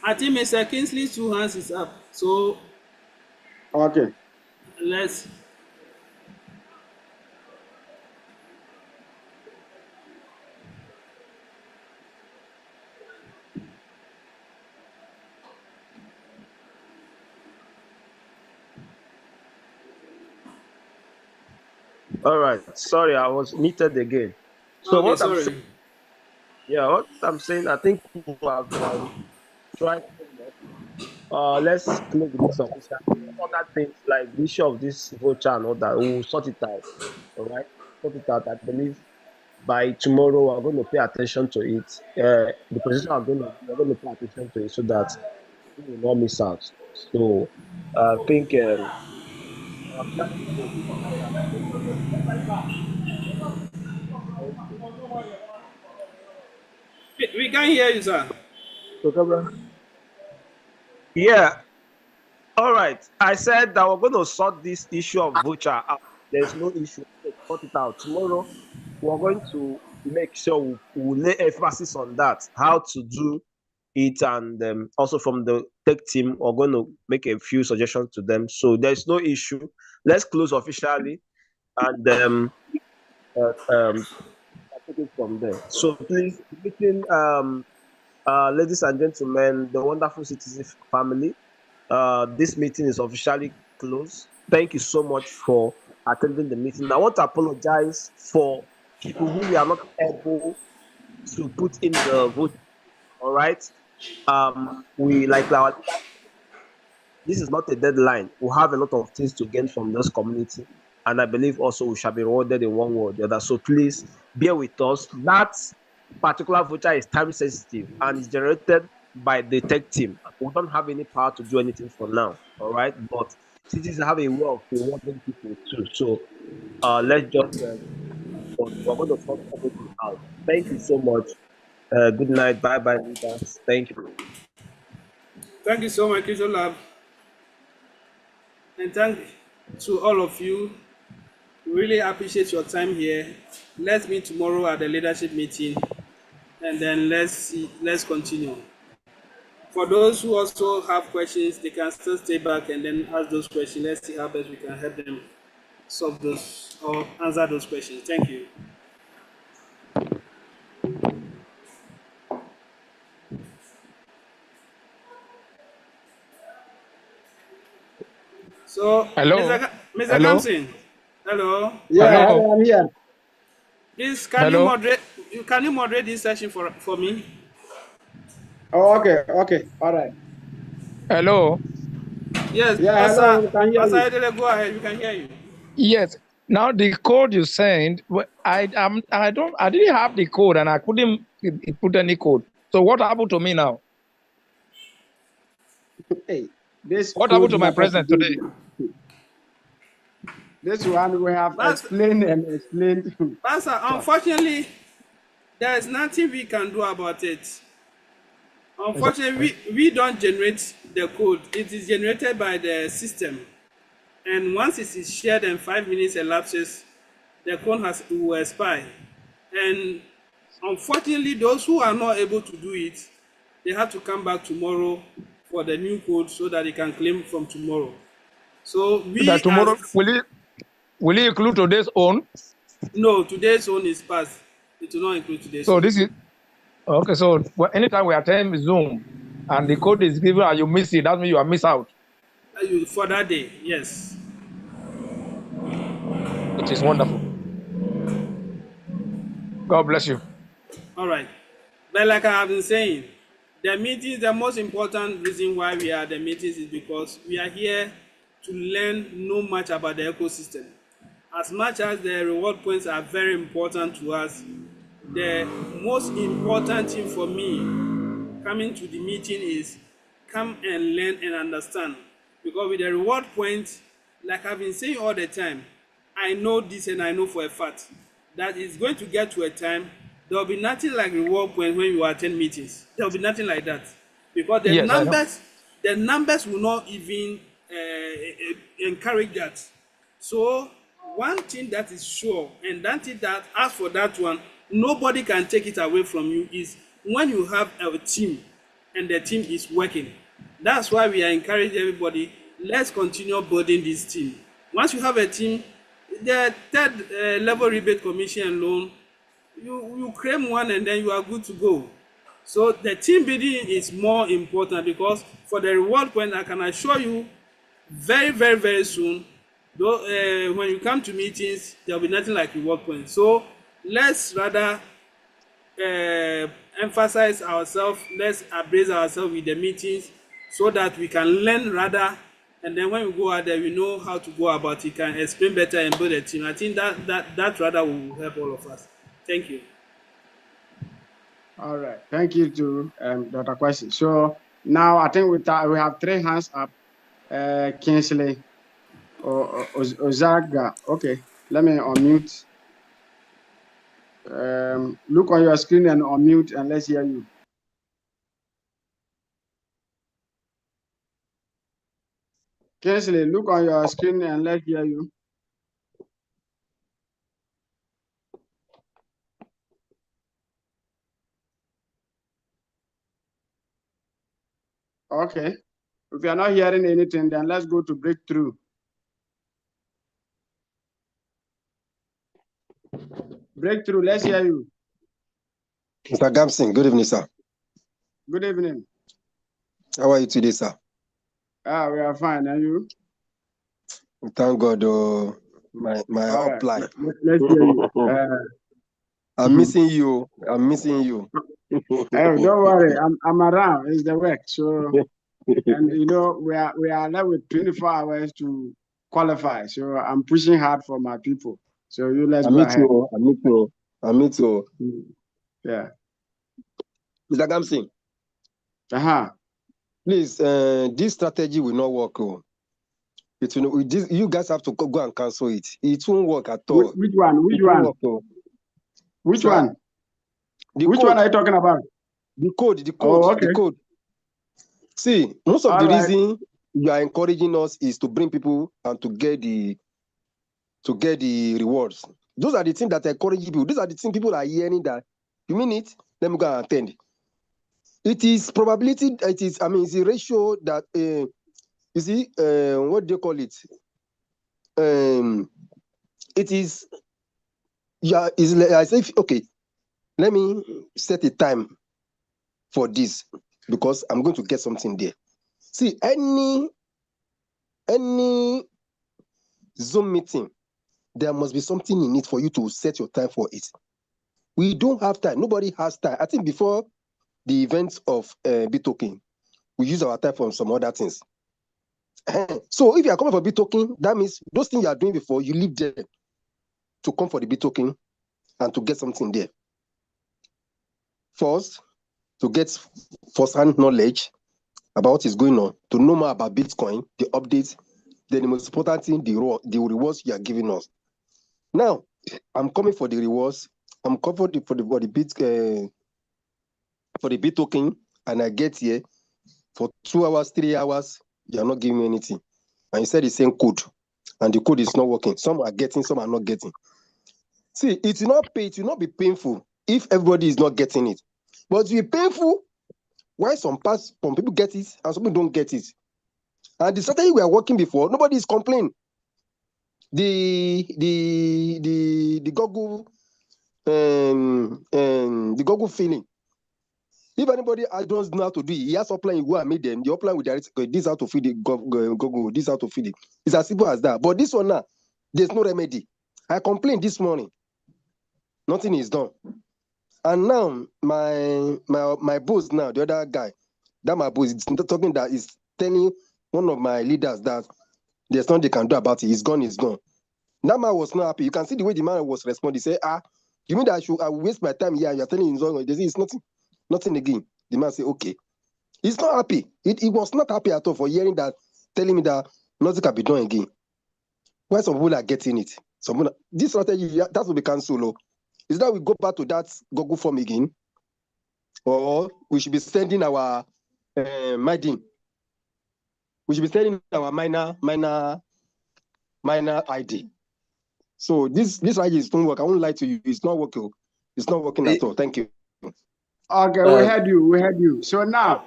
I think Mr. Kingsley's 2 hands is up. So okay. Let's All right. Sorry, I was muted again. So okay, what sorry. I'm saying, what I'm saying, I think we have tried. Let's close this official. Other things like the issue of this voucher and all that, we'll sort it out. All right, sort it out. I believe by tomorrow we're going to pay attention to it. The position we're going to pay attention to it so that we will not miss out. So I think we can't hear you, sir. Yeah. All right. I said that we're going to sort this issue of voucher out. There's no issue. Let's sort it out. Tomorrow, we're going to make sure we'll lay emphasis on that, how to do it. And also from the tech team, we're going to make a few suggestions to them. So there's no issue. Let's close officially and take it from there. So please, ladies and gentlemen, the wonderful Ctc family, this meeting is officially closed. Thank you so much for attending the meeting. I want to apologize for people who we are not able to put in the vote. All right. We like our this is not a deadline. We have a lot of things to gain from this community, and I believe also we shall be rewarded in one way or the other. So please bear with us. That particular voucher is time sensitive and is generated by the tech team. We don't have any power to do anything for now. All right, but cities have a way of rewarding people too. So let's just but we're going to sort everything out. Thank you so much. Good night. Bye bye, leaders. Thank you. Thank you so much, Crypto Lab. And thank to all of you. Really appreciate your time here. Let's meet tomorrow at the leadership meeting, and then let's continue. For those who also have questions, they can still stay back and then ask those questions. Let's see how best we can help them solve those or answer those questions. Thank you. So, hello, Mr. hello, Kamsin, hello. Yeah, hello, I'm here. Please, hello. can you moderate this session for me? Oh, okay, all right. Hello. Yes, Yeah, hello, we can hear Pastor you. Edele, go ahead. We can hear you. Yes. Now the code you sent, I didn't have the code and I couldn't put any code. So what happened to me now? Hey, this What code happened to my matter present today? This one we have explained and explained. Pastor, unfortunately, there is nothing we can do about it. Unfortunately, we don't generate the code. It is generated by the system. And once it is shared and 5 minutes elapses, the code will expire. And unfortunately, those who are not able to do it, they have to come back tomorrow for the new code so that they can claim from tomorrow. So that tomorrow will it include today's own? No, today's own is passed. It will not include today's So own. this is okay. So anytime we attend Zoom and the code is given and you miss it, that means you are miss out. For that day, yes. It is wonderful. God bless you. All right. But like I have been saying, the meetings, the most important reason why we are at the meetings is because we are here to learn know much about the ecosystem. As much as the reward points are very important to us, the most important thing for me coming to the meeting is come and learn and understand. Because with the reward points, like I've been saying all the time, I know this and I know for a fact that it's going to get to a time there will be nothing like reward point when you attend meetings. There will be nothing like that because the numbers will not even encourage that. So one thing that is sure, and that thing that as for that one, nobody can take it away from you is when you have a team and the team is working. That's why we are encouraging everybody. Let's continue building this team. Once you have a team, the third level rebate commission and loan, you claim one and then you are good to go. So the team building is more important because for the reward point, I can assure you very, very, very soon, though, when you come to meetings, there will be nothing like reward points. So let's rather emphasize ourselves, let's embrace ourselves with the meetings so that we can learn rather, and then when we go out there, we know how to go about it, can explain better and build a team. I think that rather will help all of us. Thank you. All right, thank you to Dr. Quashi. So now I think we have 3 hands up. Kingsley or Ozaga. Okay, let me unmute. Look on your screen and unmute and let's hear you. Kingsley, look on your screen and let's hear you. Okay, if you are not hearing anything, then let's go to breakthrough. Breakthrough, let's hear you. Mr. Gamson, good evening, sir. Good evening. How are you today, sir? We are fine, and you? Thank God, my All right, upline. let's hear you. I'm missing you. I'm missing you. Hey, don't worry, I'm around. It's the work. So, and you know, we are left with 24 hours to qualify. So I'm pushing hard for my people. So you let's go ahead. I meet you. Yeah. Mr. Gamson. Please, this strategy will not work. It will, you guys have to go and cancel it. It won't work at all. Which one? Which one? Work, Which Sir? one? Which one are you talking about? The code. Oh, okay. The code. See, most of the reason you are encouraging us is to bring people and to get the rewards. Those are the things that encourage people. These are the things people are hearing that you mean it. Let me go and attend. It is probability. It is. I mean, it's a ratio that you see. What do you call it? It is. Yeah. Is I say okay. Let me set a time for this because I'm going to get something there. See, any Zoom meeting, there must be something in it for you to set your time for it. We don't have time. Nobody has time. I think before the event of BitToken, we use our time for some other things. So if you are coming for BitToken, that means those things you are doing before, you leave them to come for the BitToken and to get something there. First, to get first-hand knowledge about what is going on, to know more about Bitcoin, the updates, then the most important thing, the rewards you are giving us. Now, I'm coming for the rewards. I'm coming for the BitToken, and I get here for 2 hours, 3 hours. You are not giving me anything, and you said the same code, and the code is not working. Some are getting, some are not getting. See, it will not pay. It will not be painful if everybody is not getting it, but it will be painful why some people get it and some people don't get it. And the strategy we are working before, nobody is complaining. The Google the Google feeling. If anybody doesn't know how to do it, he has upline, you go and meet them. The upline will direct this how to feed it, Google, this how to feed it. It's as simple as that. But this one now, there's no remedy. I complained this morning. Nothing is done. And now my boss now, the other guy, that my boss is talking that is telling one of my leaders that there's nothing they can do about it. It's gone, it's gone. That man was not happy. You can see the way the man was responding. He said, you mean that I will waste my time here? You're telling him it's nothing again. The man said, okay. He's not happy. He was not happy at all for hearing that, telling me that nothing can be done again. Why some people are getting it? This strategy, that will be cancelled. Is that we go back to that Google form again? Or we should be sending our mining. We should be sending our miner ID. So this strategy is don't work. I won't lie to you. It's not working. It's not working at all. Thank you. Okay, we heard you. We heard you. So now,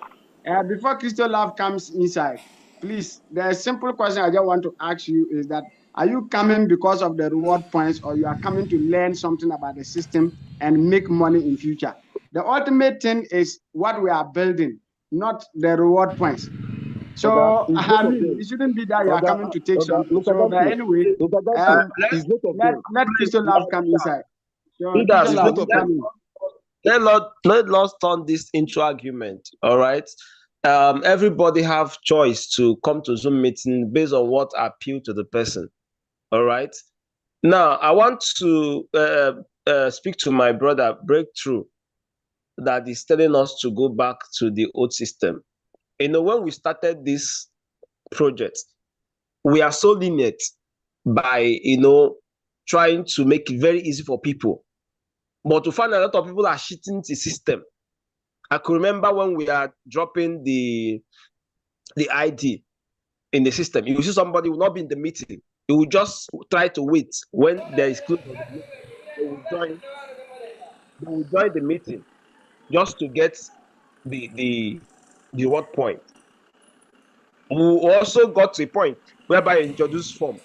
before Crystal Love comes inside, please, the simple question I just want to ask you is that, are you coming because of the reward points, or you are coming to learn something about the system and make money in future? The ultimate thing is what we are building, not the reward points. So, I mean, it shouldn't be that you are coming to take something. So, but anyway, let Crystal Love come inside. So, Crystal Love, you come in. Let us turn this into argument. All right. Everybody have choice to come to Zoom meeting based on what appeal to the person. All right. Now I want to speak to my brother Breakthrough that is telling us to go back to the old system. You know, when we started this project, we are so lenient by trying to make it very easy for people. But to find a lot of people are cheating the system. I could remember when we are dropping the ID in the system, you will see somebody will not be in the meeting. He will just try to wait when there is close of the meeting. They will join the meeting just to get the word point. We also got to a point whereby you introduce form.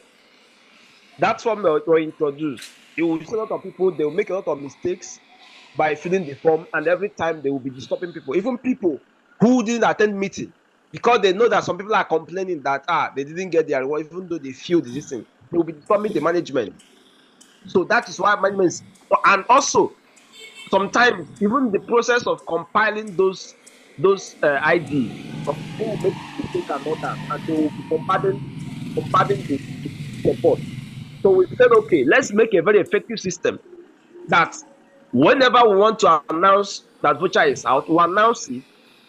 That form that were introduced, you will see a lot of people, they will make a lot of mistakes by filling the form, and every time they will be disturbing people, even people who didn't attend meeting. because they know that some people are complaining that they didn't get their reward, even though they feel this thing. They will be informing the management. So that is why management is, and also sometimes even the process of compiling those ID, some people will make mistake and all that, and they will be bombarding the support. So we said, okay, let's make a very effective system that whenever we want to announce that voucher is out, we announce it,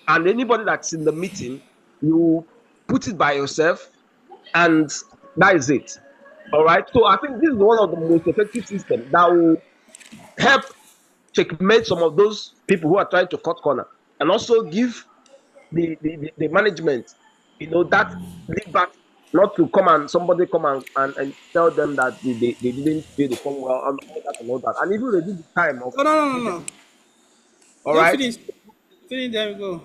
and anybody that's in the meeting, you put it by yourself, and that is it. All right. So I think this is one of the most effective systems that will help checkmate some of those people who are trying to cut corner, and also give the management, that lead not to come and somebody come and tell them that they didn't pay the form well and all that, and even reduce the time of. No. All right. Finish, there we go.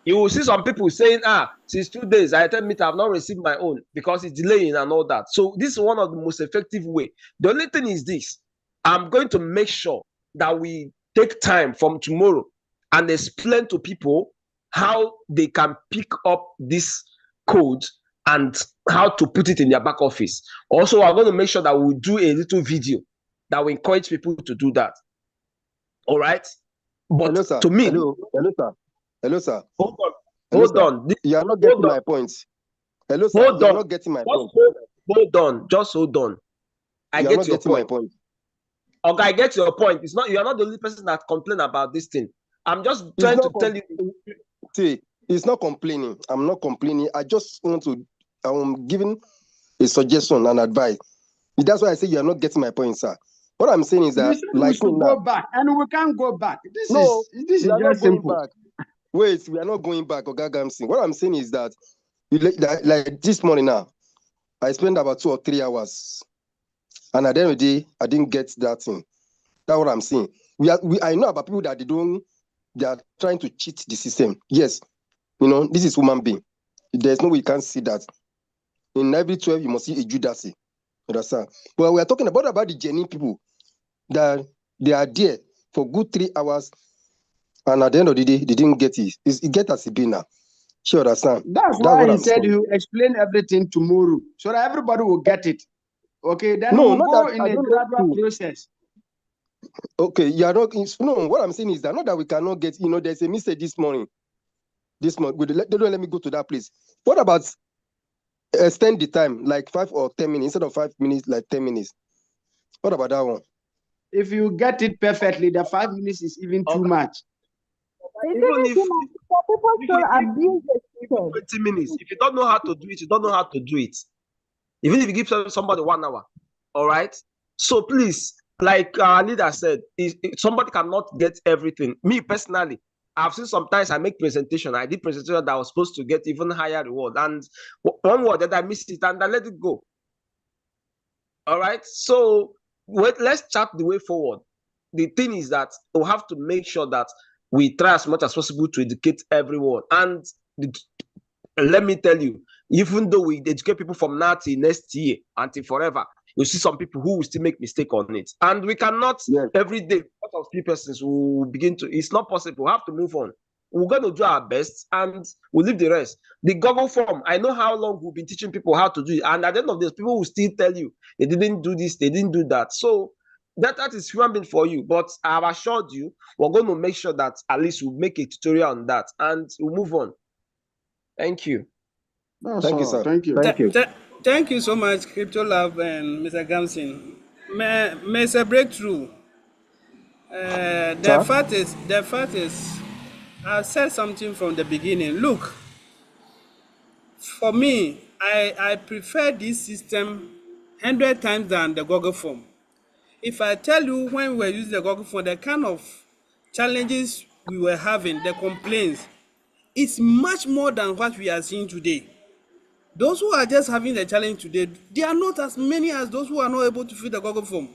You will see some people saying, since 2 days, I attend I've not received my own because it's delaying and all that. So this is one of the most effective way. The only thing is this: I'm going to make sure that we take time from tomorrow and explain to people how they can pick up this code and how to put it in their back office. Also, I'm going to make sure that we do a little video that will encourage people to do that. All right? But hello, sir. To me... Hello, sir. Hold on. You are not getting my point. Hello, sir. You are not getting my point. Hold on. Just hold on. I get your point. Okay, I get your point. It's not, you are not the only person that complain about this thing. I'm just trying to tell you. See, it's not complaining. I'm not complaining. I just want to. I'm giving a suggestion and advice. That's why I say you are not getting my point, sir. What I'm saying is that, we should go back, and we can't go back. This is just simple. Back. Wait, we are not going back, Oga Gamson. What I'm saying is that, like this morning now, I spent about 2 or 3 hours, and at the end of the day, I didn't get that thing. That's what I'm saying. I know about people that they are trying to cheat the system. Yes, this is human being. There's no way you can't see that. In every 12, you must see a Judas. Understand? But we are talking about the genuine people that they are there for good 3 hours, and at the end of the day, they didn't get it. It get as a now. Sure, understand? That's why he said you explain everything tomorrow, so that everybody will get it. Okay, then we'll go in a gradual process. Okay, you are not. No, what I'm saying is that not that we cannot get. There's a mistake this morning. They don't let me go to that place. What about extend the time, like 5 or 10 minutes instead of 5 minutes, like 10 minutes? What about that one? If you get it perfectly, the 5 minutes is even too much. Even if people abuse the system. 20 minutes. If you don't know how to do it, you don't know how to do it. Even if you give somebody 1 hour, all right? So please, like our leader said, somebody cannot get everything. Me personally, I've seen sometimes I make presentation. I did presentation that I was supposed to get even higher reward, and one word that I missed it and I let it go. All right. So let's chart the way forward. The thing is that we have to make sure that we try as much as possible to educate everyone. And let me tell you, even though we educate people from now till next year, until forever, you see some people who will still make mistake on it. And we cannot every day, out of 3 persons will begin to, it's not possible. We have to move on. We're going to do our best and we'll leave the rest. The Google form, I know how long we've been teaching people how to do it. And at the end of this, people will still tell you they didn't do this, they didn't do that. So that is human being for you. But I've assured you, we're going to make sure that at least we'll make a tutorial on that and we'll move on. Thank you. Thank you, sir. Thank you. Thank you so much, Crypto Lab and Mr. Gamson. Mr. Breakthrough. The fact is, I've said something from the beginning. Look, for me, I prefer this system 100 times than the Google form. If I tell you when we were using the Google form, the kind of challenges we were having, the complaints, it's much more than what we are seeing today. Those who are just having the challenge today, they are not as many as those who are not able to fill the Google form.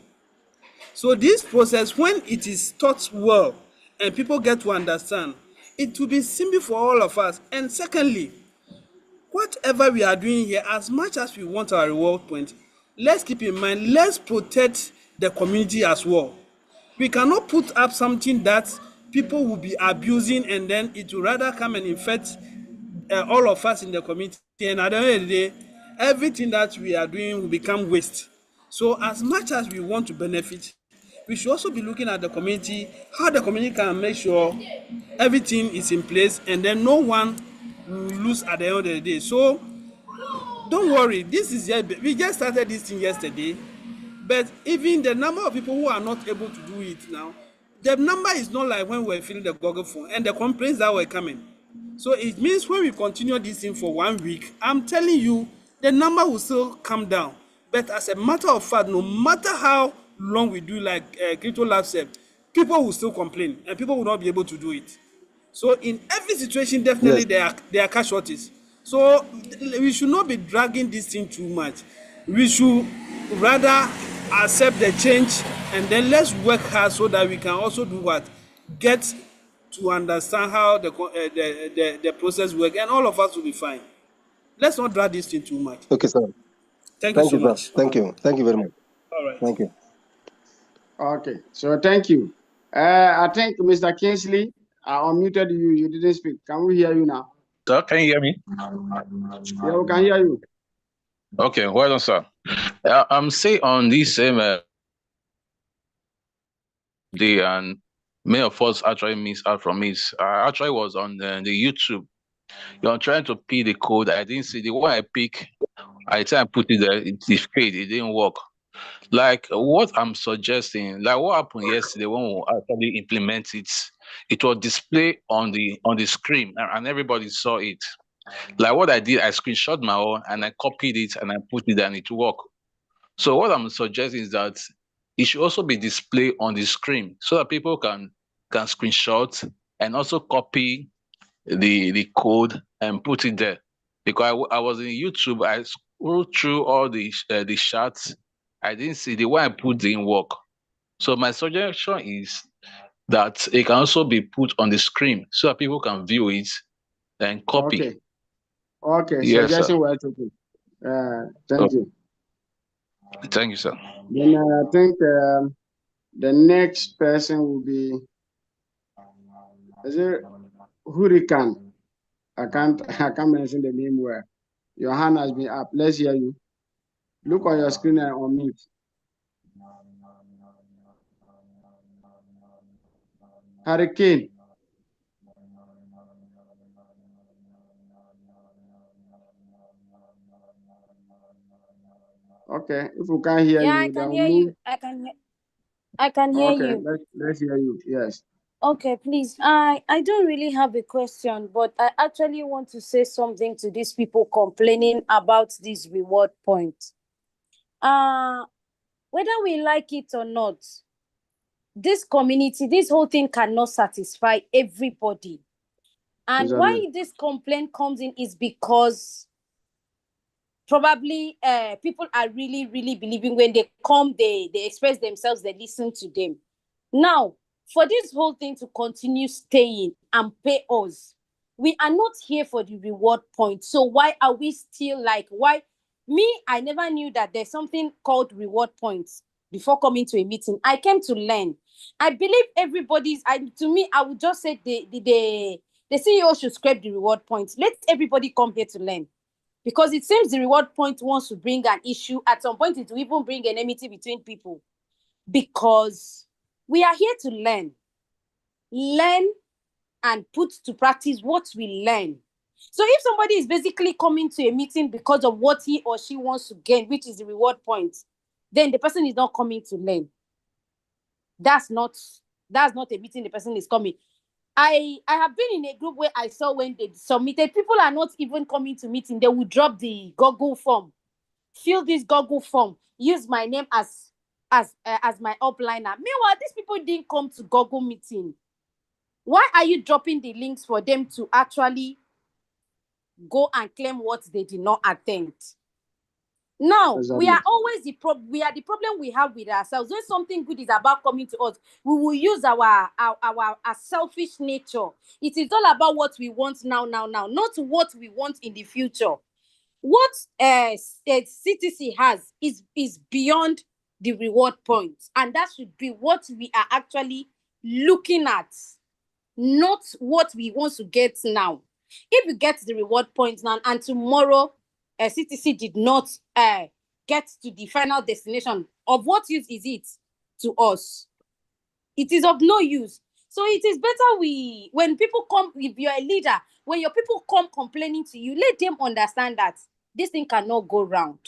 So this process, when it is taught well and people get to understand, it will be simple for all of us. And secondly, whatever we are doing here, as much as we want our reward point, let's keep in mind, let's protect the community as well. We cannot put up something that people will be abusing and then it will rather come and infect all of us in the community, and at the end of the day, everything that we are doing will become waste. So as much as we want to benefit, we should also be looking at the community, how the community can make sure everything is in place, and then no one will lose at the end of the day. So don't worry, this is we just started this thing yesterday, but even the number of people who are not able to do it now, the number is not like when we were filling the Google form and the complaints that were coming. So it means when we continue this thing for 1 week, I'm telling you, the number will still come down. But as a matter of fact, no matter how long we do, like Crypto Lab said, people will still complain and people will not be able to do it. So in every situation, definitely Yes. there are casualties. So we should not be dragging this thing too much. We should rather accept the change and then let's work hard so that we can also do what? Get to understand how the process works, and all of us will be fine. Let's not drag this thing too much. Okay, sir. Thank you Thank so you, sir. much. Thank you. Thank you very much. All right. Thank you. Okay, so thank you. I think Mr. Kingsley, I unmuted you. You didn't speak. Can we hear you now? Sir, can you hear me? Yeah, we can hear you. Okay, well done, sir. I'm saying on this same day, and many of us actually missed out from it. I actually was on the YouTube. You're trying to pick the code. I didn't see the one I pick. I tried and put it there. It failed. It didn't work. Like what I'm suggesting, like what happened yesterday when we actually implement it, it was displayed on the screen and everybody saw it. Like what I did, I screenshot my own and I copied it and I put it and it worked. So what I'm suggesting is that it should also be displayed on the screen so that people can screenshot and also copy the code and put it there. Because I was in YouTube, I scrolled through all the charts. I didn't see the one I put didn't work. So my suggestion is that it can also be put on the screen so that people can view it and copy. Okay. Okay, Yes, suggestion sir. well taken. Thank you. Thank you, sir. Then I think the next person will be, is it Hurricane? I can't mention the name well. Your hand has been up. Let's hear you. Look on your screen and unmute. Hurricane. Okay, if we can't hear Yeah, you, I then can we'll hear move. you. I can hear Okay, you. let's hear you. Yes. Okay, please. I don't really have a question, but I actually want to say something to these people complaining about this reward point. Whether we like it or not, this community, this whole thing cannot satisfy everybody. And Exactly. why this complaint comes in is because probably people are really, really believing when they come, they express themselves, they listen to them. Now, for this whole thing to continue staying and pay us, we are not here for the reward point. So why are we still like, why? Me, I never knew that there's something called reward points before coming to a meeting. I came to learn. I believe everybody's, to me, I would just say the CEO should scrape the reward points. Let everybody come here to learn. Because it seems the reward point wants to bring an issue. At some point, it will even bring an enmity between people. Because we are here to learn and put to practice what we learn. So if somebody is basically coming to a meeting because of what he or she wants to gain, which is the reward point, then the person is not coming to learn. That's not a meeting the person is coming. I have been in a group where I saw when they submitted, people are not even coming to meeting. They will drop the Google form, fill this Google form, use my name as my upliner. Meanwhile, these people didn't come to Google meeting. Why are you dropping the links for them to actually go and claim what they did not attend? Now, Exactly. we are always the problem we have with ourselves. When something good is about coming to us, we will use our selfish nature. It is all about what we want now, not what we want in the future. What CTC has is beyond the reward points, and that should be what we are actually looking at, not what we want to get now. If you get the reward points now and tomorrow CTC did not get to the final destination, of what use is it to us? It is of no use. So it is better when people come, if you're a leader, when your people come complaining to you, let them understand that this thing cannot go round.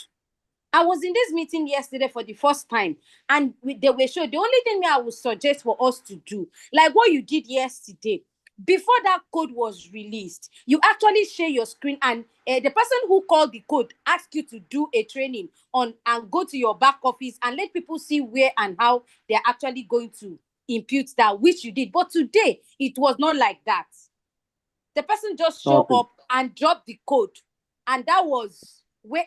I was in this meeting yesterday for the first time, and they were sure the only thing I would suggest for us to do, like what you did yesterday, before that code was released, you actually share your screen, and the person who called the code asked you to do a training on and go to your back office and let people see where and how they're actually going to impute that, which you did. But today, it was not like that. The person just showed up and dropped the code, and that was where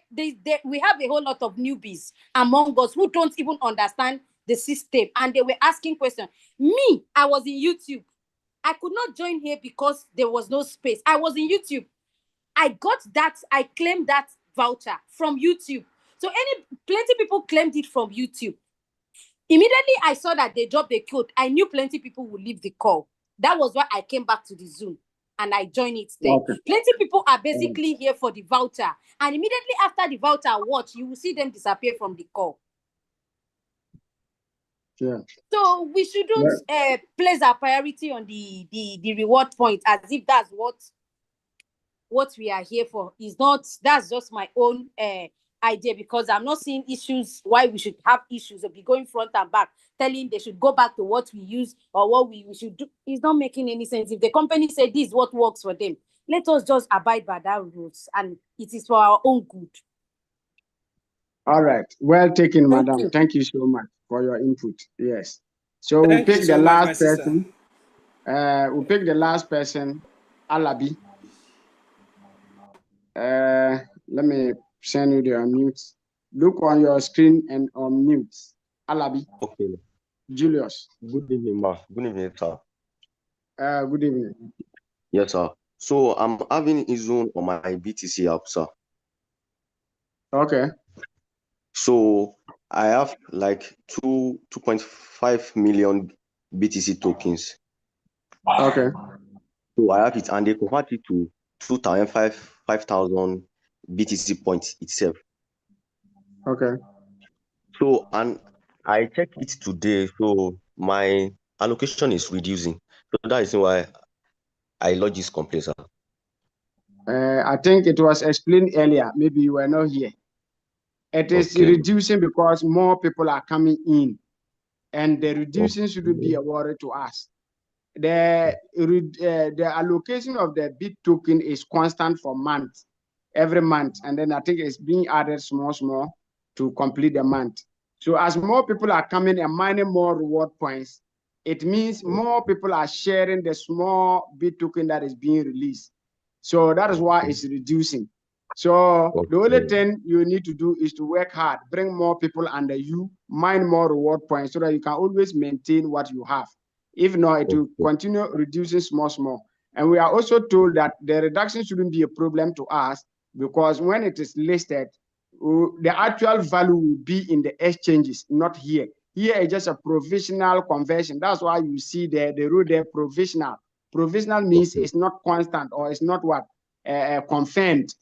we have a whole lot of newbies among us who don't even understand the system, and they were asking questions. Me, I was in YouTube. I could not join here because there was no space. I was in YouTube. I claimed that voucher from YouTube. So plenty people claimed it from YouTube. Immediately I saw that they dropped the code, I knew plenty people would leave the call. That was why I came back to the Zoom and I joined it there. Plenty people are basically here for the voucher. And immediately after the voucher watch, you will see them disappear from the call. Yeah. So we shouldn't place our priority on the reward point as if that's what we are here for. Is not. That's just my own idea, because I'm not seeing issues why we should have issues or be going front and back telling they should go back to what we use or what we should do. It's not making any sense. If the company said this is what works for them, let us just abide by that rules, and it is for our own good. All right. Well taken, madam. Thank you so much for your input. Yes. So we'll pick the last person. We'll pick the last person, Alabi. Let me send you the unmute. Look on your screen and unmute. Alabi. Okay. Julius. Good evening, ma. Good evening, sir. Good evening. Yes, sir. So I'm having a zone on my BTC app, sir. Okay. So I have like 2.5 million BTC tokens. Okay. So I have it, and they convert it to 5,000 BTC points itself. Okay. So, and I checked it today, so my allocation is reducing. So that is why I lodged this complaint, sir. I think it was explained earlier. Maybe you were not here. It is reducing because more people are coming in, and the reducing shouldn't be a worry to us. The allocation of the bit token is constant for months, every month, and then I think it's being added small to complete the month. So as more people are coming and mining more reward points, it means more people are sharing the small bit token that is being released. So that is why it's reducing. So the only thing you need to do is to work hard, bring more people under you, mine more reward points so that you can always maintain what you have. If not, it will continue reducing small. And we are also told that the reduction shouldn't be a problem to us, because when it is listed, the actual value will be in the exchanges, not here. Here is just a provisional conversion. That's why you see the rule there, provisional. Provisional means it's not constant, or it's not what confirmed.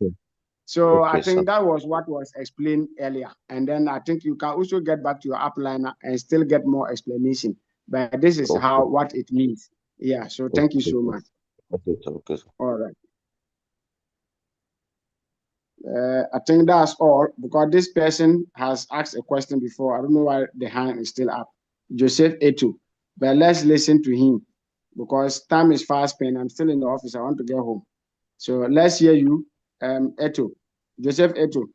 So I think that was what was explained earlier. And then I think you can also get back to your upliner and still get more explanation. But this is what it means. Yeah, so thank you so much. Okay. All right. I think that's all, because this person has asked a question before. I don't know why the hand is still up. Joseph Etu. But let's listen to him, because time is fast spent. I'm still in the office. I want to get home. So let's hear you, Etu. Joseph Etu.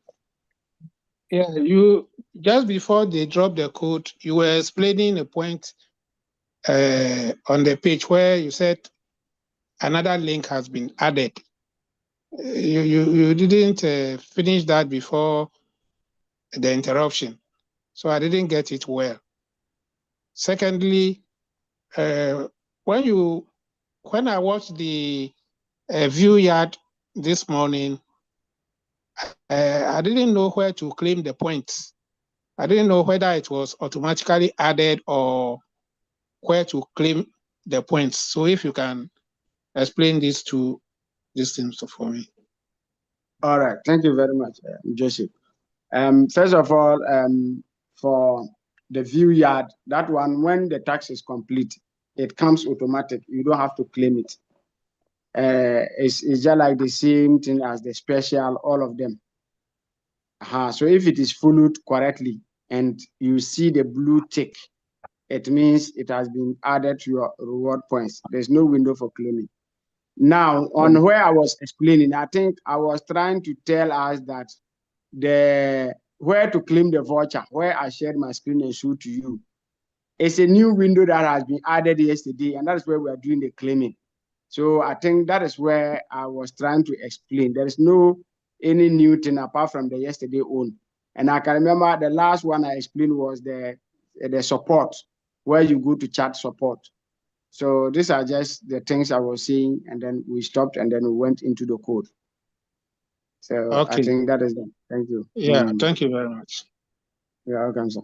Yeah, you just before they dropped the code, you were explaining a point on the page where you said another link has been added. You didn't finish that before the interruption, so I didn't get it well. Secondly, when I watched the view yard this morning, I didn't know where to claim the points. I didn't know whether it was automatically added or where to claim the points. So if you can explain this to this thing for me. All right, thank you very much, Joseph. First of all, for the view yard, that one, when the tax is complete, it comes automatic. You don't have to claim it. It's just like the same thing as the special, all of them. So if it is followed correctly and you see the blue tick, it means it has been added to your reward points. There's no window for claiming. Now, on where I was explaining, I think I was trying to tell us that where to claim the voucher, where I shared my screen and showed to you, it's a new window that has been added yesterday, and that's where we are doing the claiming. So I think that is where I was trying to explain. There is no any new thing apart from the yesterday own. And I can remember the last one I explained was the support, where you go to chat support. So these are just the things I was saying, and then we stopped and then we went into the code. So okay. I think that is it. Thank you. Yeah, thank you very much. You're welcome, sir.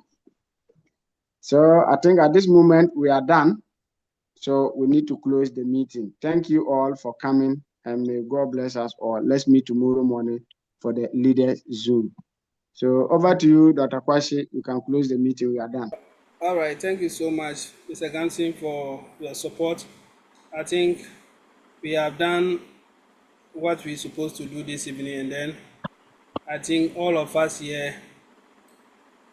So I think at this moment we are done. So we need to close the meeting. Thank you all for coming, and may God bless us all. Let's meet tomorrow morning for the leaders Zoom. So over to you, Dr. Quashi. You can close the meeting. We are done. All right. Thank you so much, Mr. Gansin, for your support. I think we have done what we're supposed to do this evening, and then I think all of us here,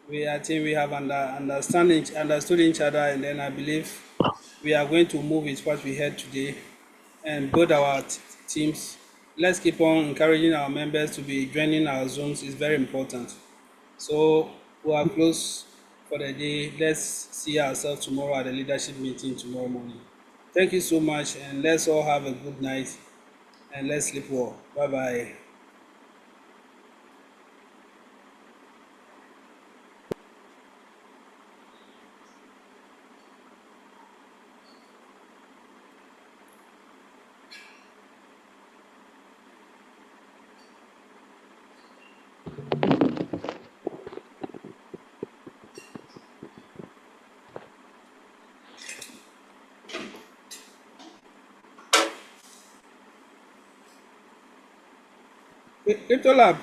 we have understood each other, and then I believe we are going to move with what we heard today and build our teams. Let's keep on encouraging our members to be joining our Zooms. It's very important. So we are close for the day. Let's see ourselves tomorrow at the leadership meeting tomorrow morning. Thank you so much, and let's all have a good night, and let's sleep well. Bye-bye. Crypto Lab.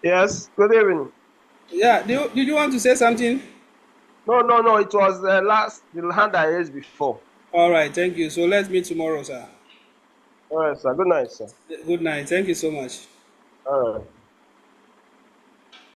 Yes, good evening. Yeah, did you want to say something? No, it was the hand I raised before. All right, thank you. So let's meet tomorrow, sir. All right, sir. Good night, sir. Good night. Thank you so much. All right.